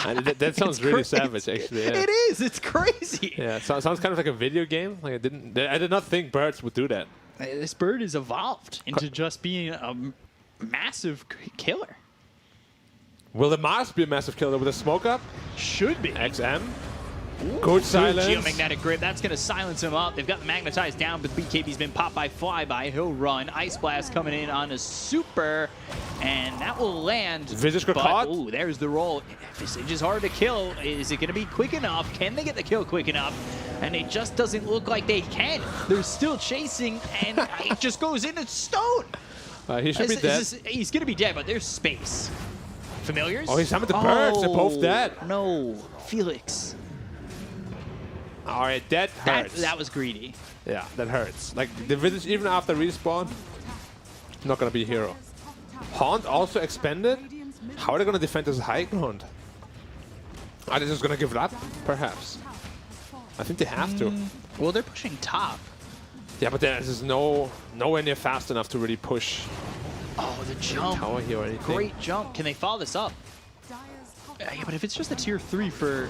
And that sounds really savage, actually. Yeah. It is. It's crazy. Yeah, it sounds kind of like a video game. Like, I did not think birds would do that. This bird is evolved into just being a massive killer. Will the Mars be a massive killer with a smoke up? Should be. XM. Good silence. Geomagnetic Grip. That's going to silence him up. They've got the Magnetized down, but BKB's been popped by Flyby. He'll run. Ice Blast coming in on a super, and that will land. Visage got caught. Ooh, there's the roll. Visage is hard to kill. Is it going to be quick enough? Can they get the kill quick enough? And it just doesn't look like they can. They're still chasing, and it just goes into stone. He should be dead. He's going to be dead, but there's space. Familiars? Oh, he summoned the birds. They're both dead. No, Felix. All right, that hurts. That was greedy. Yeah, that hurts. Like, the Visage, even after respawn, not gonna be a hero. Haunt also expanded. How are they gonna defend this high ground? Are they just gonna give it up? Perhaps. I think they have to. Well, they're pushing top. Yeah, but there's just nowhere near fast enough to really push. Oh, the jump. Tower here or anything. Great jump. Can they follow this up? Yeah, but if it's just a tier 3 for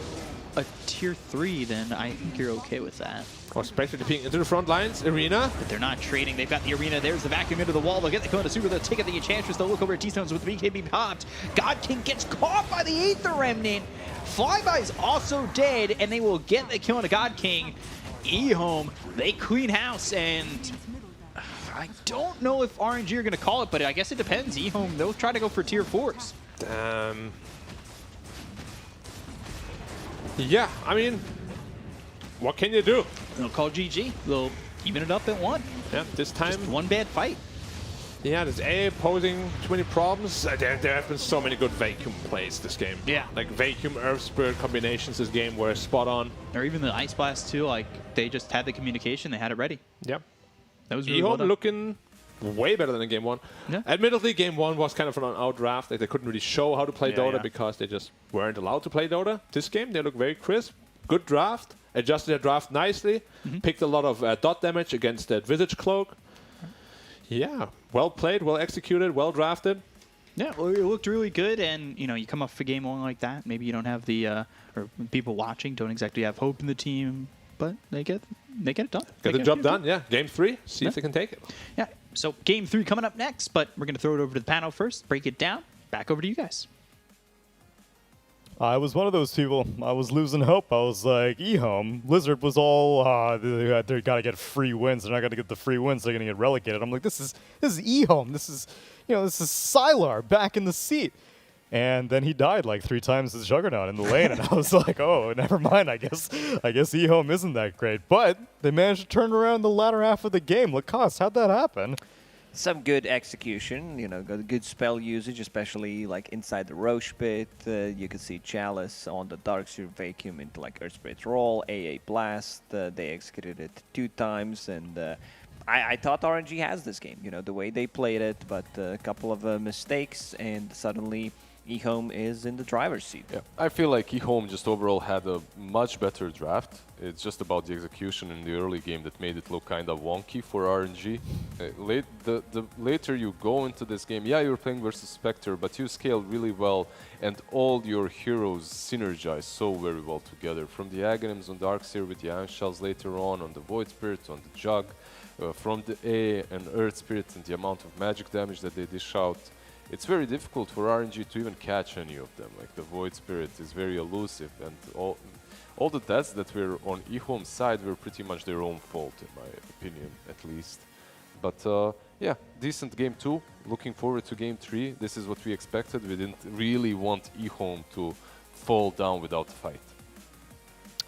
a tier 3, then I think you're okay with that. Oh, Spectre peeking into the front lines. Arena. But they're not trading. They've got the Arena. There's the vacuum into the wall. They'll get the Kona Super. They'll take out the Enchantress. They'll look over at T-Stones with BKB popped. God King gets caught by the Aether Remnant. Flyby's also dead, and they will get the kill on the God King. eHome, they clean house, and I don't know if RNG are going to call it, but I guess it depends. eHome, they'll try to go for tier 4s. Yeah, I mean, what can you do? They'll call GG. They'll even it up at 1. Yeah, this time. Just one bad fight. Yeah, there's AA posing too many problems. There have been so many good vacuum plays this game. Yeah. Like vacuum, Earth Spirit combinations this game were spot on. Or even the Ice Blast too, like they just had the communication, they had it ready. Yep. That was really eHome well done. looking way better than in game 1. Yeah. Admittedly, game 1 was kind of an outdraft. Like they couldn't really show how to play Dota because they just weren't allowed to play Dota. This game, they look very crisp. Good draft. Adjusted their draft nicely. Picked a lot of dot damage against that Visage Cloak. Yeah, well played, well executed, well drafted. Yeah, well, it looked really good, and you know, you come off a game 1 like that, maybe you don't have the, or people watching don't exactly have hope in the team, but they get it done. Get the job done, yeah. Game 3, see if they can take it. Yeah, so game 3 coming up next, but we're going to throw it over to the panel first, break it down, back over to you guys. I was one of those people. I was losing hope. I was like, eHome. Blizzard was all, they got to get free wins. They're not going to get the free wins. They're going to get relegated. I'm like, this is eHome. This is Sylar back in the seat. And then he died like 3 times as Juggernaut in the lane, and I was like, oh, never mind. I guess eHome isn't that great. But they managed to turn around the latter half of the game. Lacoste, how'd that happen? Some good execution, you know, good spell usage, especially like inside the Roche Pit. You could see Chalice on the Darkseer Vacuum into like Earth Spirit Roll, AA Blast. They executed it 2 times, and I thought RNG has this game, you know, the way they played it, but a couple of mistakes, and suddenly eHome is in the driver's seat. Yeah, I feel like eHome just overall had a much better draft. It's just about the execution in the early game that made it look kind of wonky for RNG. The later you go into this game, yeah, you're playing versus Spectre, but you scale really well, and all your heroes synergize so very well together. From the Aghanims on Darkseer with the Anshels later on the Void Spirit, on the Jug, from the A and Earth Spirit and the amount of magic damage that they dish out. It's very difficult for RNG to even catch any of them. Like the Void Spirit is very elusive, and all the deaths that were on eHome's side were pretty much their own fault, in my opinion, at least. But yeah, decent game 2. Looking forward to game 3. This is what we expected. We didn't really want eHome to fall down without a fight.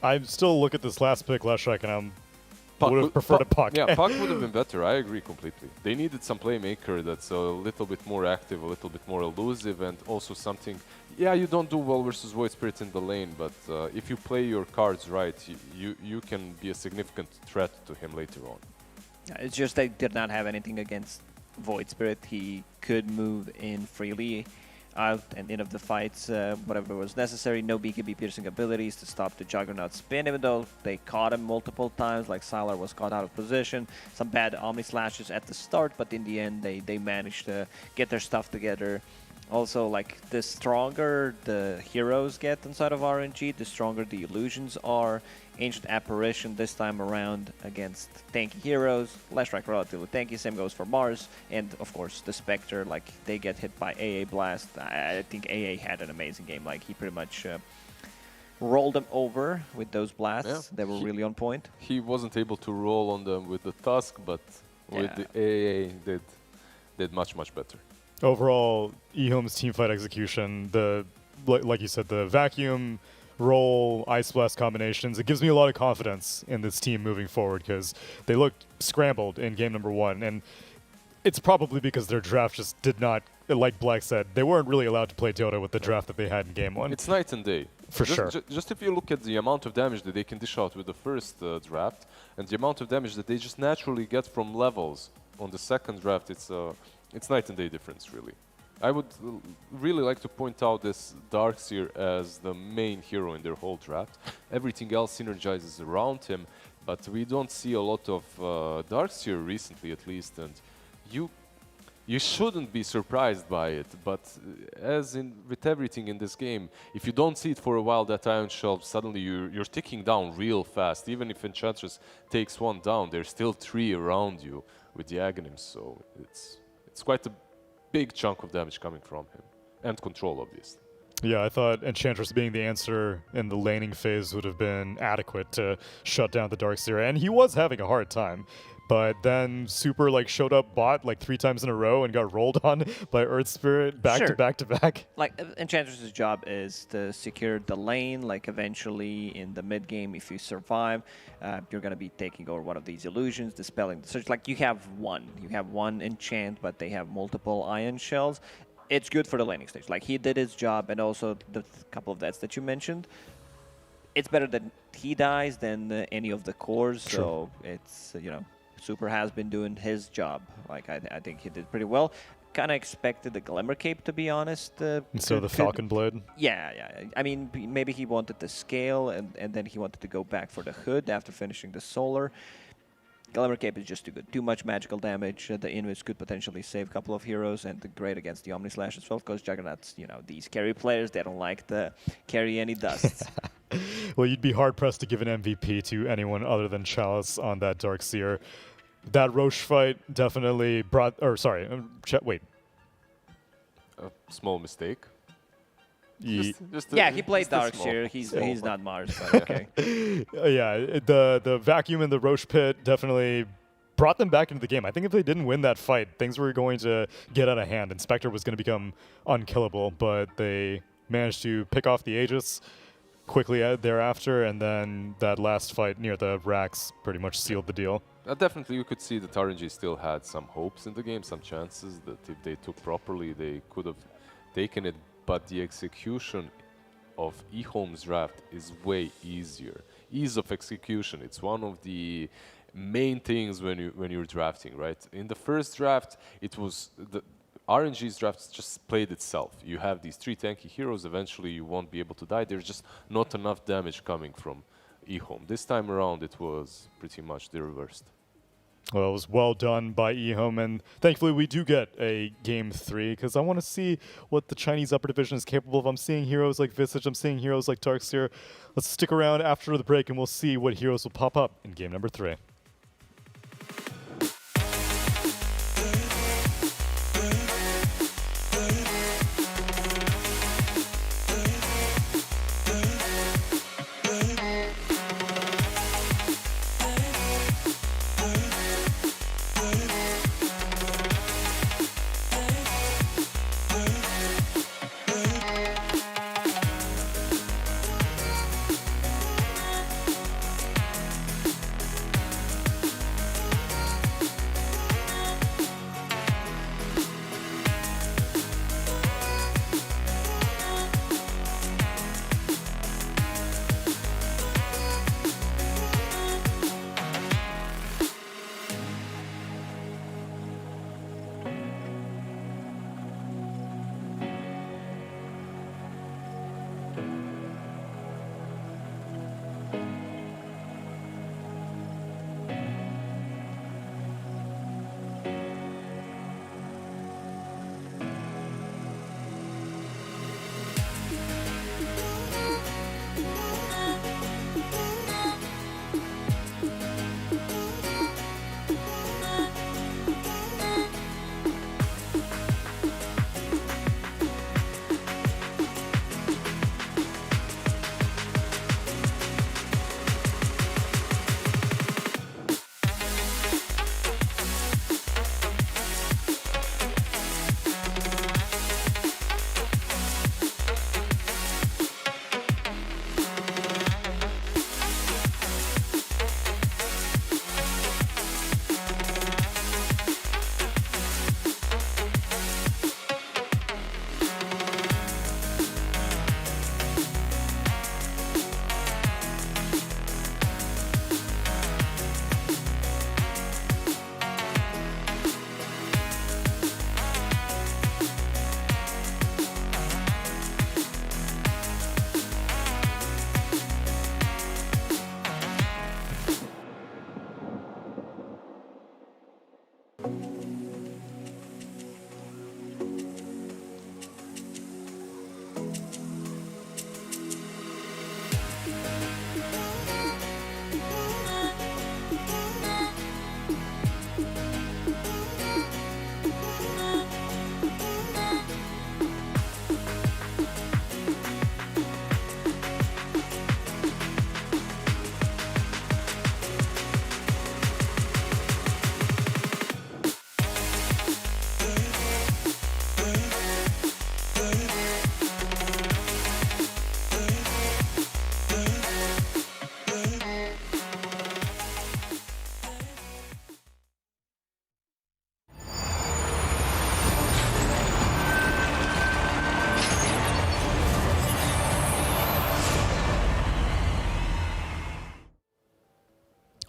I still look at this last pick, Leshek, and I would have preferred a Puck. Yeah, Puck would have been better. I agree completely. They needed some playmaker that's a little bit more active, a little bit more elusive, and also something. Yeah, you don't do well versus Void Spirit in the lane, but if you play your cards right, you can be a significant threat to him later on. It's just they did not have anything against Void Spirit. He could move in freely out and in of the fights, whatever was necessary. No BKB piercing abilities to stop the Juggernaut spin, even though they caught him multiple times, like Sylar was caught out of position. Some bad Omni Slashes at the start, but in the end they managed to get their stuff together. Also, like, the stronger the heroes get inside of RNG, the stronger the illusions are. Ancient Apparition this time around against tanky heroes. Leshrac relatively tanky, same goes for Mars. And, of course, the Spectre, like, they get hit by AA Blast. I think AA had an amazing game. Like, he pretty much rolled them over with those blasts. Yeah. They were really on point. He wasn't able to roll on them with the Tusk, but with the AA did much, much better. Overall, eHome's teamfight execution, like you said, the vacuum, roll, Ice Blast combinations, it gives me a lot of confidence in this team moving forward because they looked scrambled in game number 1. And it's probably because their draft just did not like Black said, they weren't really allowed to play Dota with the draft that they had in game 1. It's night and day. For sure. Just if you look at the amount of damage that they can dish out with the first draft and the amount of damage that they just naturally get from levels on the second draft, it's night and day difference, really. I would really like to point out this Darkseer as the main hero in their whole draft. Everything else synergizes around him, but we don't see a lot of Darkseer recently, at least, and you shouldn't be surprised by it, but as in with everything in this game, if you don't see it for a while, that Ion Shelf, suddenly you're ticking down real fast. Even if Enchantress takes one down, there's still 3 around you with the Aghanims, so it's quite a big chunk of damage coming from him. And control, obviously. Yeah, I thought Enchantress being the answer in the laning phase would have been adequate to shut down the Darkseer, and he was having a hard time. But then Super showed up bot 3 times in a row and got rolled on by Earth Spirit back to back to back. Like Enchantress's job is to secure the lane. Like eventually in the mid game, if you survive, you're gonna be taking over one of these illusions, dispelling the search. Like you have one enchant, but they have multiple Ion Shells. It's good for the laning stage. Like he did his job, and also the couple of deaths that you mentioned. It's better that he dies than any of the cores. True. So it's Super has been doing his job. Like I think he did pretty well. Kind of expected the Glimmer Cape, to be honest. So the Falcon Blade? Yeah. I mean, maybe he wanted to scale, and then he wanted to go back for the Hood after finishing the Solar. Glimmer Cape is just too good. Too much magical damage. The Invis could potentially save a couple of heroes, and great against the Omni Slash as well, because Juggernauts, these carry players, they don't like to carry any dusts. Well, you'd be hard-pressed to give an MVP to anyone other than Chalice on that Darkseer. That Roche fight definitely brought... wait. A small mistake. He played Darkseer. He's not Mars, but okay. Yeah, the vacuum in the Roche pit definitely brought them back into the game. I think if they didn't win that fight, things were going to get out of hand, and Spectre was going to become unkillable, but they managed to pick off the Aegis quickly thereafter, and then that last fight near the racks pretty much sealed the deal. Definitely, you could see that RNG still had some hopes in the game, some chances that if they took properly, they could have taken it. But the execution of eHome's draft is way easier. Ease of execution, it's one of the main things when you're drafting, right? In the first draft, it was the RNG's draft just played itself. You have these 3 tanky heroes, eventually you won't be able to die. There's just not enough damage coming from eHome. This time around, it was pretty much the reversed. Well, it was well done by eHome, and thankfully we do get a Game 3, because I want to see what the Chinese upper division is capable of. I'm seeing heroes like Visage, I'm seeing heroes like Darkseer. Let's stick around after the break, and we'll see what heroes will pop up in game number 3.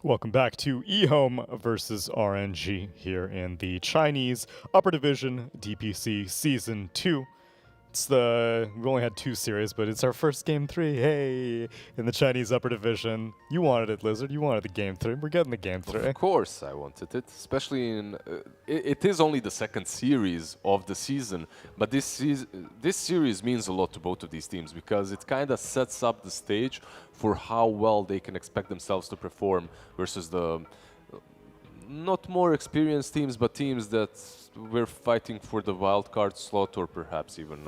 Welcome back to eHome versus RNG here in the Chinese Upper Division DPC Season 2. We've only had 2 series, but it's our first Game 3. Hey, in the Chinese Upper Division. You wanted it, Lizard. You wanted the Game 3. We're getting the Game 3. Of course I wanted it, especially in... it is only the second series of the season, but this series means a lot to both of these teams because it kind of sets up the stage for how well they can expect themselves to perform versus the not more experienced teams, but teams that were fighting for the wild card slot or perhaps even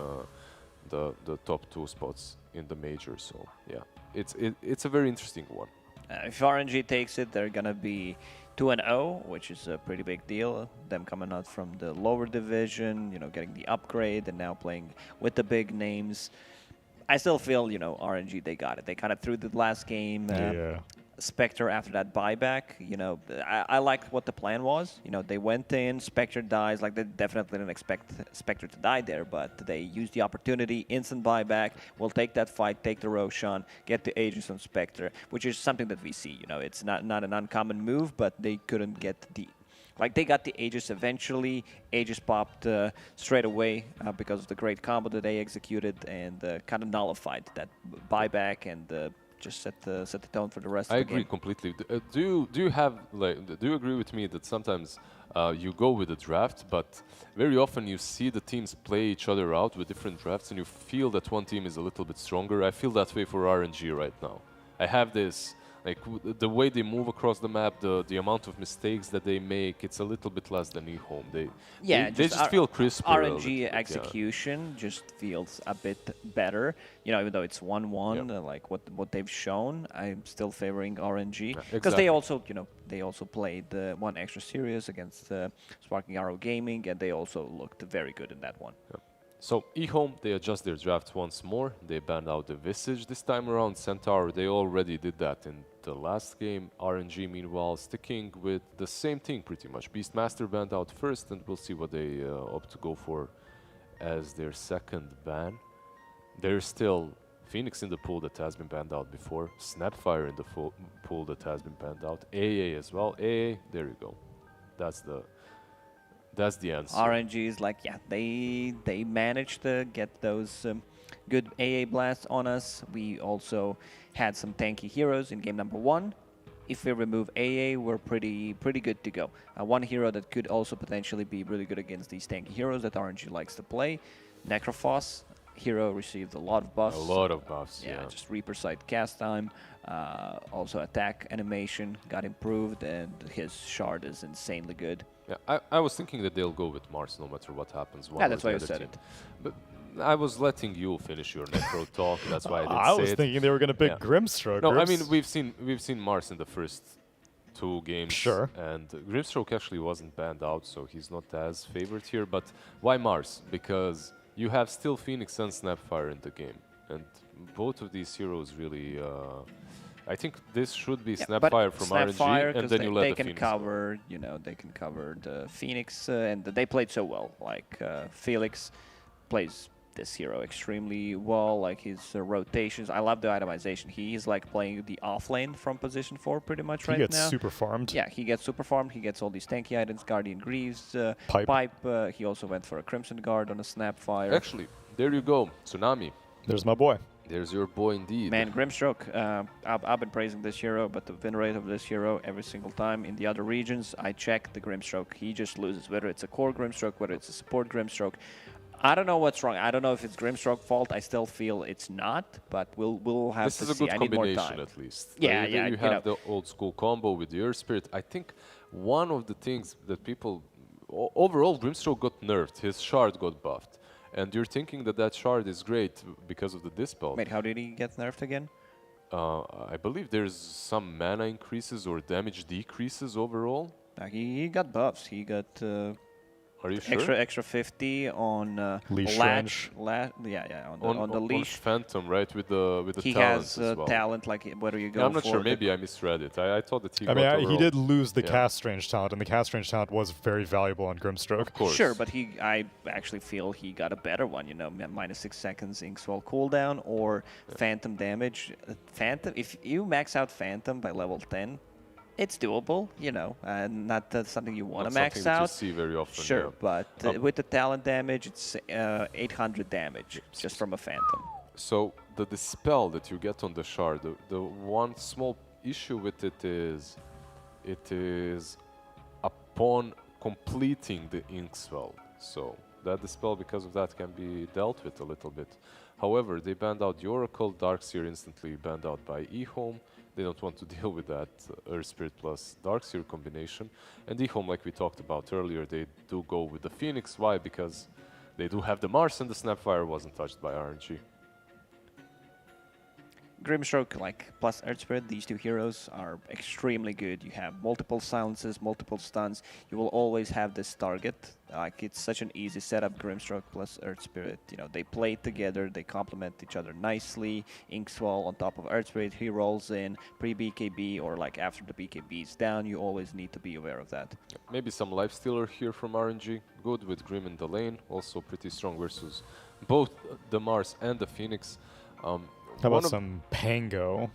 the top 2 spots in the major. So yeah, it's a very interesting one. If RNG takes it, they're gonna be 2-0, which is a pretty big deal. Them coming out from the lower division, you know, getting the upgrade and now playing with the big names. I still feel, you know, RNG, they got it. They kind of threw the last game. Yeah. Spectre after that buyback, you know, I liked what the plan was. You know, they went in, Spectre dies, like they definitely didn't expect Spectre to die there, but they used the opportunity, instant buyback, we'll take that fight, take the Roshan, get the Aegis on Spectre, which is something that we see, you know, it's not an uncommon move, but they couldn't get the... Like, they got the Aegis eventually. Aegis popped straight away because of the great combo that they executed and kind of nullified that buyback and just set the tone for the rest of the game. I agree completely. Do you agree with me that sometimes you go with a draft, but very often you see the teams play each other out with different drafts and you feel that one team is a little bit stronger? I feel that way for RNG right now. I have this... Like, the way they move across the map, the amount of mistakes that they make, it's a little bit less than eHome. They just feel crisper. RNG execution just feels a bit better. You know, even though it's 1-1, like what they've shown, I'm still favoring RNG. Because they also, you know, they also played one extra series against Sparking Arrow Gaming, and they also looked very good in that one. Yep. So eHome, they adjust their draft once more. They banned out the Visage this time around. Centaur, they already did that in the last game. RNG, meanwhile, sticking with the same thing pretty much. Beastmaster banned out first, and we'll see what they opt to go for as their second ban. There's still Phoenix in the pool that has been banned out before. Snapfire in the pool that has been banned out. AA as well. AA, there you go. That's the answer. RNG is like, yeah, they managed to get those good AA blasts on us. We also had some tanky heroes in game number 1. If we remove AA, we're pretty good to go. One hero that could also potentially be really good against these tanky heroes that RNG likes to play, Necrophos. Hero received a lot of buffs. A lot of buffs, yeah. Just Reaper Sight cast time. Also attack animation got improved, and his shard is insanely good. Yeah, I was thinking that they'll go with Mars no matter what happens. Yeah, that's why you said it. But I was letting you finish your Necro talk. That's why I didn't say I was thinking they were going to pick Grimstroke. No, I mean we've seen Mars in the first 2 games. Sure. And Grimstroke actually wasn't banned out, so he's not as favored here. But why Mars? Because you have still Phoenix and Snapfire in the game, and both of these heroes really. I think this should be Snapfire from Snapfire, RNG, and then you let the can Phoenix cover, you know, they can cover the Phoenix, and they played so well. Like Felix plays this hero extremely well, like his rotations. I love the itemization. He's like playing the off lane from position 4 pretty much right now. He gets super farmed. Yeah, he gets super farmed. He gets all these tanky items, Guardian Greaves, Pipe. He also went for a Crimson Guard on a Snapfire. Actually, there you go, Tsunami. There's my boy. There's your boy indeed. Man, Grimstroke, I've been praising this hero, but the win rate of this hero every single time in the other regions, I check the Grimstroke. He just loses, whether it's a core Grimstroke, whether it's a support Grimstroke. I don't know what's wrong. I don't know if it's Grimstroke fault. I still feel it's not, but we'll have to see. This is a good combination at least. Yeah, you have the old school combo with the Earth Spirit. I think one of the things that people... Overall, Grimstroke got nerfed. His shard got buffed. And you're thinking that shard is great because of the Dispel. Wait, how did he get nerfed again? I believe there's some mana increases or damage decreases overall. He got buffs. He got Are you sure? Extra 50 on leash latch. On the leash. On Phantom, right? With the he talents has as well. talent, like whether you go. Yeah, I'm not for sure. Maybe I misread it. I thought that he. I got mean, he did lose the Yeah. cast range talent, and the cast range talent was very valuable on Grimstroke. Of course. Sure, but I actually feel he got a better one. You know, minus 6 seconds Inkswell cooldown or Phantom damage. Phantom. If you max out Phantom by level 10. It's doable, you know, and not something you want Not to max something that you out. see very often, Sure, yeah. but with the talent damage, it's 800 damage just from a Phantom. So the dispel that you get on the shard, the one small issue with it is upon completing the Inkswell. So that dispel, because of that, can be dealt with a little bit. However, they banned out the Oracle, Darkseer instantly banned out by eHome. They don't want to deal with that Earth Spirit plus Darkseer combination. And eHome, like we talked about earlier, they do go with the Phoenix. Why? Because they do have the Mars and the Snapfire wasn't touched by RNG. Grimstroke, like, plus Earth Spirit, these two heroes are extremely good. You have multiple silences, multiple stuns. You will always have this target. Like, it's such an easy setup, Grimstroke plus Earth Spirit. You know, they play together, they complement each other nicely. Inkswell on top of Earth Spirit, he rolls in pre-BKB or like after the BKB is down. You always need to be aware of that. Maybe some Lifestealer here from RNG. Good with Grim in the lane. Also pretty strong versus both the Mars and the Phoenix. How about some Pango?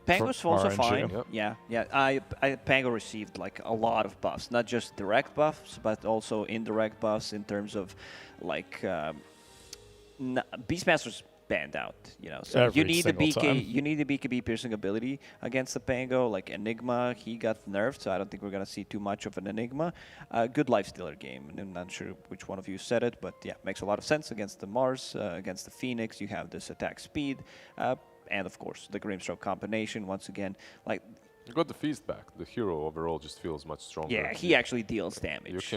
Pango's also RNG. fine. Yep. Yeah. Pango received like a lot of buffs, not just direct buffs, but also indirect buffs in terms of like Beastmaster's banned out. You know, so you need the BKB piercing ability against the Pango. Like Enigma, he got nerfed, so I don't think we're gonna see too much of an Enigma. Good Lifestealer game, and I'm not sure which one of you said it, but yeah, makes a lot of sense against the Mars, against the Phoenix. You have this attack speed. And of course, the Grimstroke combination, once again, like... You got the Feast back. The hero overall just feels much stronger. Yeah, he actually deals damage.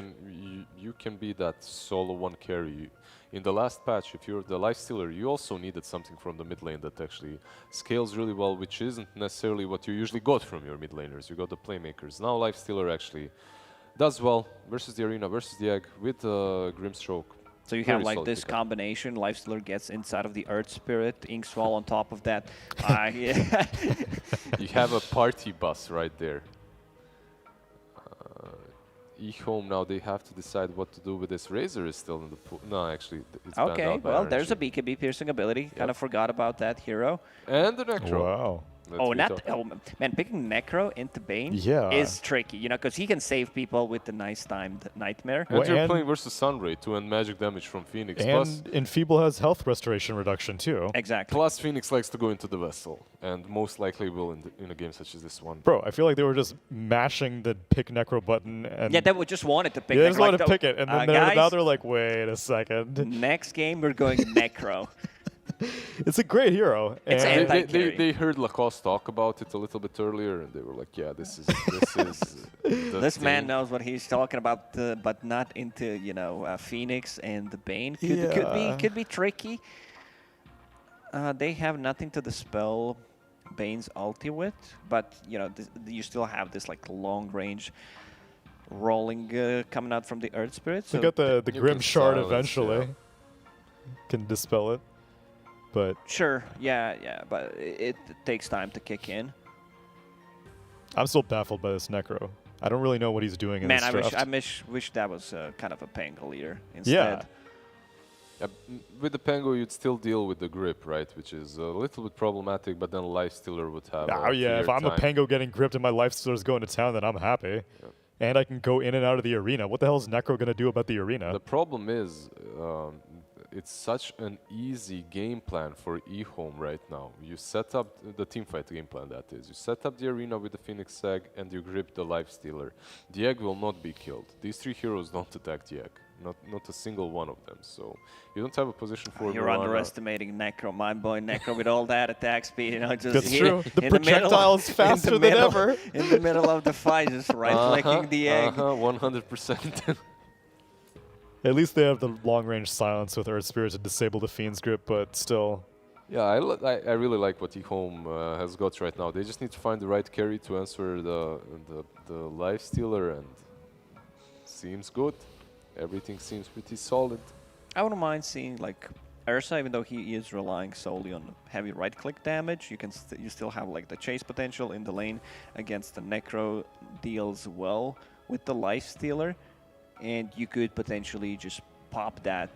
You can be that solo one carry. In the last patch, if you're the Lifestealer, you also needed something from the mid lane that actually scales really well, which isn't necessarily what you usually got from your mid laners. You got the playmakers. Now Lifestealer actually does well versus the Arena, versus the Egg with Grimstroke. So you have like this combination. Lifestealer gets inside of the Earth Spirit, Inkswell on top of that. You have a party bus right there. eHome now, they have to decide what to do with this. Razor is still in the pool. No, actually, it's banned okay, out by well, RNG. there's a BKB piercing ability. Kind of forgot about that hero. And the Necro. Wow. Man, picking Necro into Bane Yeah. is tricky, you know, because he can save people with the nice timed Nightmare. And you're playing versus Sunray to end magic damage from Phoenix. And Enfeeble has health restoration reduction too. Exactly. Plus Phoenix likes to go into the Vessel, and most likely will in a game such as this one. Bro, I feel like they were just mashing the pick Necro button. And Yeah, they just wanted to pick Necro. They Necro. just wanted to pick it, and then now they're like, wait a second. Next game, we're going Necro. It's a great hero. It's and they heard Lacoste talk about it a little bit earlier, and they were like, "Yeah, this is This man knows what he's talking about, but not into Phoenix and the Bane. Could be tricky. They have nothing to dispel Bane's ulti with, but you still have this like long range rolling coming out from the Earth Spirit. So they got the Grim Shard silence, eventually. Can dispel it. But sure, yeah, but it takes time to kick in. I'm still baffled by this Necro. I don't really know what he's doing in this draft. I wish that was kind of a Pango leader instead. Yeah, with the Pango, you'd still deal with the grip, right? Which is a little bit problematic, but then Lifestealer would have. Oh yeah, if I'm a Pango getting gripped and my Lifestealer's going to town, then I'm happy. Yeah. And I can go in and out of the arena. What the hell is Necro going to do about the arena? The problem is, it's such an easy game plan for eHome right now. You set up the teamfight game plan, that is. You set up the arena with the Phoenix Egg and you grip the Lifestealer. The Egg will not be killed. These three heroes don't attack the Egg. Not a single one of them. So you don't have a position for You're underestimating Necro. My boy Necro with all that attack speed, just That's true. The projectile's faster than ever. In the middle of the fight, just right-clicking the Egg. 100%. At least they have the long-range silence with Earth Spirit to disable the Fiend's grip, but still. Yeah, I really like what eHome has got right now. They just need to find the right carry to answer the Lifestealer, and seems good. Everything seems pretty solid. I wouldn't mind seeing like Ursa, even though he is relying solely on heavy right-click damage. You still have like the chase potential in the lane against the Necro, deals well with the Lifestealer. And you could potentially just pop that,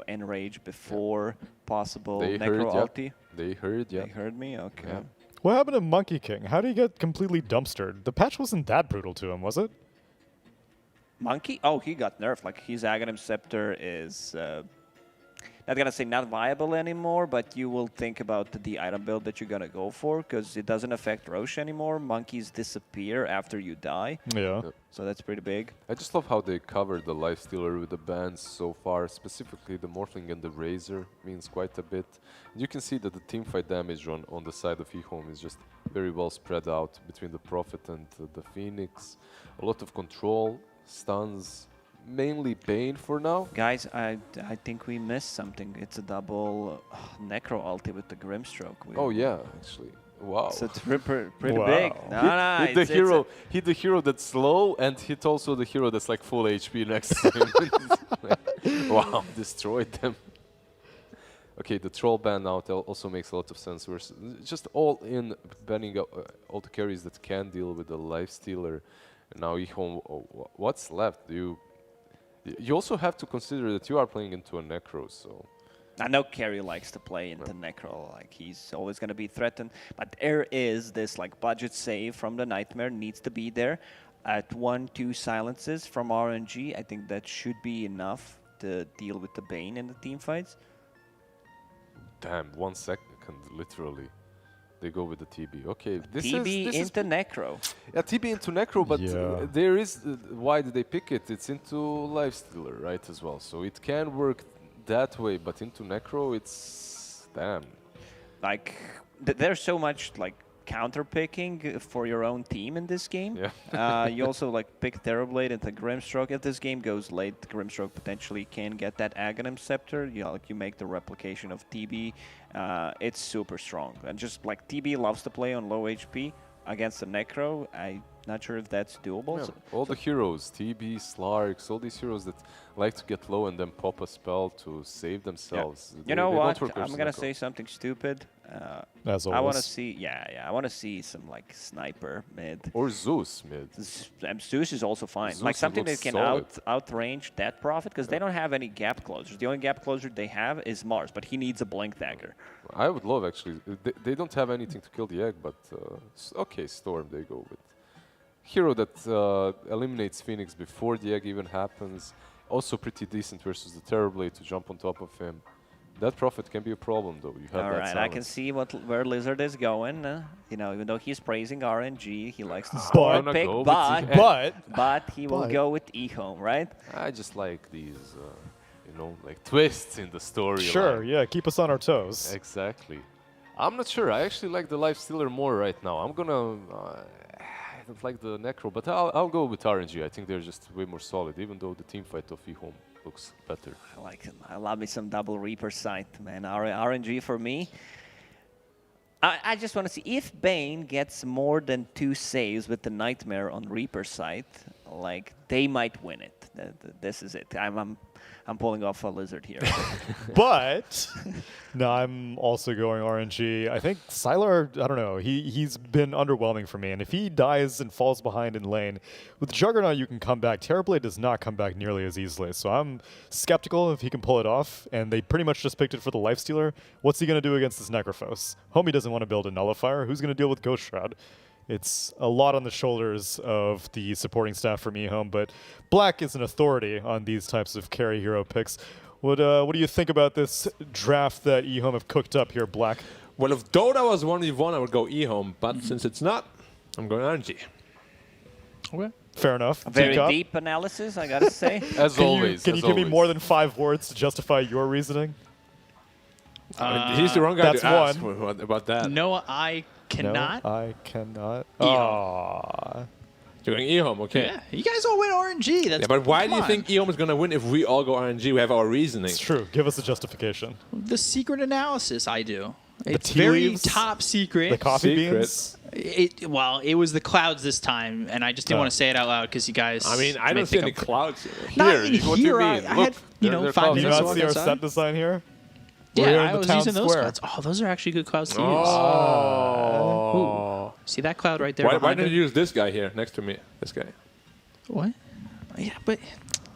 Enrage before possible Necro ulti. They heard, yeah. They heard me? Okay. Yeah. What happened to Monkey King? How did he get completely dumpstered? The patch wasn't that brutal to him, was it? Monkey? Oh, he got nerfed. Like, his Aghanim Scepter is, not gonna say not viable anymore, but you will think about the item build that you're gonna go for, because it doesn't affect Rosh anymore. Monkeys disappear after you die. Yeah. So that's pretty big. I just love how they covered the Lifestealer with the bans so far. Specifically, the Morphling and the Razor means quite a bit. You can see that the teamfight damage on the side of eHome is just very well spread out between the Prophet and the Phoenix. A lot of control, stuns, mainly Bane for now. Guys, I think we missed something. It's a double Necro ulti with the Grimstroke. Oh yeah, actually. Wow. So it's pretty Wow. big. No, hit the hero that's slow and hit also the hero that's like full HP next to him. Wow, destroyed them. Okay, the troll ban out also makes a lot of sense. We're just all in banning all the carries that can deal with the Lifestealer. And now eHome, what's left? You also have to consider that you are playing into a Necro, so... I know Carry likes to play into Necro, like he's always going to be threatened, but there is this like budget save from the Nightmare needs to be there at 1-2 silences from RNG. I think that should be enough to deal with the Bane in the team fights. Damn, 1 second, literally. They go with the TB. Okay, this TB is into Necro. Yeah, TB into Necro, but there is why did they pick it? It's into Lifestealer, right, as well. So it can work that way, but into Necro, it's damn. Like there's so much like counter picking for your own team in this game. Yeah. You also like pick Terrorblade into Grimstroke. If this game goes late, Grimstroke potentially can get that Aghanim Scepter. You make the replication of TB. It's super strong, and just like TB loves to play on low HP against the Necro. I'm not sure if that's doable. Yeah, So, all the heroes, TB, Slarks, all these heroes that like to get low and then pop a spell to save themselves. you know they don't what? work I'm versus gonna Necro. say something stupid. As I want to always. see, I want to see some like sniper mid. Or Zeus mid. Zeus is also fine. Zeus Like something that looks can solid. outrange that Prophet, because they don't have any gap closers. The only gap closer they have is Mars, but he needs a Blink Dagger. I would love actually. They don't have anything to kill the egg, but okay, Storm they go with. Hero that eliminates Phoenix before the egg even happens. Also pretty decent versus the Terrorblade to jump on top of him. That Prophet can be a problem though. You have All that right, I can silence. see where Lizard is going. You know, even though he's praising RNG, he likes to But- store pick, Go with but he will but- go with eHome, right? I just like these, you know, like twists in the story. Sure, yeah, keep us on our toes. Exactly. I'm not sure. I actually like the Lifestealer more right now. I'm gonna. I don't like the Necro, but I'll go with RNG. I think they're just way more solid, even though the team fight of eHome looks better. I like him. I love me some double Reaper sight, man. RNG for me. I just want to see if Bane gets more than 2 saves with the Nightmare on Reaper sight, like they might win it. This is it. I'm pulling off a Lizard here. But no, I'm also going RNG. I think Sylar, I don't know, he's been underwhelming for me. And if he dies and falls behind in lane, with Juggernaut you can come back. Terrorblade does not come back nearly as easily. So I'm skeptical if he can pull it off. And they pretty much just picked it for the Lifestealer. What's he going to do against this Necrophos? Homie doesn't want to build a Nullifier. Who's going to deal with Ghost Shroud? It's a lot on the shoulders of the supporting staff from eHome, but Black is an authority on these types of carry hero picks. What do you think about this draft that eHome have cooked up here, Black? Well, if Dota was 1v1, I would go eHome, but since it's not, I'm going RNG. Okay. Fair enough. A very Teacup? deep analysis, I gotta say. As always. Can you give me more than 5 words to justify your reasoning? He's the wrong guy That's to ask one. about that. No, I cannot. No, I cannot. eHome. You're going eHome, okay. Yeah, you guys all win RNG. That's, Yeah, but why do come you on. think eHome is going to win if we all go RNG? We have our reasoning. It's true. Give us a justification. The secret analysis I do. The It's tea very leaves? top secret. The coffee Secret. beans? Well, it was the clouds this time, and I just didn't Oh. want to say it out loud because you guys. I mean, I may don't see think any I'm- clouds. Not Here, in what do you here. mean? I Look, had, you know, they're 5 clouds. Do you minutes not to see walk our outside. set design here? We're Yeah, here in I the was town using those square. clouds. Oh, those are actually good clouds to use. Oh. Ooh. See that cloud right there? Why behind didn't it? you use this guy here next to me? This guy. What? Yeah, but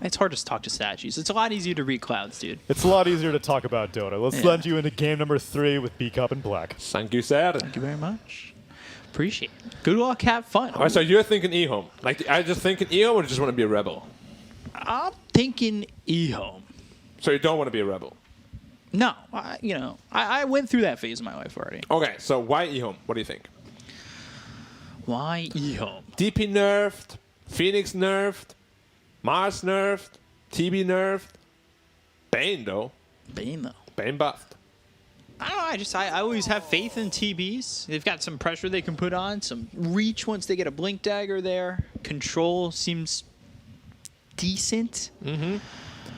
it's hard to talk to statues. It's a lot easier to read clouds, dude. It's a lot easier to talk about Dota. Let's Yeah. lend you into game number 3 with B-Cup and Black. Thank you, sir. Thank you very much. Appreciate it. Good luck, have fun. All right, so you're thinking E-Home. Like, I just thinking E-Home or just want to be a rebel? I'm thinking E-Home. So you don't want to be a rebel? No, I went through that phase of my life already. Okay, so why E-Home? What do you think? Why E-Home? DP nerfed, Phoenix nerfed, Mars nerfed, TB nerfed. Bane, though. Bane buffed. I don't know. I always have faith in TBs. They've got some pressure they can put on, some reach once they get a Blink Dagger there. Control seems decent. Mm-hmm.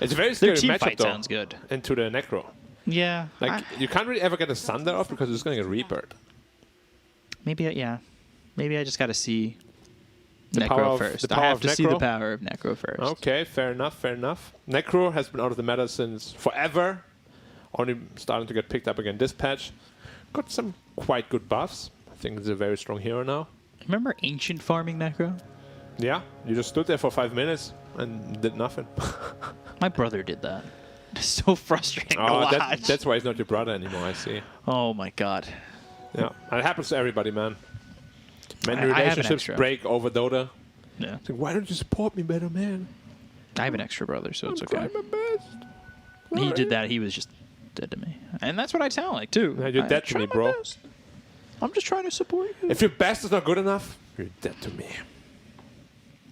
It's a very scary Their team matchup, fight though. sounds good. Into the Necro. Yeah. Like, you can't really ever get a Sunder off because it's going to get Rebirth. Maybe I just got to see The power Necro of- first. the power I have of to see the Necro? power of Necro first. Okay, fair enough. Necro has been out of the meta since forever. Only starting to get picked up again this patch. Got some quite good buffs. I think he's a very strong hero now. Remember Ancient farming Necro? Yeah, you just stood there for 5 minutes and did nothing. My brother did that. It's so frustrating to Oh, watch. that's why he's not your brother anymore, I see. Oh my god. Yeah, and it happens to everybody, man. Many I have an relationships extra. break over Dota. Yeah. It's like, why don't you support me better, man? I have an extra brother, so it's okay. Trying my best. He did that. He was just dead to me. And that's what I sound like, too. Yeah, you're I dead to try me, my bro. best. I'm just trying to support you. If your best is not good enough, you're dead to me.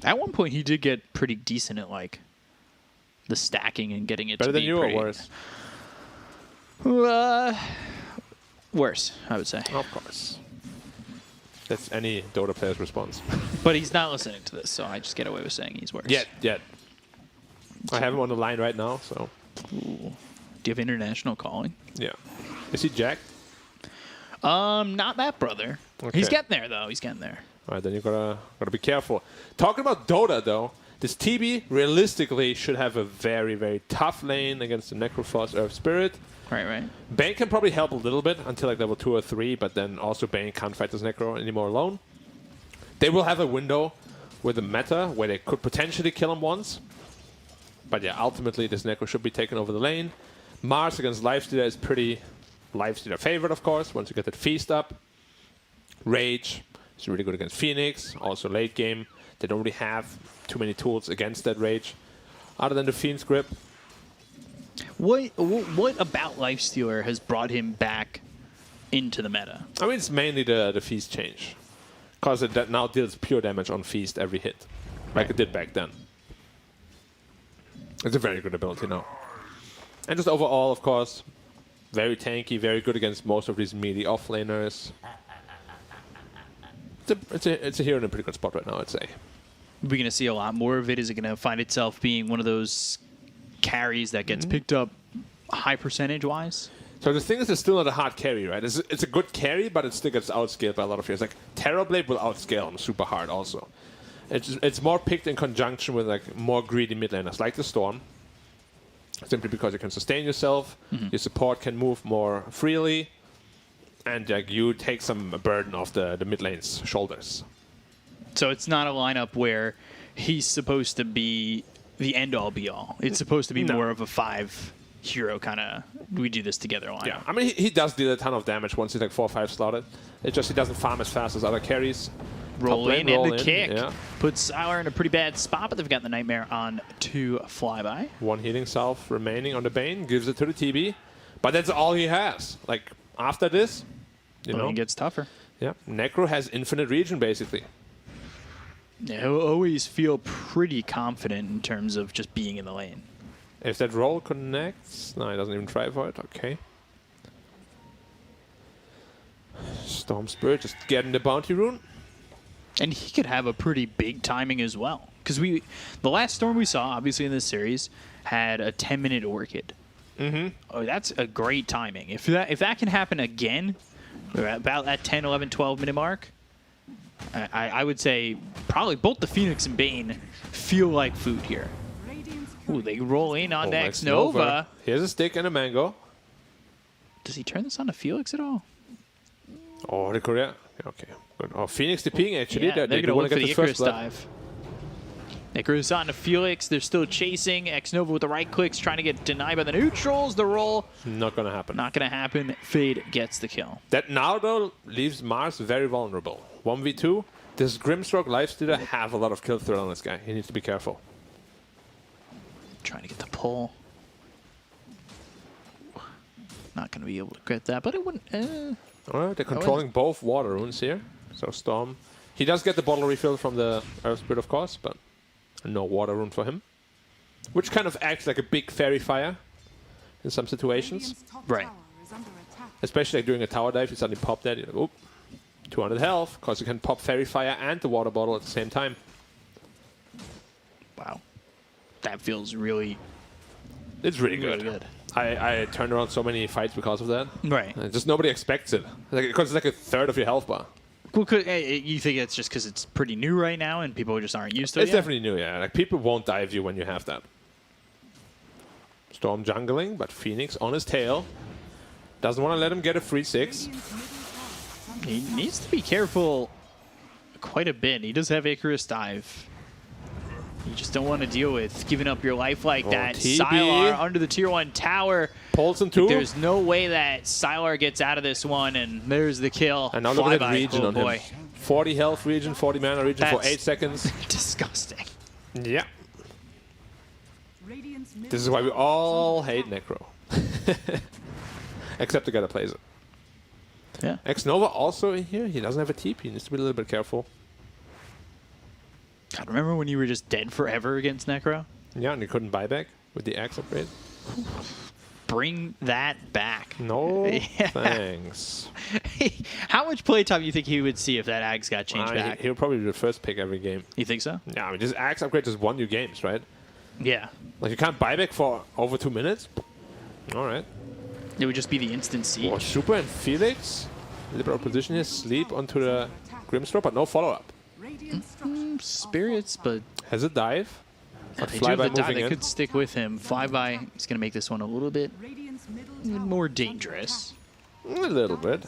At one point, he did get pretty decent at, like, the stacking and getting it Better to than be you pretty... or worse? Worse, I would say. Of course. That's any Dota player's response. But he's not listening to this, so I just get away with saying he's worse. Yet. I have him on the line right now, so. Ooh. Do you have international calling? Yeah. Is he jacked? Not that brother. Okay. He's getting there, though. He's getting there. All right, then you gotta be careful. Talking about Dota, though, this TB realistically should have a very, very tough lane against the Necrophos Earth Spirit. Right. Bane can probably help a little bit until like level 2 or 3, but then also Bane can't fight this Necro anymore alone. They will have a window with a meta where they could potentially kill him once. But yeah, ultimately this Necro should be taken over the lane. Mars against Lifestealer is pretty Lifestealer favorite, of course, once you get that feast up. Rage is really good against Phoenix, also late game. They don't really have too many tools against that Rage, other than the Fiend's Grip. What about Lifestealer has brought him back into the meta? I mean, it's mainly the Feast change. Because it now deals pure damage on Feast every hit, like it did back then. It's a very good ability now. And just overall, of course, very tanky, very good against most of these melee offlaners. It's a hero in a pretty good spot right now, I'd say. We're going to see a lot more of it. Is it going to find itself being one of those carries that gets picked up high percentage-wise? So the thing is, it's still not a hard carry, right? It's a good carry, but it still gets outscaled by a lot of heroes. Like, Terrorblade will outscale him super hard also. It's more picked in conjunction with like more greedy mid laners, like the Storm. Simply because you can sustain yourself, your support can move more freely, and like you take some burden off the mid lane's shoulders. So it's not a lineup where he's supposed to be the end-all, be-all. It's supposed to be more of a 5-hero kind of, we do this together lineup. Yeah, I mean, he does deal a ton of damage once he's like 4 or 5 slotted. It's just he doesn't farm as fast as other carries. Roll in and the kick. Yeah. Puts Sylar in a pretty bad spot, but they've got the Nightmare on to Flyby. 1 healing salve remaining on the Bane, gives it to the TB. But that's all he has. Like, after this, you know. It gets tougher. Yeah, Necro has infinite region, basically. Yeah, he'll always feel pretty confident in terms of just being in the lane. If that roll connects... No, he doesn't even try for it. Okay. Storm Spirit just getting the bounty rune. And he could have a pretty big timing as well. Because the last Storm we saw, obviously in this series, had a 10-minute Orchid. Oh, that's a great timing. If that can happen again, about that 10, 11, 12-minute mark, I would say probably both the Phoenix and Bane feel like food here. Ooh, they roll in on X Nova. Here's a stick and a mango. Does he turn this on to Felix at all? Oh, the Korea. Okay, good. Oh, Phoenix the ping actually. Yeah, they're they going to want look to for get the the Icarus first blood. dive. Icarus on to Felix. They're still chasing. X Nova with the right clicks, trying to get denied by the neutrals. The roll. Not gonna happen. Not going to happen. Fade gets the kill. That now though leaves Mars very vulnerable. 1v2. This Grimstroke Lifestealer have a lot of kill threat on this guy. He needs to be careful. Trying to get the pull. Not going to be able to get that, but it wouldn't... Alright, they're controlling both water runes here. So Storm... He does get the bottle refill from the Earth Spirit, of course, but no water rune for him. Which kind of acts like a big fairy fire in some situations. Right. Especially like during a tower dive, you suddenly pop that, you're like, oop, 200 health, because you can pop fairy fire and the water bottle at the same time. Wow. That feels really... It's really good. Really good. I turned around so many fights because of that. Right. Just nobody expects it. Because it's like a third of your health bar. Well, you think it's just because it's pretty new right now and people just aren't used to it? It's definitely new, yeah. Like people won't dive you when you have that. Storm jungling, but Phoenix on his tail. Doesn't want to let him get a free 6. He needs to be careful quite a bit. He does have Icarus dive. You just don't want to deal with giving up your life like that. TB. Sylar under the tier 1 tower. Pulse in 2. There's no way that Sylar gets out of this one, and there's the kill. And now look at that regen on boy. him. 40 health regen, 40 mana regen for 8 seconds. Disgusting. Yeah. This is why we all hate Necro. Except the guy that plays it. Yeah. X-Nova also in here. He doesn't have a TP. He needs to be a little bit careful. God, remember when you were just dead forever against Necro? Yeah, and you couldn't buy back with the axe upgrade. Bring that back. No, thanks. How much playtime do you think he would see if that axe got changed back? He'll probably be the first pick every game. You think so? Yeah, I mean, this axe upgrade just won you games, right? Yeah. Like, you can't buy back for over 2 minutes? All right. It would just be the instant siege. Oh, Super and Felix. Liberal position here. Sleep onto the Grimstroke, but no follow-up. Spirits, but... Has a dive. But They do Flyby have the dive moving that in. could stick with him. Flyby is going to make this one a little bit more dangerous. A little bit.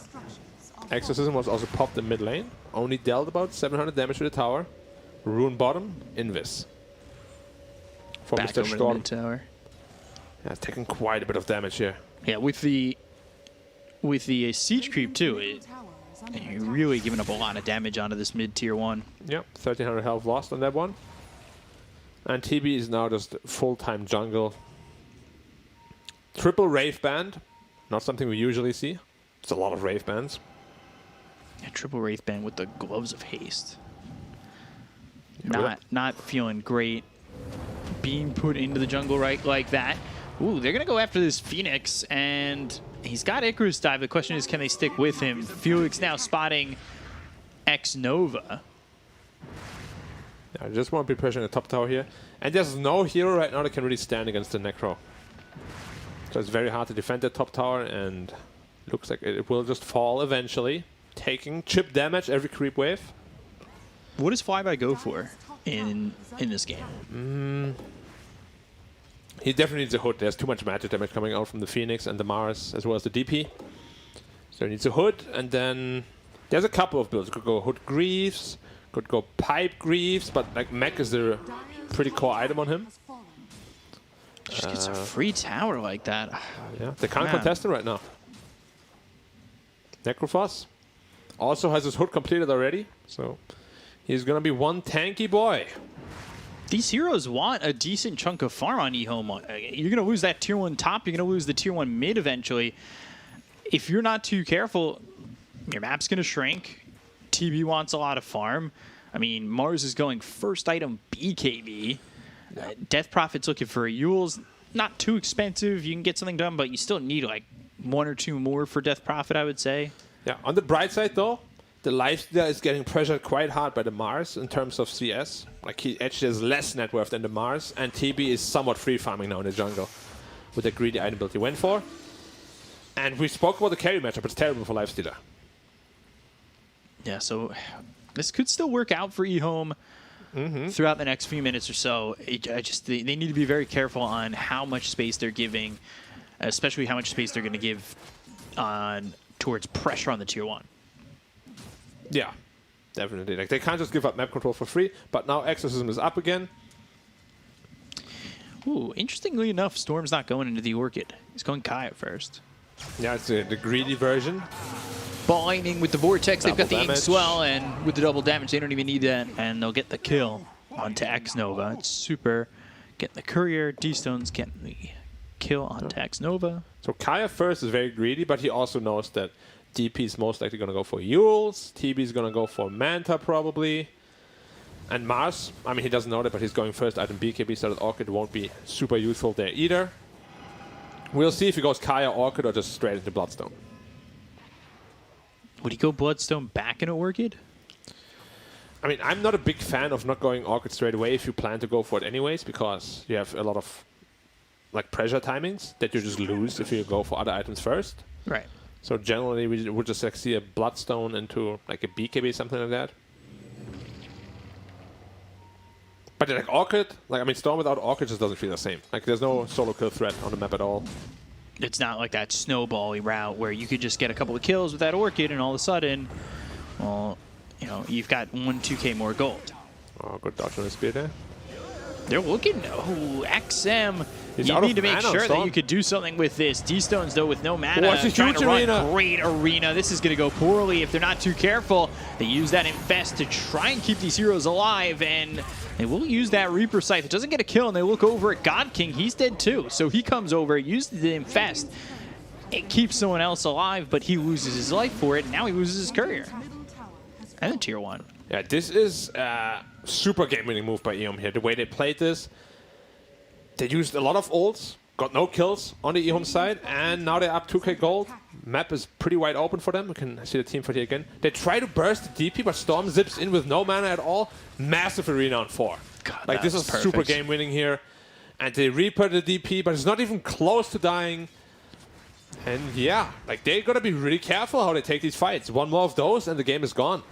Exorcism was also popped in mid lane. Only dealt about 700 damage to the tower. Rune bottom, Invis. For Back Mr. over the Storm. mid tower. Yeah, taking quite a bit of damage here. Yeah, with the siege creep too, you're really giving up a lot of damage onto this mid tier 1. Yep, 1300 health lost on that one. And TB is now just full-time jungle. Triple Wraith Band. Not something we usually see. It's a lot of Wraith Bands. Yeah, triple Wraith Band with the Gloves of Haste. Yeah, Not feeling great being put into the jungle right like that. Ooh, they're going to go after this Phoenix, and he's got Icarus dive. The question is, can they stick with him? Felix now spotting X-Nova. I just want to be pressuring the top tower here. And there's no hero right now that can really stand against the Necro. So it's very hard to defend the top tower, and looks like it will just fall eventually. Taking chip damage every creep wave. What does Flyby go for in this game? He definitely needs a hood. There's too much magic damage coming out from the Phoenix and the Mars, as well as the DP. So he needs a hood, and then there's a couple of builds. Could go Hood Greaves, could go Pipe Greaves, but like Mech is the pretty core item on him. Just gets a free tower like that. Yeah, they can't Man. contest it right now. Necrophos also has his hood completed already, so he's gonna be one tanky boy. These heroes want a decent chunk of farm on eHome. You're going to lose that tier 1 top. You're going to lose the tier 1 mid eventually. If you're not too careful, your map's going to shrink. TB wants a lot of farm. I mean, Mars is going first item BKB. Death Prophet's looking for a Yule's. Not too expensive. You can get something done, but you still need like 1 or 2 more for Death Prophet, I would say. Yeah, on the bright side though, the Lifestealer is getting pressured quite hard by the Mars in terms of CS. Like, he actually has less net worth than the Mars, and TB is somewhat free farming now in the jungle with the greedy item build he went for. And we spoke about the carry matchup. It's terrible for Lifestealer. Yeah, so this could still work out for eHome throughout the next few minutes or so. They need to be very careful on how much space they're giving, especially how much space they're going to give towards pressure on the tier 1. Yeah, definitely. Like, they can't just give up map control for free, but now Exorcism is up again. Ooh, interestingly enough, Storm's not going into the Orchid. He's going Kai at first. Yeah, it's the greedy version. Lightning with the Vortex. They've got the Double Ink damage. Swell, and with the double damage, they don't even need that. And they'll get the kill onto X-Nova. It's super. Getting the Courier, D-Stones getting the kill onto X-Nova. So Kaya first is very greedy, but he also knows that DP is most likely going to go for Yules. TB is going to go for Manta probably. And Mars, I mean, he doesn't know that, but he's going first item BKB, so that Orchid won't be super useful there either. We'll see if he goes Kaya, Orchid, or just straight into Bloodstone. Would he go Bloodstone back into Orchid? I mean, I'm not a big fan of not going Orchid straight away if you plan to go for it anyways, because you have a lot of like pressure timings that you just lose if you go for other items first. Right. So generally, we would just like see a Bloodstone into like a BKB, something like that. But like Orchid, like I mean, Storm without Orchid just doesn't feel the same. Like there's no solo kill threat on the map at all. It's not like that snowbally route where you could just get a couple of kills with that Orchid and all of a sudden, well, you know, you've got 2K more gold. Oh, good dodge on the spear there. They're looking, oh, XM. He's You out need of to make mana, sure that Storm. you could do something with this. D-Stones, though, with no mana, What's a trying huge to run arena? great arena. This is going to go poorly if they're not too careful. They use that Infest to try and keep these heroes alive, and they will use that Reaper Scythe. It doesn't get a kill, and they look over at God King. He's dead, too. So he comes over, uses the Infest. It keeps someone else alive, but he loses his life for it, and now he loses his Courier. And the Tier 1. Yeah, this is a super game-winning move by EOM here. The way they played this, they used a lot of ults, got no kills on the EOM side, and now they're up 2k gold. Map is pretty wide open for them. We can see the team fight here again. They try to burst the DP, but Storm zips in with no mana at all. Massive arena on 4. God, like this is super game-winning here. And they Reaper the DP, but it's not even close to dying. And yeah, like they gotta be really careful how they take these fights. One more of those, and the game is gone.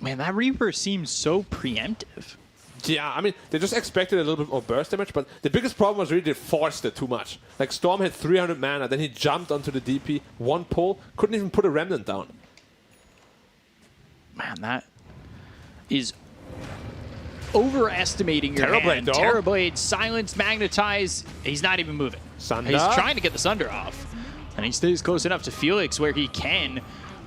Man, that Reaper seems so preemptive. Yeah, I mean, they just expected a little bit more burst damage, but the biggest problem was really they forced it too much. Like, Storm had 300 mana, then he jumped onto the DP, one pull, couldn't even put a Remnant down. Man, that is overestimating your Terrorblade, hand. though. Terrorblade, silence, magnetize. He's not even moving. Sunder. He's trying to get the Sunder off. And he stays close enough to Felix where he can.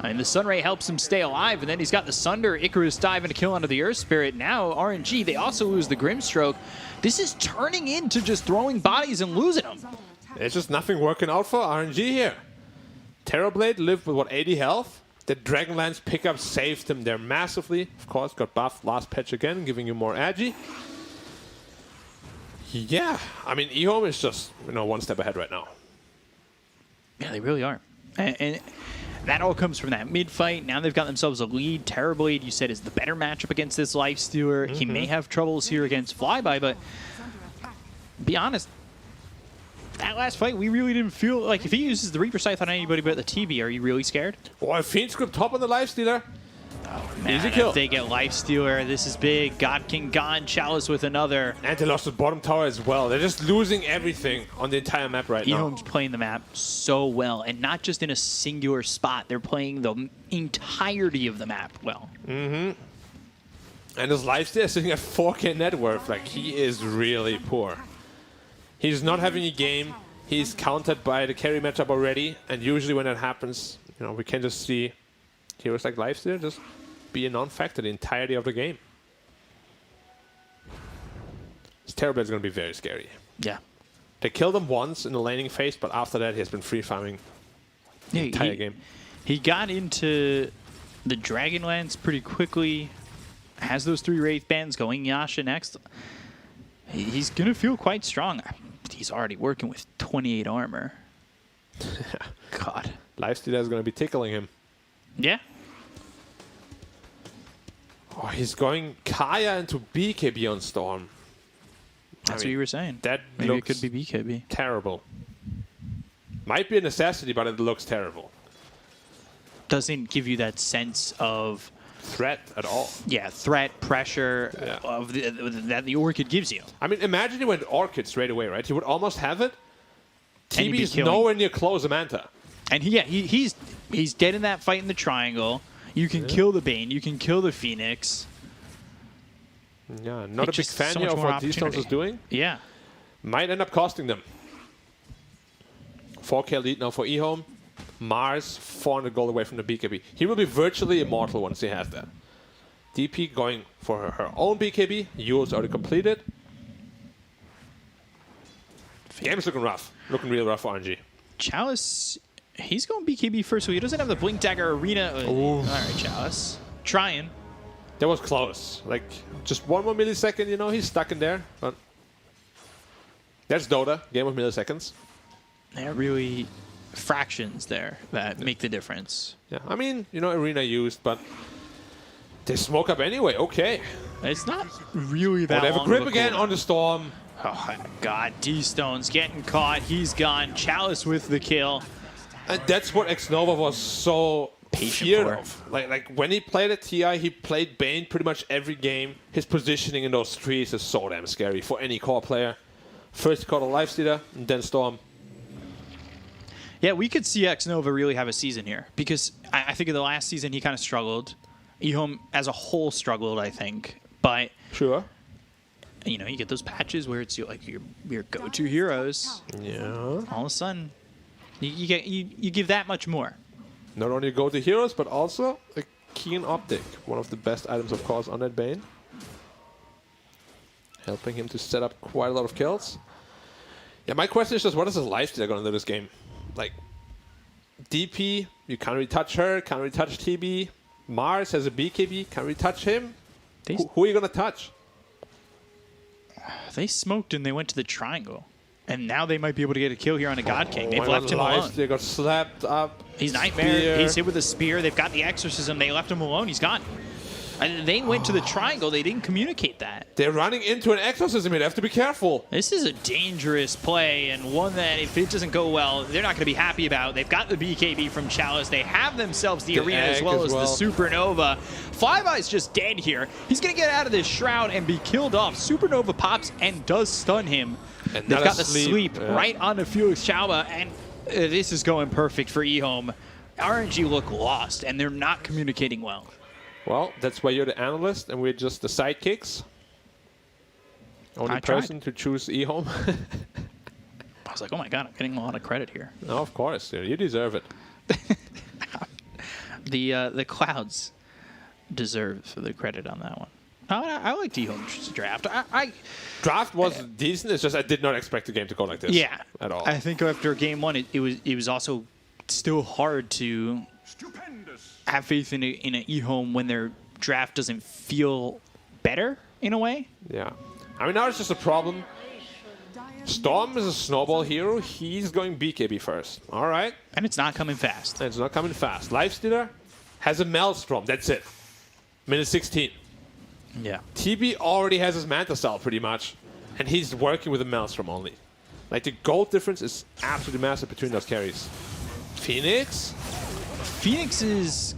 And the Sunray helps him stay alive, and then he's got the Sunder, Icarus dive, and a kill onto the Earth Spirit. Now, RNG, they also lose the Grimstroke. This is turning into just throwing bodies and losing them. There's just nothing working out for RNG here. Terrorblade lived with, what, 80 health? The Dragonlance pickup saved him there massively. Of course, got buffed last patch again, giving you more agi. Yeah, I mean, EOM is just, you know, one step ahead right now. Yeah, they really are. And that all comes from that mid-fight. Now they've got themselves a lead. Terrorblade, you said, is the better matchup against this Lifestealer. He may have troubles here against Flyby, but be honest, that last fight, we really didn't feel like if he uses the Reaper Scythe on anybody but the TB, are you really scared? Boy, Fiend Script top on the Lifestealer. Man, Easy kill. if they get Lifestealer, this is big. God King gone, Chalice with another. And they lost the bottom tower as well. They're just losing everything on the entire map right now. EOM's playing the map so well, and not just in a singular spot. They're playing the entirety of the map well. Mm-hmm. And his Lifestealer sitting at 4k net worth. Like, he is really poor. He's not having a game. He's countered by the carry matchup already. And usually when that happens, you know, we can just see heroes like Lifestealer just be a non-factor the entirety of the game. This Terrorblade is going to be very scary. Yeah. They killed him once in the laning phase, but after that he has been free farming the entire game. He got into the Dragonlance pretty quickly. Has those 3 Wraith Bands going. Yasha next. He's going to feel quite strong. He's already working with 28 armor. God. Lifestealer is going to be tickling him. Yeah. Oh, he's going Kaya into BKB on Storm. That's what you were saying. That Maybe looks it could be BKB. terrible. Might be a necessity, but it looks terrible. Doesn't give you that sense of threat at all. Yeah, threat, pressure of that the Orchid gives you. I mean, imagine he went Orchid straight away, right? He would almost have it. And he'd be TB's killing. nowhere near close Manta. And he's dead in that fight in the triangle. You can kill the Bane. You can kill the Phoenix. Yeah, not It's a big just fan so here much of more what D-Stones is opportunity. doing. Yeah. Might end up costing them. 4k lead now for eHome. Mars 400 gold away from the BKB. He will be virtually immortal once he has that. DP going for her own BKB. Yule's already completed. Game's looking rough. Looking real rough for RNG. Chalice, he's going BKB first, so he doesn't have the Blink Dagger Arena. All right, Chalice. Trying. That was close. Like, just 1 more millisecond, you know, he's stuck in there. But that's Dota, game of milliseconds. They're really fractions there that make the difference. Yeah, I mean, you know, Arena used, but they smoke up anyway. Okay. It's not really that They have a long grip of again cooldown. on the Storm. Oh my god, D-Stone's getting caught. He's gone. Chalice with the kill. And that's what Xnova was so feared for. of. Like when he played at TI, he played Bane pretty much every game. His positioning in those trees is so damn scary for any core player. First he caught a Lifestealer, and then Storm. Yeah, we could see Xnova really have a season here because I think in the last season he kind of struggled. eHome as a whole struggled, I think. But sure, you know, you get those patches where it's like your go-to heroes. Yeah. All of a sudden, you give that much more. Not only go-to heroes, but also a Keen Optic, one of the best items, of course, on that Bane. Helping him to set up quite a lot of kills. Yeah, my question is just, what is his Lifestealer going to do this game? Like, DP, you can't really touch her, can't really touch TB. Mars has a BKB, can't really touch him. Who are you going to touch? They smoked and they went to the triangle. And now they might be able to get a kill here on a God King. They've left him alone. They got slapped up. He's Nightmare. He's hit with a spear. They've got the Exorcism. They left him alone. He's gone. And they went to the triangle. They didn't communicate that. They're running into an Exorcism here. They have to be careful. This is a dangerous play and one that if it doesn't go well, they're not going to be happy about. They've got the BKB from Chalice. They have themselves the arena as well as the Supernova. Flyby's just dead here. He's going to get out of this shroud and be killed off. Supernova pops and does stun him. And They've got the sleep right onto Felix Chauba, and this is going perfect for eHome. RNG look lost, and they're not communicating well. Well, that's why you're the analyst, and we're just the sidekicks. Only person to choose eHome. I was like, oh my god, I'm getting a lot of credit here. No, of course, you deserve it. The Clouds deserve the credit on that one. I like eHome's draft. Draft was decent. It's just I did not expect the game to go like this. Yeah, at all. I think after game one, it was also still hard to have faith in an eHome when their draft doesn't feel better in a way. Yeah, I mean now it's just a problem. Storm is a snowball hero. He's going BKB first. All right, and it's not coming fast. And it's not coming fast. Lifestealer has a Maelstrom. That's it. Minute 16. Yeah. TB already has his Manta Cell pretty much, and he's working with a Maelstrom only. Like, the gold difference is absolutely massive between those carries. Phoenix is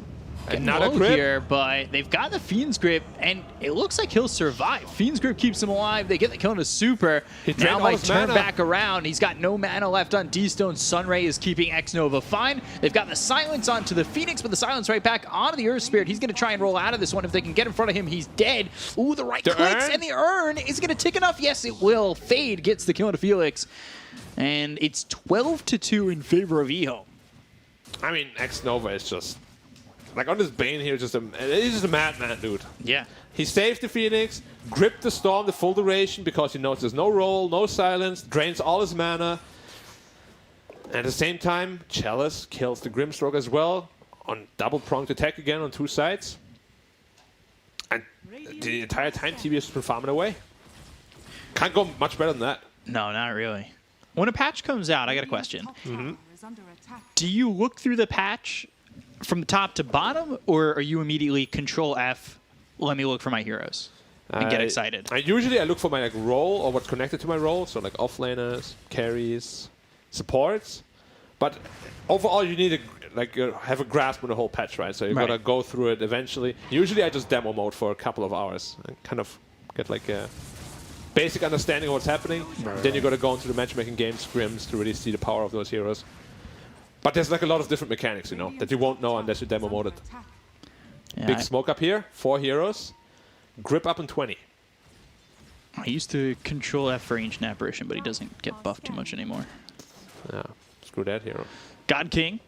getting another low grip here, but they've got the Fiend's Grip, and it looks like he'll survive. Fiend's Grip keeps him alive. They get the kill on a Super. Now might turn back around. He's got no mana left on D-Stone. Sunray is keeping Xnova fine. They've got the Silence onto the Phoenix, but the Silence right back onto the Earth Spirit. He's going to try and roll out of this one. If they can get in front of him, he's dead. Ooh, the right clicks, and the Urn is going to tick enough. Yes, it will. Fade gets the kill on Felix, and it's 12-2 in favor of eHome. I mean, Xnova is just... Like, on this Bane here, he's just a madman, dude. Yeah. He saves the Phoenix, gripped the Storm the full duration because he knows there's no roll, no silence, drains all his mana. And at the same time, Chalice kills the Grimstroke as well on double-pronged attack again on two sides. And the entire time, TB has been farming away. Can't go much better than that. No, not really. When a patch comes out, I got a question. Is under attack. Do you look through the patch from the top to bottom, or are you immediately Control F, let me look for my heroes, and get excited? Usually I look for my role or what's connected to my role, so like offlaners, carries, supports. But overall, you need to have a grasp on the whole patch, right? So you gotta go through it eventually. Usually I just demo mode for a couple of hours and kind of get like a basic understanding of what's happening. Then you gotta go into the matchmaking game scrims to really see the power of those heroes. But there's like a lot of different mechanics, you know, that you won't know unless you demo mode it. Yeah, Big smoke up here, 4 heroes. Grip up in 20. I used to Control F for Ancient Apparition, but he doesn't get buffed too much anymore. Yeah, screw that hero. God King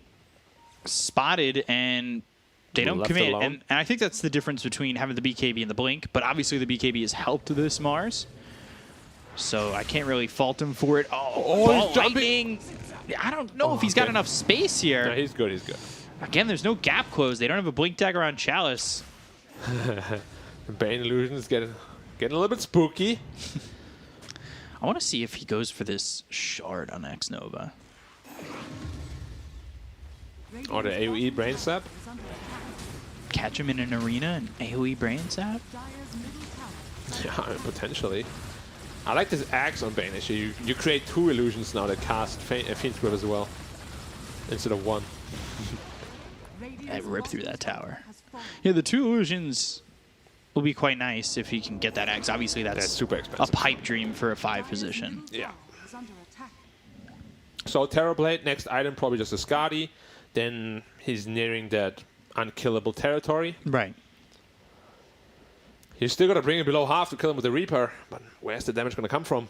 spotted and they don't Left commit. alone. And I think that's the difference between having the BKB and the Blink, but obviously the BKB has helped this Mars. So I can't really fault him for it. Oh, he's jumping. lightning. I don't know if he's got okay. enough space here. No, he's good, he's good. Again, there's no gap close. They don't have a Blink Dagger on Chalice. Bane Illusion is getting a little bit spooky. I want to see if he goes for this shard on X-Nova. Or the AoE Brain Sap. Catch him in an arena and AoE Brain Sap? Yeah, potentially. I like this axe on Bane. Actually, you create 2 illusions now that cast Fiend's Grip as well, instead of 1. I rip through that tower. Yeah, the 2 illusions will be quite nice if he can get that axe. Obviously, that's super expensive. a pipe dream for a 5 position. Yeah. So Terrorblade, next item probably just a Skadi. Then he's nearing that unkillable territory. Right. He's still gonna bring it below half to kill him with the Reaper, but where's the damage gonna come from?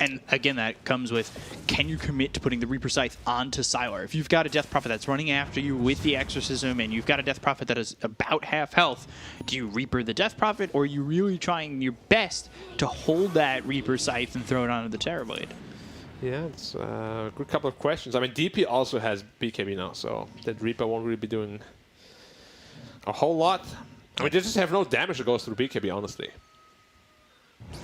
And again, that comes with, can you commit to putting the Reaper Scythe onto Sylar? If you've got a Death Prophet that's running after you with the Exorcism, and you've got a Death Prophet that is about half health, do you Reaper the Death Prophet, or are you really trying your best to hold that Reaper Scythe and throw it onto the Terrorblade? Yeah, it's a good couple of questions. I mean, DP also has BKB now, so that Reaper won't really be doing a whole lot. I mean, they just have no damage that goes through BKB, honestly.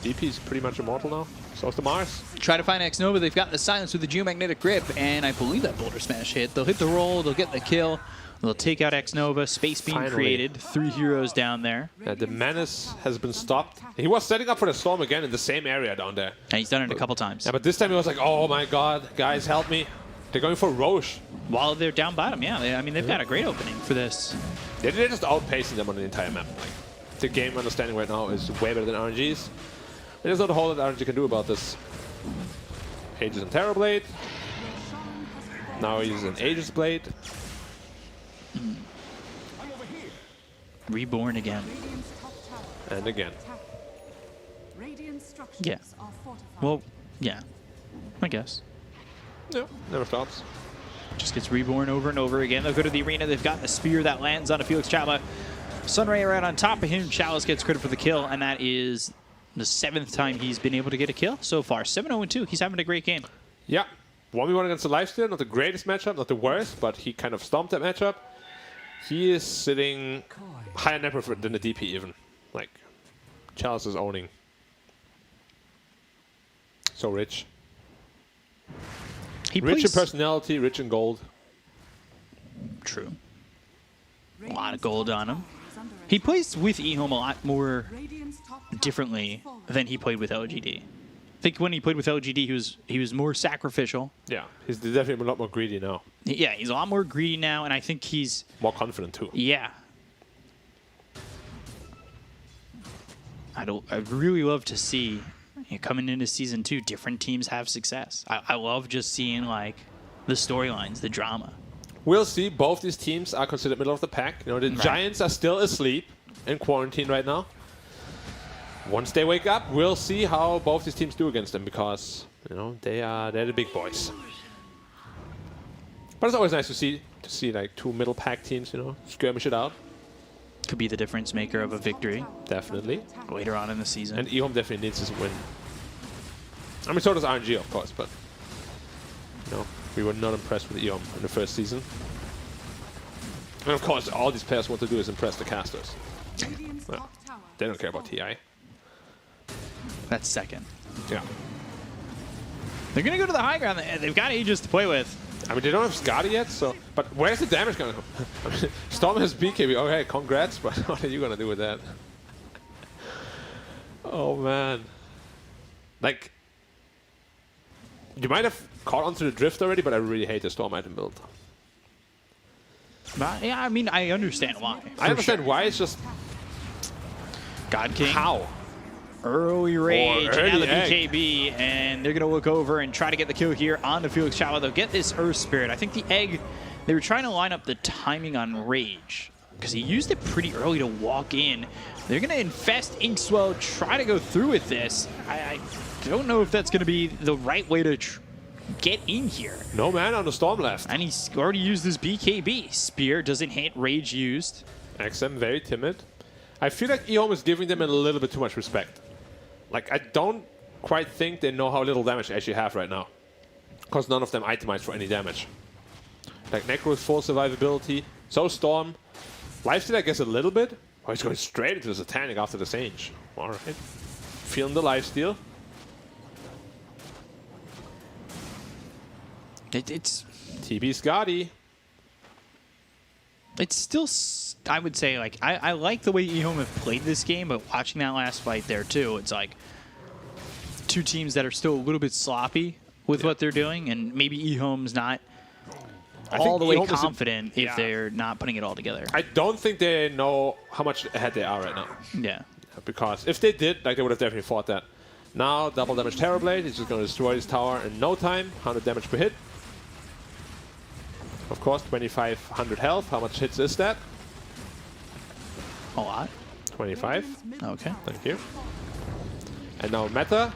DP is pretty much immortal now. So is the Mars. Try to find X-Nova. They've got the silence with the Geomagnetic Grip, and I believe that Boulder Smash hit. They'll hit the roll, they'll get the kill, they'll take out X-Nova. Space being Finally created. 3 heroes down there. The Menace has been stopped. He was setting up for the Storm again in the same area down there. And he's done it a couple times. Yeah, but this time he was like, oh my god, guys, help me. They're going for Roche. While they're down bottom, yeah. I mean, they've got a great opening for this. They're just outpacing them on the entire map. Like, the game understanding right now is way better than RNG's. There's not a whole lot RNG can do about this. Aegis and Terrorblade. Now he uses an Aegis Blade. Reborn again. And again. Yeah. Well, yeah. I guess. Yeah, never stops. Just gets reborn over and over again. They'll go to the arena. They've got a spear that lands on a Felix Chala. Sunray right on top of him. Chalice gets credit for the kill, and that is the 7th time he's been able to get a kill so far. 7-0-2. He's having a great game. Yeah. 1v1 against the Lifesteal. Not the greatest matchup, not the worst, but he kind of stomped that matchup. He is sitting higher net worth than the DP even. Like, Chalice is owning. So rich. Rich in personality, rich in gold. True. A lot of gold on him. He plays with eHome a lot more differently than he played with LGD. I think when he played with LGD, he was more sacrificial. Yeah, he's definitely a lot more greedy now. Yeah, he's a lot more greedy now, and I think he's more confident too. Yeah. I'd really love to see, coming into Season 2, different teams have success. I love just seeing, like, the storylines, the drama. We'll see. Both these teams are considered middle of the pack. You know, the Giants are still asleep in quarantine right now. Once they wake up, we'll see how both these teams do against them because, you know, they're the big boys. But it's always nice to see like 2 middle pack teams, you know, skirmish it out. Could be the difference maker of a victory. Definitely. Later on in the season. And eHome definitely needs this win. I mean, so does RNG, of course, but, you know, we were not impressed with eHome in the first season. And of course, all these players want to do is impress the casters. Well, they don't care about TI. That's second. Yeah. They're going to go to the high ground. They've got Aegis to play with. I mean, they don't have Skadi yet, so... But where's the damage going to come? I mean, Storm has BKB. Okay, congrats, but what are you going to do with that? Oh, man. Like... You might have caught onto the drift already, but I really hate the Storm item build. Yeah, I mean, I understand why. I understand why, it's just... God King. How? Early rage, early now the egg. BKB, and they're going to look over and try to get the kill here on the Felix Chala. They'll get this Earth Spirit. I think the egg, they were trying to line up the timing on Rage, because he used it pretty early to walk in. They're going to infest Inkswell, try to go through with this. I don't know if that's going to be the right way to get in here. No man on the Storm left. And he's already used his BKB. Spear doesn't hit, Rage used. XM very timid. I feel like eHome is giving them a little bit too much respect. Like, I don't quite think they know how little damage they actually have right now. Because none of them itemized for any damage. Like, Necro is full survivability. So Storm. Lifesteal, I guess, a little bit. Oh, he's going straight into the Satanic after the Sage. Alright. Feeling the lifesteal. It's TB Scotty. It's still, I would say, like, I like the way eHome have played this game, but watching that last fight there, too, it's like two teams that are still a little bit sloppy with what they're doing, and maybe eHome's not all the way confident if they're not putting it all together. I don't think they know how much ahead they are right now. Yeah. Because if they did, like, they would have definitely fought that. Now, double damage Terrorblade. He's just going to destroy his tower in no time. 100 damage per hit. Of course, 2,500 health. How much hits is that? A lot. 25. Okay. Thank you. And now Meta.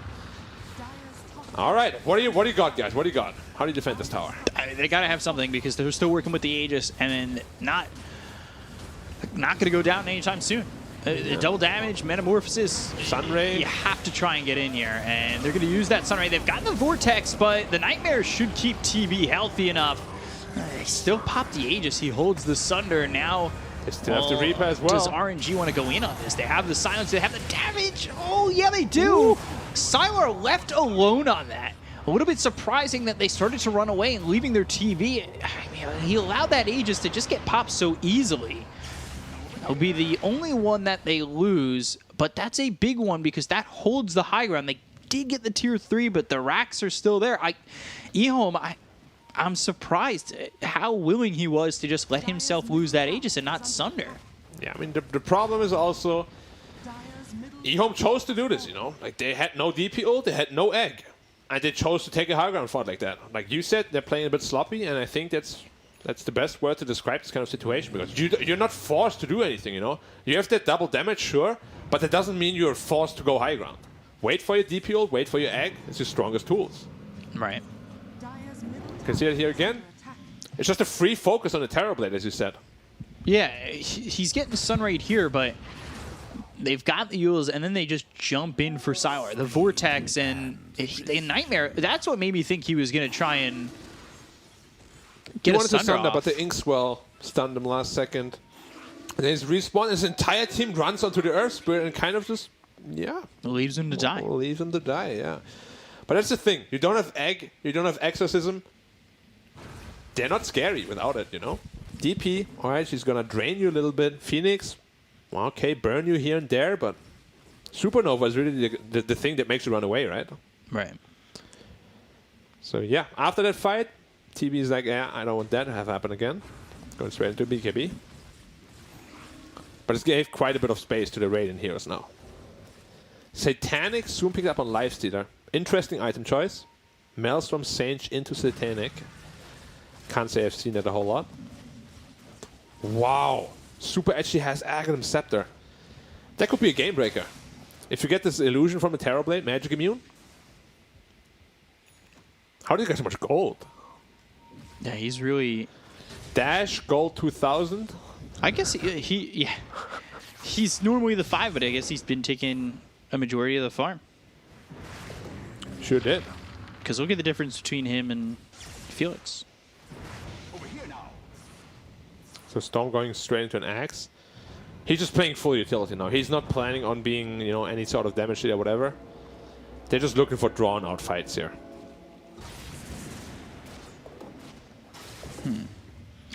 All right. What do you got, guys? What do you got? How do you defend this tower? They got to have something because they're still working with the Aegis and then not going to go down anytime soon. Double damage, Metamorphosis, Sunray. You have to try and get in here, and they're going to use that Sunray. They've got the Vortex, but the Nightmare should keep TB healthy enough. They still pop the Aegis. He holds the Sunder. Now they still have to Reaper as well. Does RNG want to go in on this? They have the silence. They have the damage. Oh, yeah, they do. Sylar left alone on that. A little bit surprising that they started to run away and leaving their TV. I mean, he allowed that Aegis to just get popped so easily. It'll be the only one that they lose, but that's a big one because that holds the high ground. They did get the tier 3, but the racks are still there. eHome, I'm surprised how willing he was to just let himself lose that Aegis and not Sunder. Yeah, I mean, the problem is also eHome chose to do this, you know? Like, they had no DP ult, they had no egg. And they chose to take a high ground fight like that. Like you said, they're playing a bit sloppy, and I think that's the best word to describe this kind of situation, because you're not forced to do anything, you know? You have that double damage, sure, but that doesn't mean you're forced to go high ground. Wait for your DP ult, wait for your egg. It's your strongest tools. Right. You can see it here again. It's just a free focus on the Terrorblade, as you said. Yeah, he's getting Sunrayed here, but they've got the Euls, and then they just jump in for Sylar. The Vortex and the Nightmare, that's what made me think he was going to try and get a Sunder, but the Inkswell stunned him last second. And then his respawn, his entire team runs onto the Earth Spirit and kind of just, yeah. Leaves him to die. Leaves him to die, yeah. But that's the thing. You don't have Egg, you don't have Exorcism. They're not scary without it, you know? DP, all right, she's going to drain you a little bit. Phoenix, well, okay, burn you here and there, but Supernova is really the thing that makes you run away, right? Right. So, yeah, after that fight, TB is like, yeah, I don't want that to have happen again. Going straight into BKB. But it gave quite a bit of space to the Radiant heroes now. Satanic soon picked up on Lifestealer. Interesting item choice. Maelstrom Sage into Satanic. Can't say I've seen that a whole lot. Wow. Super actually has Aghanim Scepter. That could be a game breaker. If you get this illusion from the Terrorblade, Magic Immune. How do you get so much gold? Yeah, he's really... Dash, gold 2,000. I guess he's normally the 5, but I guess he's been taking a majority of the farm. Sure did. Because look at the difference between him and Felix. So Storm going straight into an Axe. He's just playing full utility now. He's not planning on being, you know, any sort of damage or whatever. They're just looking for drawn-out fights here.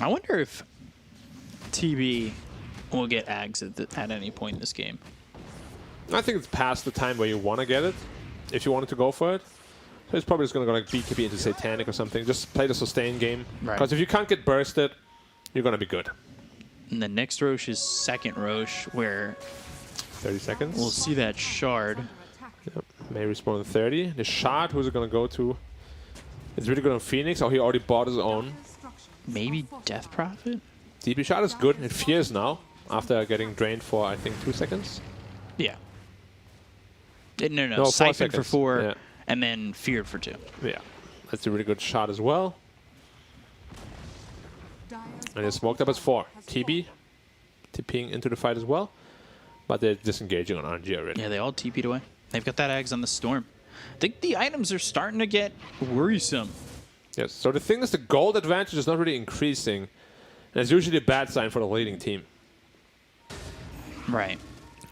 I wonder if TB will get Ags at any point in this game. I think it's past the time where you want to get it, if you wanted to go for it. So it's probably just going to go like BKB into Satanic or something. Just play the sustain game. Because if you can't get bursted, you're going to be good. And the next Roche is second Roche, where 30 seconds. We'll see that Shard. Yep. May respawn in 30. The Shard, who's it going to go to? It's really good on Phoenix. Oh, he already bought his own. Maybe Death Prophet? DP Shard is good. It fears now, after getting drained for, I think, 2 seconds. Yeah. No, Siphon for 4, yeah. and then Feared for 2. Yeah. That's a really good shot as well. And they're smoked up as 4. TB TPing into the fight as well. But they're disengaging on RNG already. Yeah, they all TP'd away. They've got that Ags on the Storm. I think the items are starting to get worrisome. Yes, so the thing is the gold advantage is not really increasing. And it's usually a bad sign for the leading team. Right.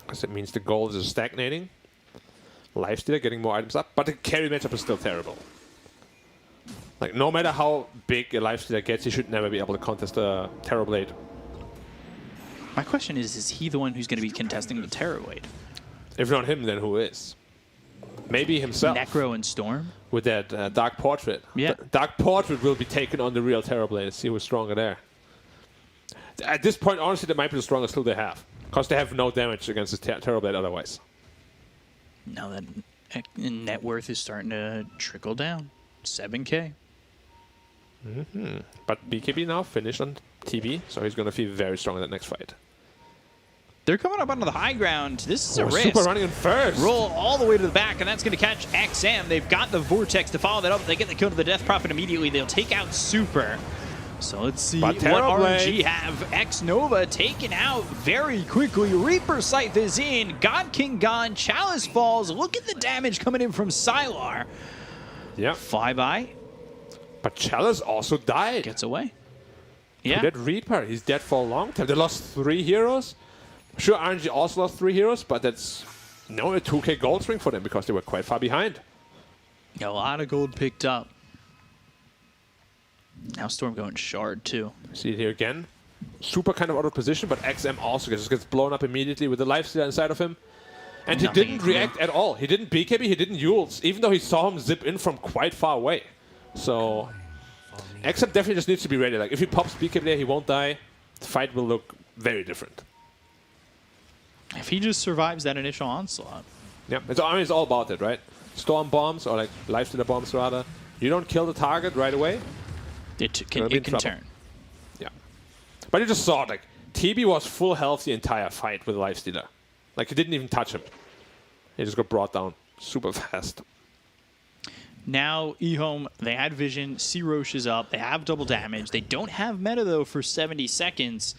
Because it means the gold is stagnating. Lifestealer getting more items up, but the carry matchup is still terrible. Like, no matter how big a Lifestealer gets, he should never be able to contest a Terrorblade. My question is he the one who's going to be contesting the Terrorblade? If not him, then who is? Maybe himself. Necro and Storm? With that Dark Portrait. Yeah. Dark Portrait will be taken on the real Terrorblade. See who's stronger there. At this point, honestly, that might be the strongest tool they have. Because they have no damage against this Terrorblade otherwise. Now that net worth is starting to trickle down. 7K. But BKB now finished on TB, so he's going to feel very strong in that next fight. They're coming up onto the high ground. This is a risk. Super running in first. Roll all the way to the back, and that's going to catch XM. They've got the Vortex to follow that up. They get the kill to the Death Prophet immediately. They'll take out Super. So let's see what RNG have. X-Nova taken out very quickly. Reaper Scythe is in. God King gone. Chalice falls. Look at the damage coming in from Sylar. Yeah. Flyby. But Chalice also died. Gets away. Yeah. That Reaper, he's dead for a long time. They lost 3 heroes. Sure, RNG also lost 3 heroes, but that's a 2k gold swing for them because they were quite far behind. A lot of gold picked up. Now Storm going Shard too. See it here again. Super kind of out of position, but XM also gets blown up immediately with the Lifestealer inside of him. And he didn't react at all. He didn't BKB, he didn't Yules, even though he saw him zip in from quite far away. So XM definitely just needs to be ready. Like if he pops BKB there, he won't die. The fight will look very different. If he just survives that initial onslaught. Yeah, it's all about it, right? Storm bombs, or like Lifestealer bombs rather. You don't kill the target right away. It can turn. Yeah. But you just saw, like, TB was full health the entire fight with Lifestealer. Like, he didn't even touch him. He just got brought down super fast. Now, eHome, they had vision. C-Roche is up. They have double damage. They don't have meta, though, for 70 seconds.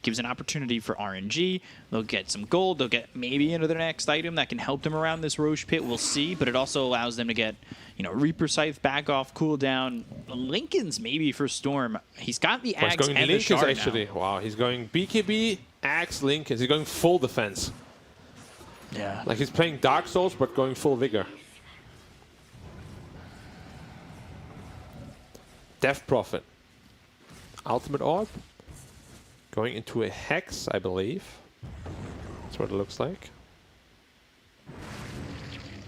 Gives an opportunity for RNG. They'll get some gold. They'll get maybe into their next item that can help them around this Roche pit. We'll see. But it also allows them to get, Reaper Scythe back off, cooldown. Linken's maybe for Storm. He's got the Axe and the Shard actually. now. Wow, he's going BKB, Axe, Linken's. He's going full defense. Yeah. Like he's playing Dark Souls, but going full vigor. Death Prophet. Ultimate Orb. Going into a Hex, I believe. That's what it looks like.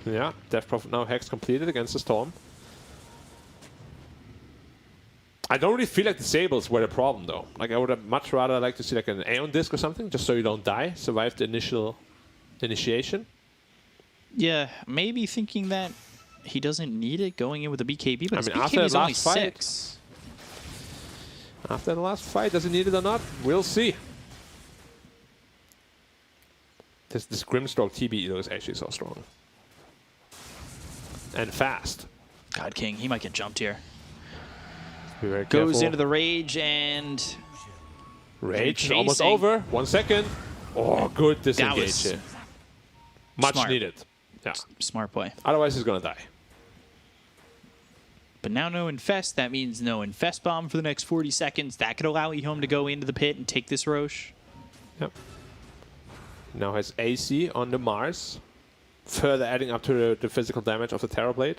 Yeah, Death Prophet now Hex completed against the Storm. I don't really feel like the Sables were the problem, though. Like, I would have much rather like to see like an Aeon Disc or something, just so you don't die, survive the initial initiation. Yeah, maybe thinking that he doesn't need it going in with the BKB, but his BKB after is the only last fight, 6. After the last fight, does he need it or not? We'll see. This Grimstroke TB Eater is actually so strong. And fast. God King, he might get jumped here. Be very Goes careful. into the Rage and... Rage almost over. 1 second. Oh, good disengage here. Much smart. needed. Yeah. Smart play. Otherwise, he's going to die. But now no Infest. That means no Infest Bomb for the next 40 seconds. That could allow eHome to go into the pit and take this Roche. Yep. Now has AC on the Mars. Further adding up to the physical damage of the Terrorblade.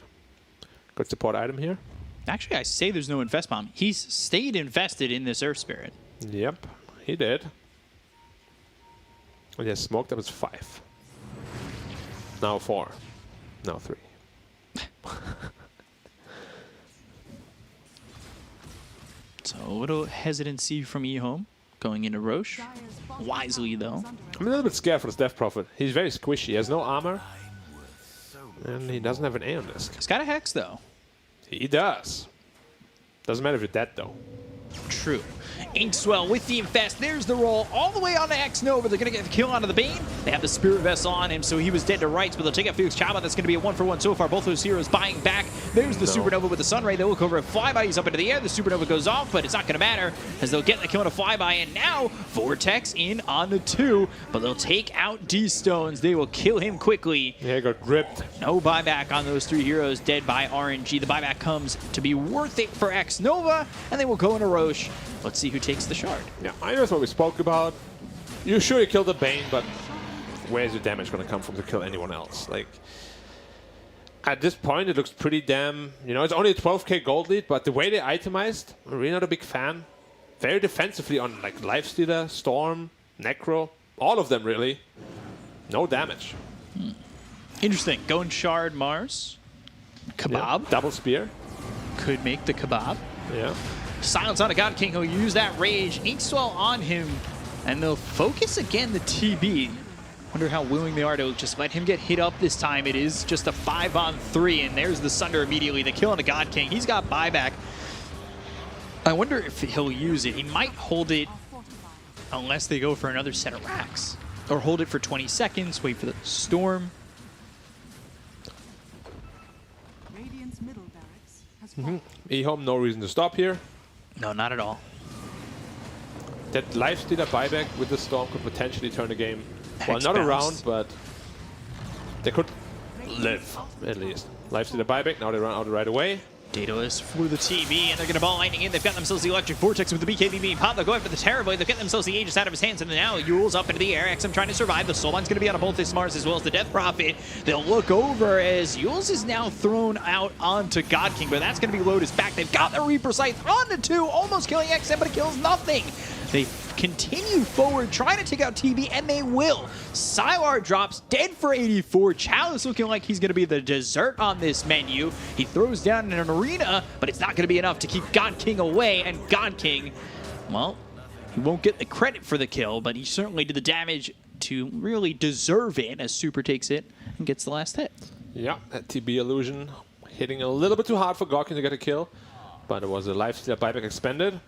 Good support item here. Actually, I say there's no Infest Bomb. He's stayed invested in this Earth Spirit. Yep, he did. And he has smoked up as 5. Now 4. Now 3. So a little hesitancy from eHome going into Roche. Wisely, though. I'm a little bit scared for this Death Prophet. He's very squishy. He has no armor. And he doesn't have an Aeon Disc. He's got a Hex, though. He does. Doesn't matter if you're dead, though. True. Inkswell with the Infest. There's the roll all the way on to X-Nova. They're going to get the kill onto the Bane. They have the Spirit Vessel on him, so he was dead to rights, but they'll take out Felix Chaba. That's going to be a 1-for-1 so far. Both those heroes buying back. There's the Supernova with the Sunray. They'll look over at Flyby. He's up into the air. The Supernova goes off, but it's not going to matter as they'll get the kill on a Flyby. And now Vortex in on the 2, but they'll take out D-Stones. They will kill him quickly. Yeah, he got gripped. No buyback on those 3 heroes dead by RNG. The buyback comes to be worth it for X-Nova, and they will go into Roche. Let's see who takes the shard. Yeah, I know that's what we spoke about. You sure you killed the Bane, but where's your damage going to come from to kill anyone else? Like, at this point, it looks pretty damn... You know, it's only a 12k gold lead, but the way they itemized, I'm really not a big fan. Very defensively on, like, Lifestealer, Storm, Necro, all of them, really. No damage. Interesting. Going shard Mars. Kebab. Yeah, double spear. Could make the kebab. Yeah. Silence on a God King. He'll use that rage. Inkswell on him. And they'll focus again the TB. Wonder how willing they are to just let him get hit up this time. It is just a 5-on-3. And there's the Sunder immediately. The kill on the God King. He's got buyback. I wonder if he'll use it. He might hold it unless they go for another set of racks. Or hold it for 20 seconds. Wait for the Storm. Radiant's middle barracks has fallen. eHome, no reason to stop here. No, not at all. That Lifestealer buyback with the Storm could potentially turn the game. Well, not Hexbound. around, but they could live, at least. Lifestealer buyback, now they run out right away. Daedalus for the TV, and they're going to ball lightning in. They've got themselves the Electric Vortex with the BKB being popped. They'll go after the Terrorblade. They'll get themselves the Aegis out of his hands, and now Yule's up into the air. XM trying to survive. The Soulbine's going to be out of both his Mars as well as the Death Prophet. They'll look over as Yule's is now thrown out onto God King, but that's going to be Lotus back. They've got the Reaper Scythe onto 2, almost killing XM, but it kills nothing. They continue forward, trying to take out TB, and they will. Sylar drops dead for 84. Chalice looking like he's going to be the dessert on this menu. He throws down in an arena, but it's not going to be enough to keep God King away. And God King, well, he won't get the credit for the kill, but he certainly did the damage to really deserve it as Super takes it and gets the last hit. Yeah, that TB illusion hitting a little bit too hard for God King to get a kill, but it was a Lifestealer buyback expended.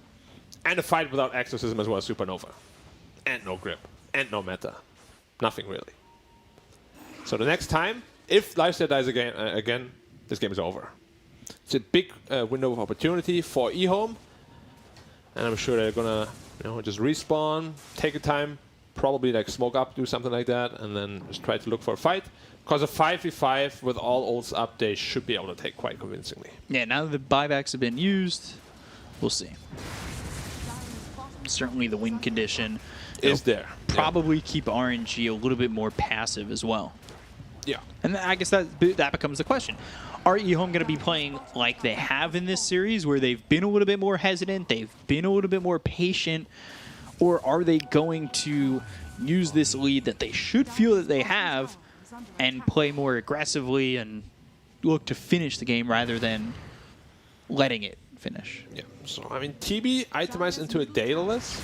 And a fight without exorcism as well as Supernova. And no grip. And no meta. Nothing really. So the next time, if Lifestealer dies again, this game is over. It's a big window of opportunity for eHome. And I'm sure they're gonna, just respawn, take a time, probably like smoke up, do something like that, and then just try to look for a fight. Because a 5v5 with all ults up, they should be able to take quite convincingly. Yeah, now that the buybacks have been used, we'll see. Certainly the win condition is there. Probably keep RNG a little bit more passive as well. Yeah. And I guess that becomes the question. Are eHome going to be playing like they have in this series, where they've been a little bit more hesitant, they've been a little bit more patient, or are they going to use this lead that they should feel that they have and play more aggressively and look to finish the game rather than letting it finish? Yeah. So, I mean, TB itemized into a Daedalus,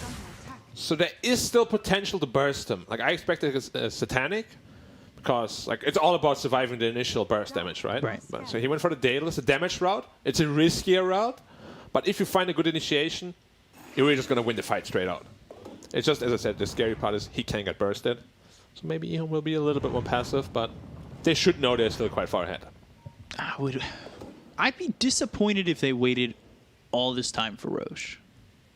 so there is still potential to burst him. Like, I expected a Satanic, because, like, it's all about surviving the initial burst damage, right? Right. But, so he went for the Daedalus, the damage route. It's a riskier route, but if you find a good initiation, you're really just going to win the fight straight out. It's just, as I said, the scary part is he can get bursted. So maybe eHome will be a little bit more passive, but they should know they're still quite far ahead. I'd be disappointed if they waited all this time for Roche.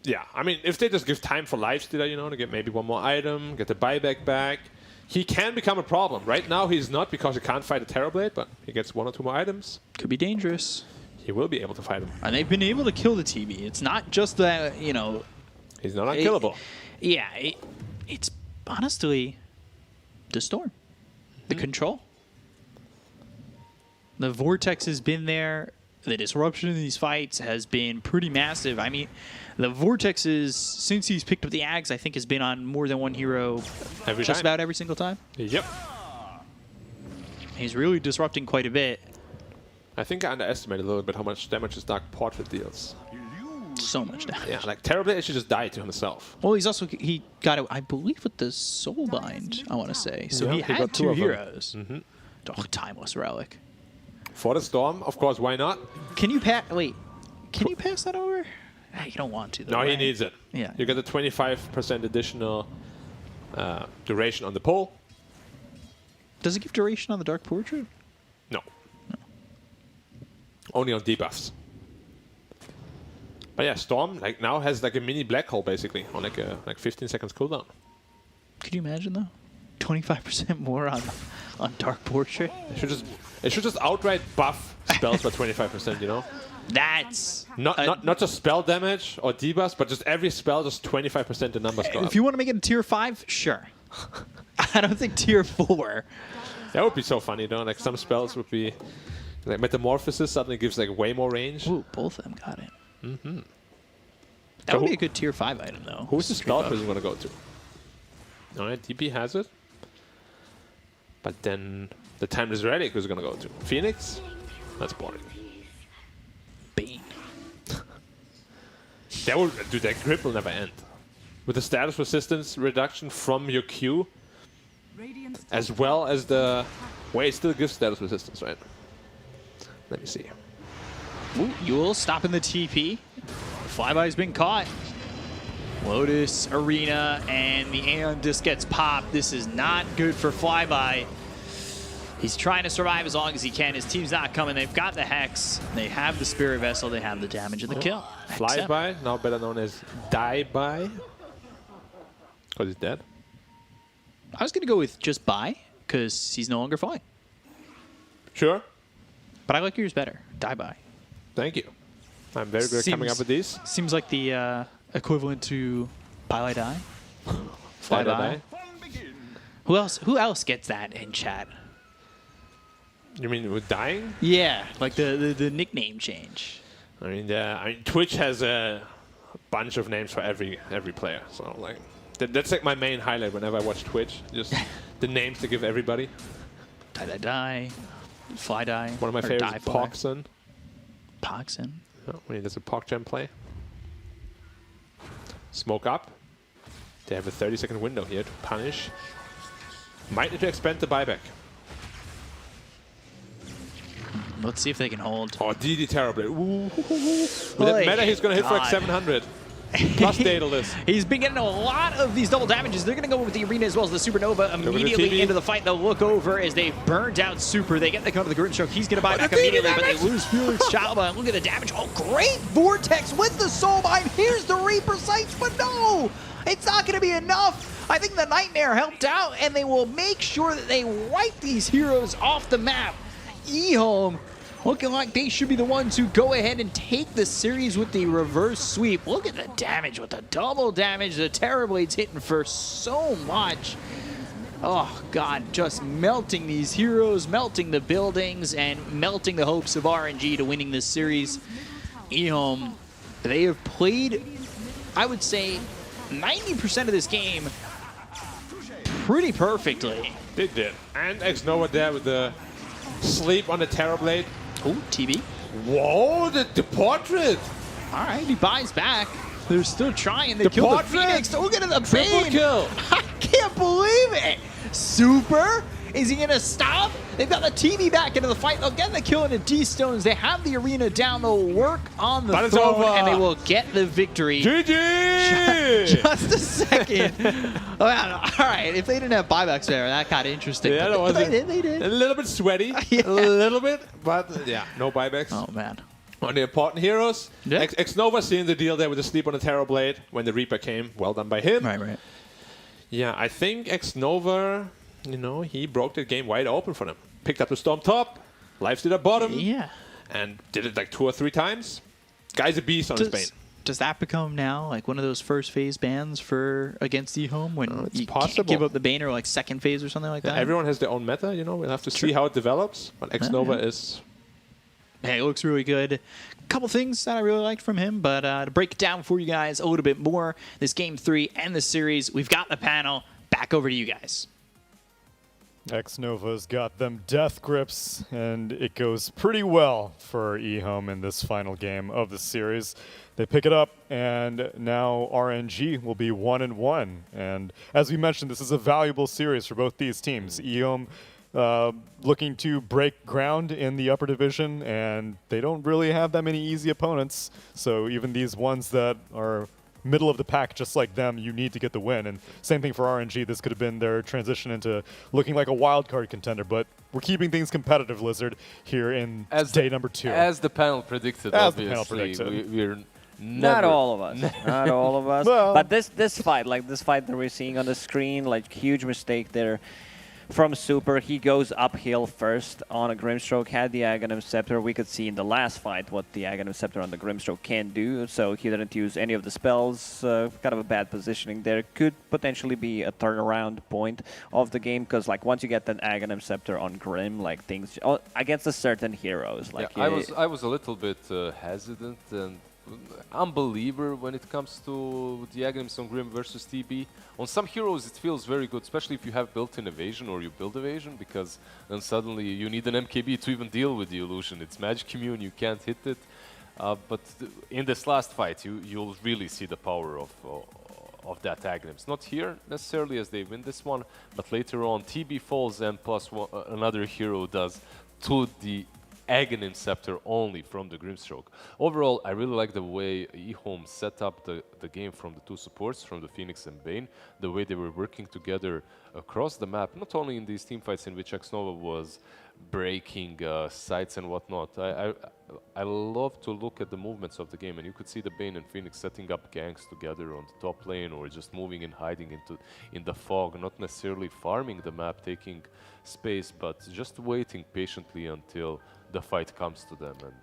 Yeah, I mean, if they just give time for Lifestealer, to get maybe one more item, get the buyback back, he can become a problem. Right now, he's not because he can't fight a Terrorblade, but he gets 1 or 2 more items. Could be dangerous. He will be able to fight him. And they've been able to kill the TB. It's not just that, He's not unkillable. It's honestly the Storm. The control. The Vortex has been there. The disruption in these fights has been pretty massive. I mean, the Vortex is, since he's picked up the Ags, I think has been on more than one hero about every single time. Yep. He's really disrupting quite a bit. I think I underestimated a little bit how much damage his Dark Portrait deals. So much damage. Yeah, like Terrorblade actually just died to himself. Well, he got it, I believe, with the Soulbind, I want to say. So he had got 2 of them. heroes. Oh, Timeless Relic. For the Storm, of course, why not? Can you pass? Wait, can you pass that over? You don't want to, though. No, he right? needs it. Yeah. You get the 25% additional duration on the pole. Does it give duration on the Dark Portrait? No. Only on debuffs. But yeah, Storm like now has like a mini black hole basically on like 15 seconds cooldown. Could you imagine though? 25% more on Dark Portrait. It should just outright buff spells by 25%. You know. That's not just spell damage or debuffs, but just every spell just 25% the numbers go up. If you want to make it a tier 5, sure. I don't think tier 4. That would be so funny though. Like some spells would be like Metamorphosis suddenly gives like way more range. Ooh, both of them got it. Mm-hmm. That would be a good tier 5 item though. Who's the spell person going to go to? Alright, DP has it. But then the Timeless Relic who's going to go to? Phoenix? That's boring. Bane. That grip will never end. With the status resistance reduction from your Q, as well as the... Wait, it still gives status resistance, right? Let me see. Ooh, Yule stopping the TP. Flyby's been caught. Lotus, Arena, and the Aeon Disc gets popped. This is not good for Flyby. He's trying to survive as long as he can. His team's not coming. They've got the Hex. They have the Spirit Vessel. They have the damage and the kill. Flyby, now better known as Die-By. Because he's dead. I was going to go with just By, because he's no longer flying. Sure. But I like yours better. Die-By. Thank you. I'm very good at coming up with these. Seems like the equivalent to Bye Die. Fly Die. Who else gets that in chat? You mean with dying? Yeah, like the nickname change. I mean, Twitch has a bunch of names for every player. So like, that's like my main highlight whenever I watch Twitch. Just the names they give everybody. Die, Fly Die. One of my favorites is Poxon. Poxon. Oh, when he does a PogGem play. Smoke up. They have a 30-second window here to punish. Might need to expand the buyback. Let's see if they can hold. Oh, DD Terrorblade. Ooh. With that meta, he's going to hit for like 700. Plus Daedalus. He's been getting a lot of these double damages. They're going to go with the Arena as well as the Supernova immediately into the fight. They'll look over as they burn down Super. They get the counter to the Grin Stroke. He's going to buy back immediately, but they lose Felix Chalba. Look at the damage. Oh, great Vortex with the Soul Bind. Here's the Reaper Sights, but no! It's not going to be enough. I think the Nightmare helped out, and they will make sure that they wipe these heroes off the map. eHome looking like they should be the ones who go ahead and take the series with the reverse sweep. Look at the damage with the double damage. The Terrorblade's hitting for so much. Oh, God, just melting these heroes, melting the buildings, and melting the hopes of RNG to winning this series. eHome, they have played, I would say, 90% of this game pretty perfectly. They did. And Xnova there with the sleep on the Terrorblade. Oh, TB. Whoa, the portrait. All right, he buys back. They're still trying. They killed the Phoenix. Look at the Triple Bane. kill. I can't believe it. Super. Is he going to stop? They've got the TV back into the fight. They'll get the kill into D-Stones. They have the Arena down. They'll work on the throne, and they will get the victory. GG! Just a second. All right, if they didn't have buybacks there, that got interesting. Yeah, but they did. A little bit sweaty. Yeah. A little bit, but yeah, no buybacks. Oh, man. On the important heroes, Yeah. Xnova seeing the deal there with the sleep on the Terrorblade when the Reaper came. Well done by him. Right. Yeah, I think Xnova, you know, he broke the game wide open for them. Picked up the Storm top, lifesteal at bottom, Yeah. and did it like 2 or 3 times. Guy's a beast on his Bane. Does that become now like one of those first phase bans for against eHome when it's you possible. can't give up the Bane or like second phase or something like that? Everyone has their own meta, you know. We'll have to see how it develops. But Xnova is... Hey, it looks really good. A couple things that I really liked from him, but to break it down for you guys a little bit more, this Game 3 and the series, we've got the panel. Back over to you guys. Xnova's got them death grips, and it goes pretty well for eHome in this final game of the series. They pick it up, and now RNG will be 1-1. And as we mentioned, this is a valuable series for both these teams. eHome looking to break ground in the upper division, and they don't really have that many easy opponents. So even these ones that are middle of the pack, just like them, you need to get the win. And same thing for RNG. This could have been their transition into looking like a wild card contender, but we're keeping things competitive, Lizard, here in day number 2. As the panel predicted, As obviously. the panel predicted. We're not all of us. Not all of us. Well, but this fight, like this fight that we're seeing on the screen, like huge mistake there from Super. He goes uphill first on a Grimstroke, had the Aghanim Scepter. We could see in the last fight what the Aghanim Scepter on the Grimstroke can do, so he didn't use any of the spells. Kind of a bad positioning there. Could potentially be a turnaround point of the game, because like once you get that Aghanim Scepter on Grim, like things against a certain heroes. Like yeah, I was a little bit hesitant and unbeliever when it comes to the Aghanims on Grim versus TB. On some heroes it feels very good, especially if you have built-in evasion or you build evasion, because then suddenly you need an MKB to even deal with the illusion. It's Magic Immune, you can't hit it. But in this last fight you'll really see the power of that Aghanims. Not here necessarily as they win this one, but later on TB falls and plus another hero does to the Aghanim Scepter only from the Grimstroke. Overall, I really like the way eHome set up the game from the two supports, from the Phoenix and Bane, the way they were working together across the map, not only in these team fights in which Xnova was breaking sites and whatnot. I love to look at the movements of the game, and you could see the Bane and Phoenix setting up ganks together on the top lane, or just moving and hiding in the fog, not necessarily farming the map, taking space, but just waiting patiently until the fight comes to them. And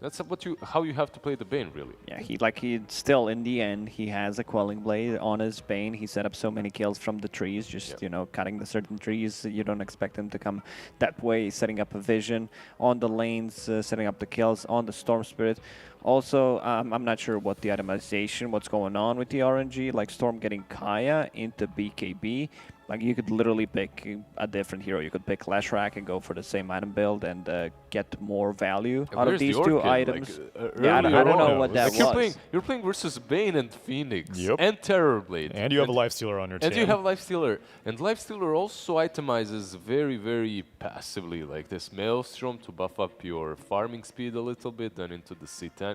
that's how you have to play the Bane, really. Yeah, he still in the end he has a Quelling Blade on his Bane. He set up so many kills from the trees, just you know, cutting the certain trees. You don't expect him to come that way. Setting up a vision on the lanes, setting up the kills on the Storm Spirit. Also, I'm not sure what the itemization, what's going on with the RNG. Like Storm getting Kaya into BKB. Like you could literally pick a different hero. You could pick Leshrac and go for the same item build and get more value out of these two items. Yeah, I don't know what that was. You're playing versus Bane and Phoenix and Terrorblade. And you have a Lifestealer on your team. And you have Lifestealer. And Lifestealer also itemizes very, very passively, like this Maelstrom to buff up your farming speed a little bit, then into the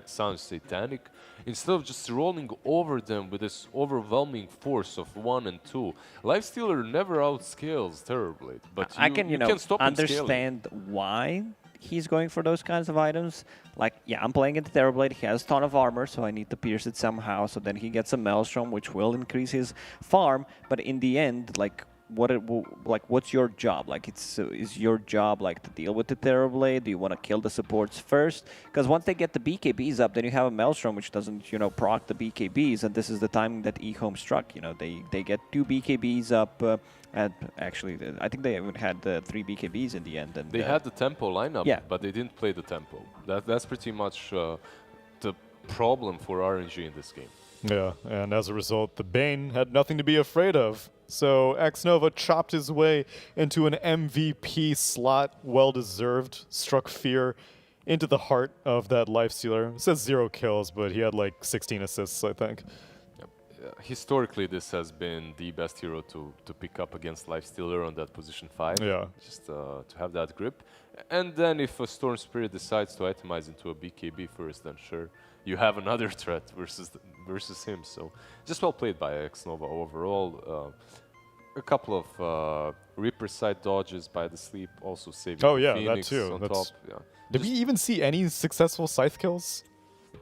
Sounds Satanic. Instead of just rolling over them with this overwhelming force of 1 and 2, Lifestealer never outscales Terrorblade, but I can, you can stop understand why he's going for those kinds of items. Like, yeah, I'm playing into Terrorblade. He has a ton of armor, so I need to pierce it somehow. So then he gets a Maelstrom, which will increase his farm. But in the end, like, what's your job? Like, is your job like to deal with the Terrorblade? Do you want to kill the supports first? Because once they get the BKBs up, then you have a Maelstrom which doesn't, you know, proc the BKBs, and this is the time that eHome struck. You know, they get 2 BKBs up. And actually, I think they even had 3 BKBs in the end. And they had the tempo lineup, yeah, but they didn't play the tempo. That's pretty much the problem for RNG in this game. Yeah, and as a result, the Bane had nothing to be afraid of. So Xnova chopped his way into an MVP slot, well-deserved, struck fear into the heart of that Lifestealer. It says 0 kills, but he had like 16 assists, I think. Historically, this has been the best hero to pick up against Lifestealer on that position 5. Yeah. Just to have that grip. And then if a Storm Spirit decides to itemize into a BKB first, then sure, you have another threat versus him. So just well played by Xnova overall. A couple of Reaper side dodges by the sleep, also saving Phoenix that too. on top. Yeah. Did we even see any successful Scythe kills?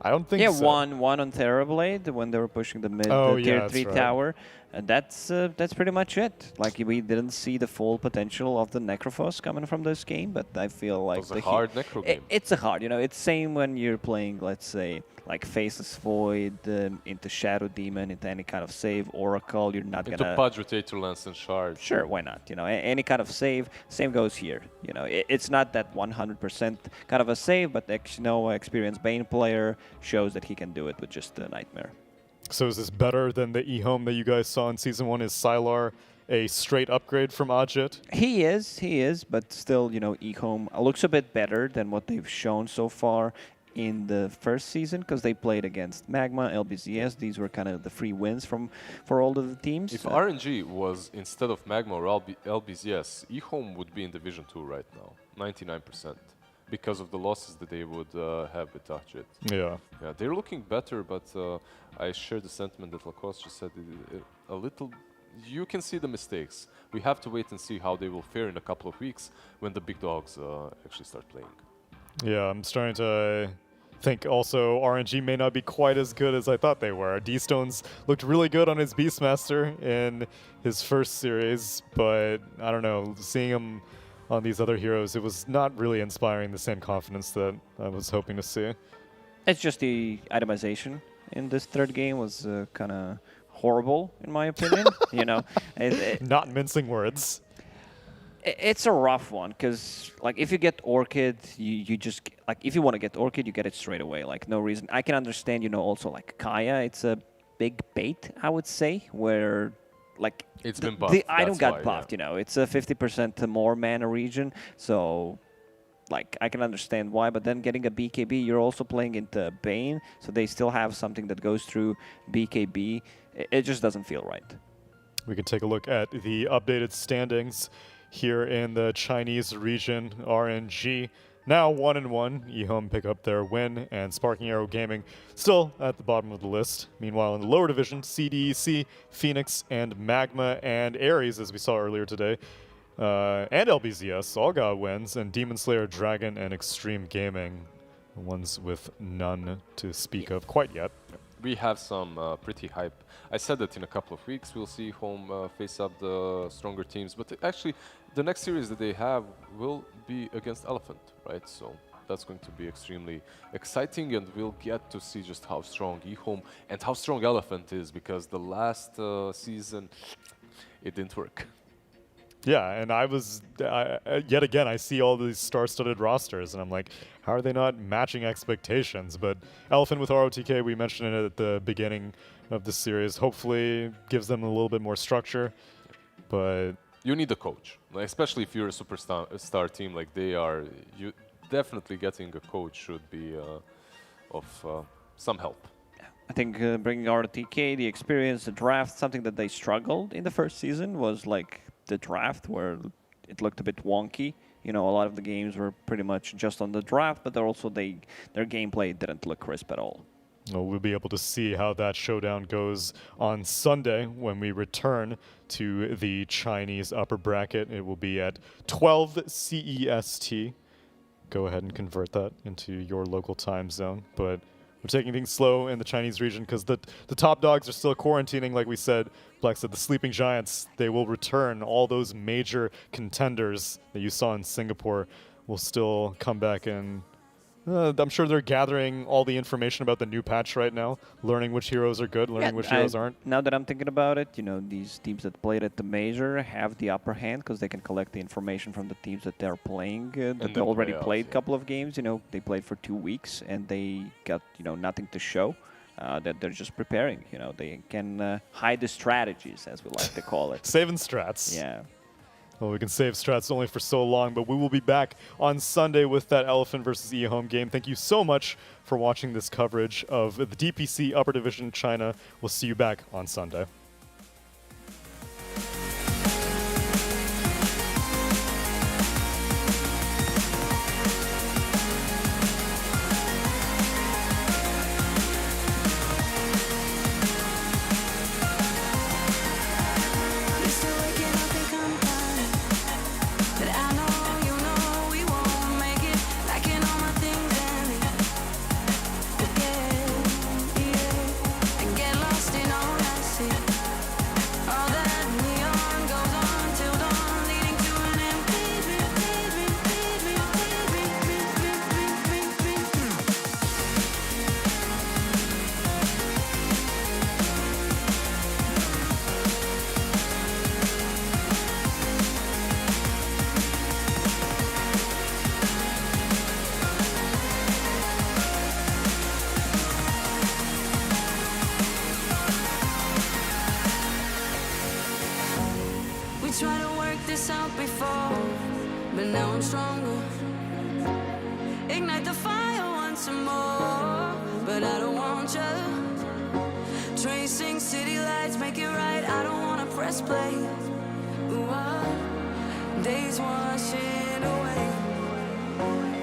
I don't think so. Yeah, one on Terrorblade when they were pushing the mid tier 3 tower. And that's pretty much it. Like, we didn't see the full potential of the Necrophos coming from this game, but I feel like it was a hard Necro game. It's a hard, you know, it's same when you're playing, let's say, like Faceless Void, into Shadow Demon, into any kind of save, Oracle, you're not into gonna... Pudge, Rotator Lance, and Shard. Sure, why not? You know, any kind of save, same goes here. You know, it's not that 100% kind of a save, but Xnova, experienced Bane player, shows that he can do it with just a Nightmare. So is this better than the eHome that you guys saw in Season 1? Is Sylar a straight upgrade from Ajit? He is, but still, you know, eHome looks a bit better than what they've shown so far in the first season because they played against Magma, LBZS. These were kind of the free wins for all of the teams. If RNG was instead of Magma or LBZS, eHome would be in Division 2 right now, 99%, because of the losses that they would have with Dachit. Yeah. Yeah, they're looking better, but I share the sentiment that Lacoste just said. A little, you can see the mistakes. We have to wait and see how they will fare in a couple of weeks when the big dogs actually start playing. Yeah, I'm starting to think also RNG may not be quite as good as I thought they were. D-Stones looked really good on his Beastmaster in his first series, but I don't know, seeing him on these other heroes, it was not really inspiring the same confidence that I was hoping to see. It's just the itemization in this third game was kind of horrible, in my opinion. You know, not mincing words. It's a rough one because, like, if you get Orchid, you just like if you want to get Orchid, you get it straight away. Like, no reason. I can understand, you know, also like Kaya. It's a big bait, I would say, where like it's been buffed. The item got why, buffed. yeah. You know, it's a 50% more mana region, so. Like, I can understand why, but then getting a BKB, you're also playing into Bane, so they still have something that goes through BKB. It just doesn't feel right. We can take a look at the updated standings here in the Chinese region. RNG now 1-1. eHome pick up their win, and Sparking Arrow Gaming still at the bottom of the list. Meanwhile, in the lower division, CDEC, Phoenix, and Magma, and Ares, as we saw earlier today, and LBZS all got wins, and Demon Slayer, Dragon, and Extreme Gaming, the ones with none to speak of quite yet. We have some pretty hype. I said that in a couple of weeks we'll see home face up the stronger teams, but actually the next series that they have will be against Elephant, right? So that's going to be extremely exciting, and we'll get to see just how strong eHome and how strong Elephant is, because the last season it didn't work. Yeah, and I was, yet again, I see all these star-studded rosters, and I'm like, how are they not matching expectations? But Elephant with ROTK, we mentioned it at the beginning of the series, hopefully gives them a little bit more structure, but... You need a coach, like, especially if you're a superstar team like they are. You definitely getting a coach should be of some help. I think bringing ROTK, the experience, the draft, something that they struggled in the first season was like the draft, where it looked a bit wonky. You know, a lot of the games were pretty much just on the draft, but also their gameplay didn't look crisp at all. Well, we'll be able to see how that showdown goes on Sunday when we return to the Chinese upper bracket. It will be at 12 CEST. Go ahead and convert that into your local time zone, but we're taking things slow in the Chinese region because the top dogs are still quarantining, like we said. Black said the Sleeping Giants, they will return. All those major contenders that you saw in Singapore will still come back, and I'm sure they're gathering all the information about the new patch right now, learning which heroes are good, learning which heroes aren't. Now that I'm thinking about it, you know, these teams that played at the major have the upper hand because they can collect the information from the teams that they're playing, that they already played a couple of games. You know, they played for 2 weeks and they got, you know, nothing to show. That they're just preparing. You know, they can hide the strategies, as we like to call it. Saving strats. Yeah. Well, we can save strats only for so long, but we will be back on Sunday with that Elephant versus eHome game. Thank you so much for watching this coverage of the DPC Upper Division China. We'll see you back on Sunday. Tried to work this out before, but now I'm stronger. Ignite the fire once some more, but I don't want you. Tracing city lights, make it right. I don't wanna press play. Ooh, days washing away.